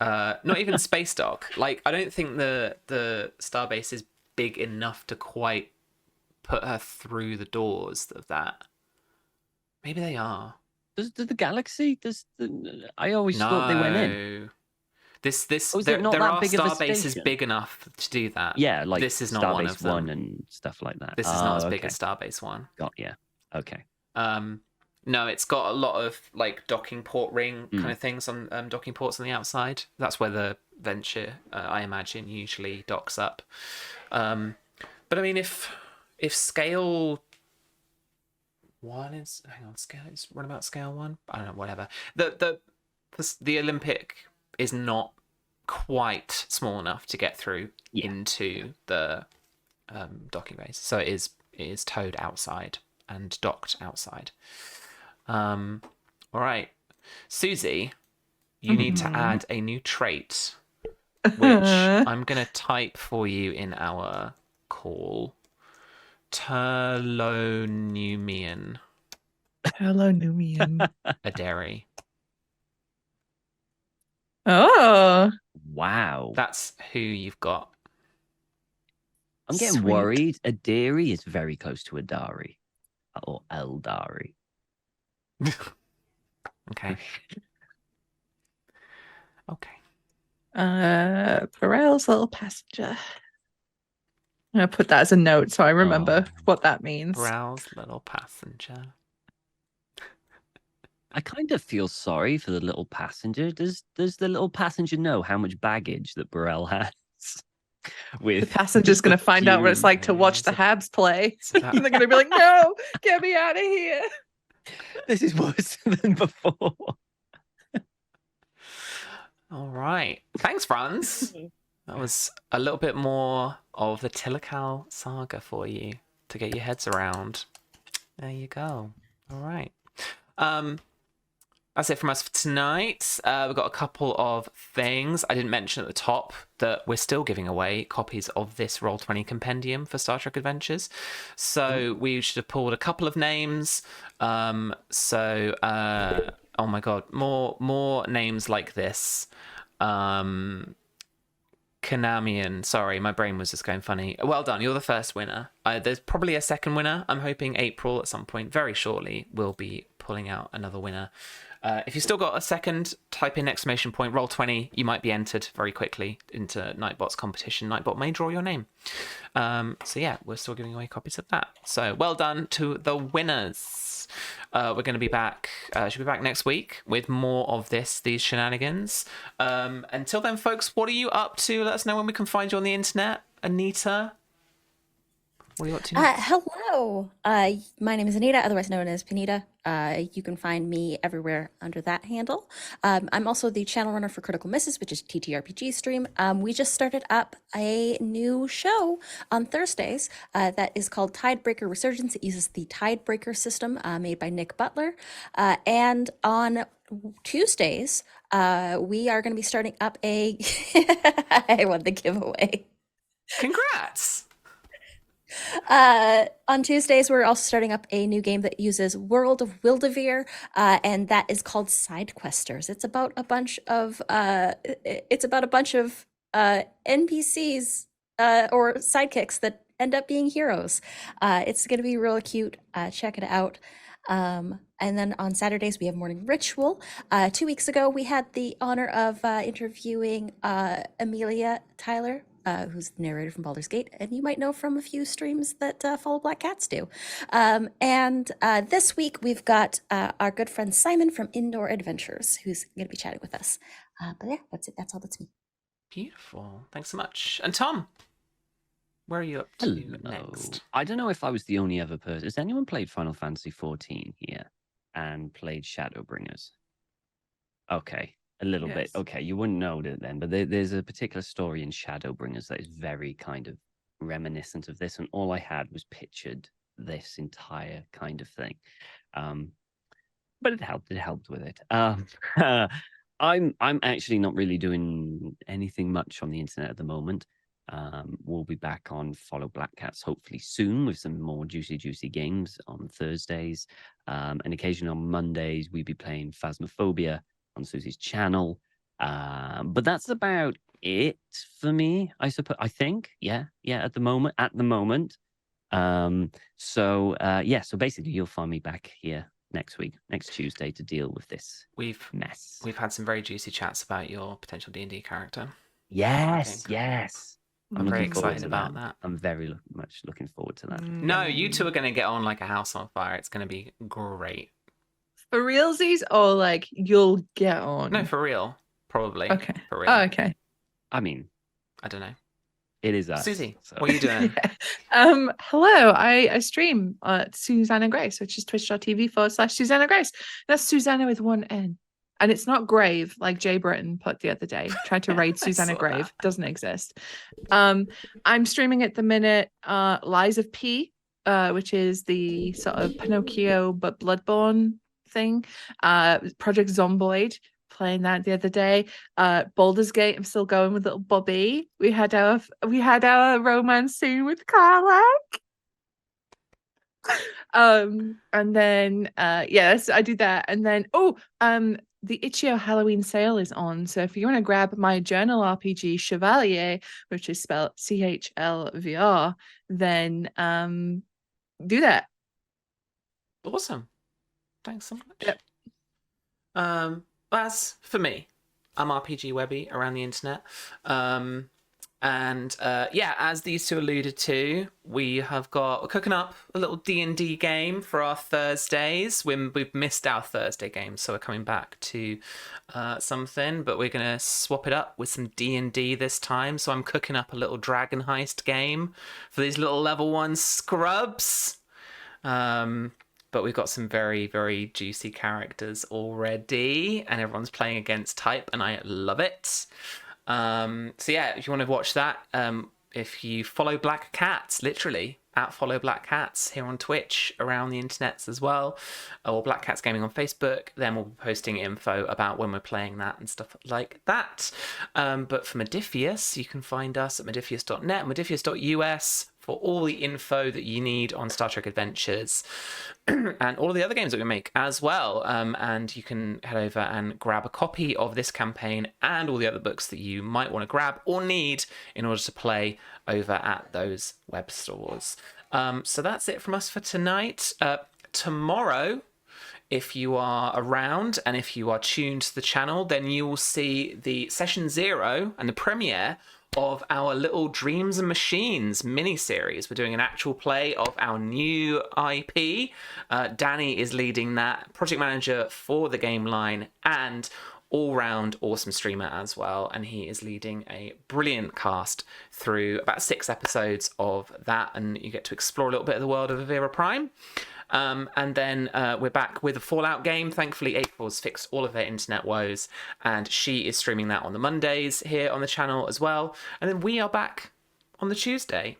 not even space dock. Like, I don't think the starbase is big enough to quite put her through the doors of that. Maybe they are. Does the galaxy? I always thought they went in. This Oh, is there, it not there that are big of a starbases station? big enough to do that. Yeah, like this is not one of Starbase them. 1 and stuff like that. This is not as big okay. as Starbase 1. Got yeah. Okay. No, it's got a lot of like docking port ring kind of things on docking ports on the outside. That's where the Venture, I imagine, usually docks up. But I mean, if scale 1 is, hang on, scale is what about scale 1? I don't know, whatever. The Olympic is not quite small enough to get through into the docking base, so it is towed outside and docked outside. All right, Susie, you need to add a new trait, which I'm going to type for you in our call. Turlonumian Hello, Numian. Aderi. Oh, Wow. That's who you've got. I'm getting Sweet. worried. A dairy is very close to a dari. Or Eldari. Okay. Okay. Pharrell's little passenger. I'm gonna put that as a note so I remember Oh. what that means. Browse little passenger. I kind of feel sorry for the little passenger. Does the little passenger know how much baggage that Burrell has? The With passenger's gonna find out what it's like to watch the Habs play. that- They're gonna be like, "No, get me out of here." this is worse than before. All right. Thanks, Franz. That was a little bit more of the Tilakal saga for you to get your heads around. There you go. All right. That's it from us for tonight. We've got a couple of things. I didn't mention at the top that we're still giving away copies of this Roll20 compendium for Star Trek Adventures. So we should have pulled a couple of names. Oh my god, more names like this. Konamian. Sorry, my brain was just going funny. Well done. You're the first winner. There's probably a second winner. I'm hoping April at some point, very shortly, will be pulling out another winner. If you still got a second, type in exclamation point, roll 20. You might be entered very quickly into Nightbot's competition. Nightbot may draw your name. So yeah, we're still giving away copies of that. So well done to the winners. We're going to be back. Should be back next week with more of these shenanigans. Until then, folks, what are you up to? Let us know when we can find you on the internet. Anita, what are you up to? Hello. My name is Anita, otherwise known as Panita. You can find me everywhere under that handle. I'm also the channel runner for Critical Misses, which is TTRPG stream. We just started up a new show on Thursdays that is called Tidebreaker Resurgence. It uses the Tidebreaker system made by Nick Butler. And on Tuesdays, we are going to be starting up a... I won the giveaway. Congrats! On Tuesdays, we're also starting up a new game that uses World of Wildevere, and that is called Side Questers. It's about a bunch of NPCs or sidekicks that end up being heroes. It's going to be really cute. Check it out. And then on Saturdays, we have Morning Ritual. 2 weeks ago, we had the honor of interviewing Amelia Tyler, who's the narrator from Baldur's Gate, and you might know from a few streams that Follow Black Cats do. And this week, we've got our good friend Simon from Indoor Adventures, who's going to be chatting with us. But yeah, that's it. That's all that's me. Beautiful. Thanks so much. And Tom, where are you up to next? I don't know if I was the only other person. Has anyone played Final Fantasy 14 here and played Shadowbringers? Okay. A little bit. Okay, you wouldn't know it then, but there's a particular story in Shadowbringers that is very kind of reminiscent of this, and all I had was pictured this entire kind of thing. But it helped with it. I'm actually not really doing anything much on the internet at the moment. We'll be back on Follow Black Cats hopefully soon with some more juicy games on Thursdays. And occasionally on Mondays we'll be playing Phasmophobia on Susie's channel. But that's about it for me, I suppose. I think. Yeah, at the moment. So basically you'll find me back here next Tuesday to deal with this mess. We've had some very juicy chats about your potential D&D character. Yes. I'm very excited about that. I'm very much looking forward to that. No, you two are going to get on like a house on fire. It's going to be great. For realsies, or like you'll get on? No, for real. Probably. Okay. For real. Oh, okay. I mean, I don't know. It is us. Susie, so. what are you doing? Hello. I stream Susanna Grace, which is twitch.tv/Susanna Grace. That's Susanna with one N. And it's not Grave, like Jay Britton put the other day. Tried to raid Susanna Grave. Doesn't exist. I'm streaming at the minute Lies of P, which is the sort of Pinocchio but Bloodborne thing. Project Zomboid, playing that the other day. Baldur's Gate, I'm still going with little Bobby. We had our romance scene with Carla. And then yes, I do that. And then the Itch.io Halloween sale is on. So if you want to grab my journal RPG Chevalier, which is spelled CHLVR, then do that. Awesome. Thanks so much. Yep. As for me, I'm RPG Webby around the internet. As these two alluded to, we're cooking up a little D&D game for our Thursdays. We've missed our Thursday game, so we're coming back to something, but we're going to swap it up with some D&D this time. So I'm cooking up a little Dragon Heist game for these little level 1 scrubs. But we've got some very, very juicy characters already, and everyone's playing against type, and I love it. If you want to watch that, if you follow Black Cats, literally at Follow Black Cats here on Twitch, around the internets as well, or Black Cats Gaming on Facebook, then we'll be posting info about when we're playing that and stuff like that. But for Modiphius, you can find us at modiphius.net, modiphius.us, for all the info that you need on Star Trek Adventures and all of the other games that we make as well. And you can head over and grab a copy of this campaign and all the other books that you might want to grab or need in order to play over at those web stores. So that's it from us for tonight. Tomorrow, if you are around and if you are tuned to the channel, then you will see the Session 0 and the premiere of our little Dreams and Machines mini-series. We're doing an actual play of our new IP. Danny is leading that, project manager for the game line and all-round awesome streamer as well, and he is leading a brilliant cast through about 6 episodes of that, and you get to explore a little bit of the world of Avira Prime. And then we're back with a Fallout game. Thankfully, April's fixed all of their internet woes, and she is streaming that on the Mondays here on the channel as well. And then we are back on the Tuesday.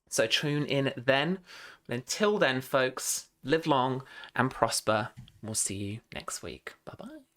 So tune in then. But until then, folks, live long and prosper. We'll see you next week. Bye-bye.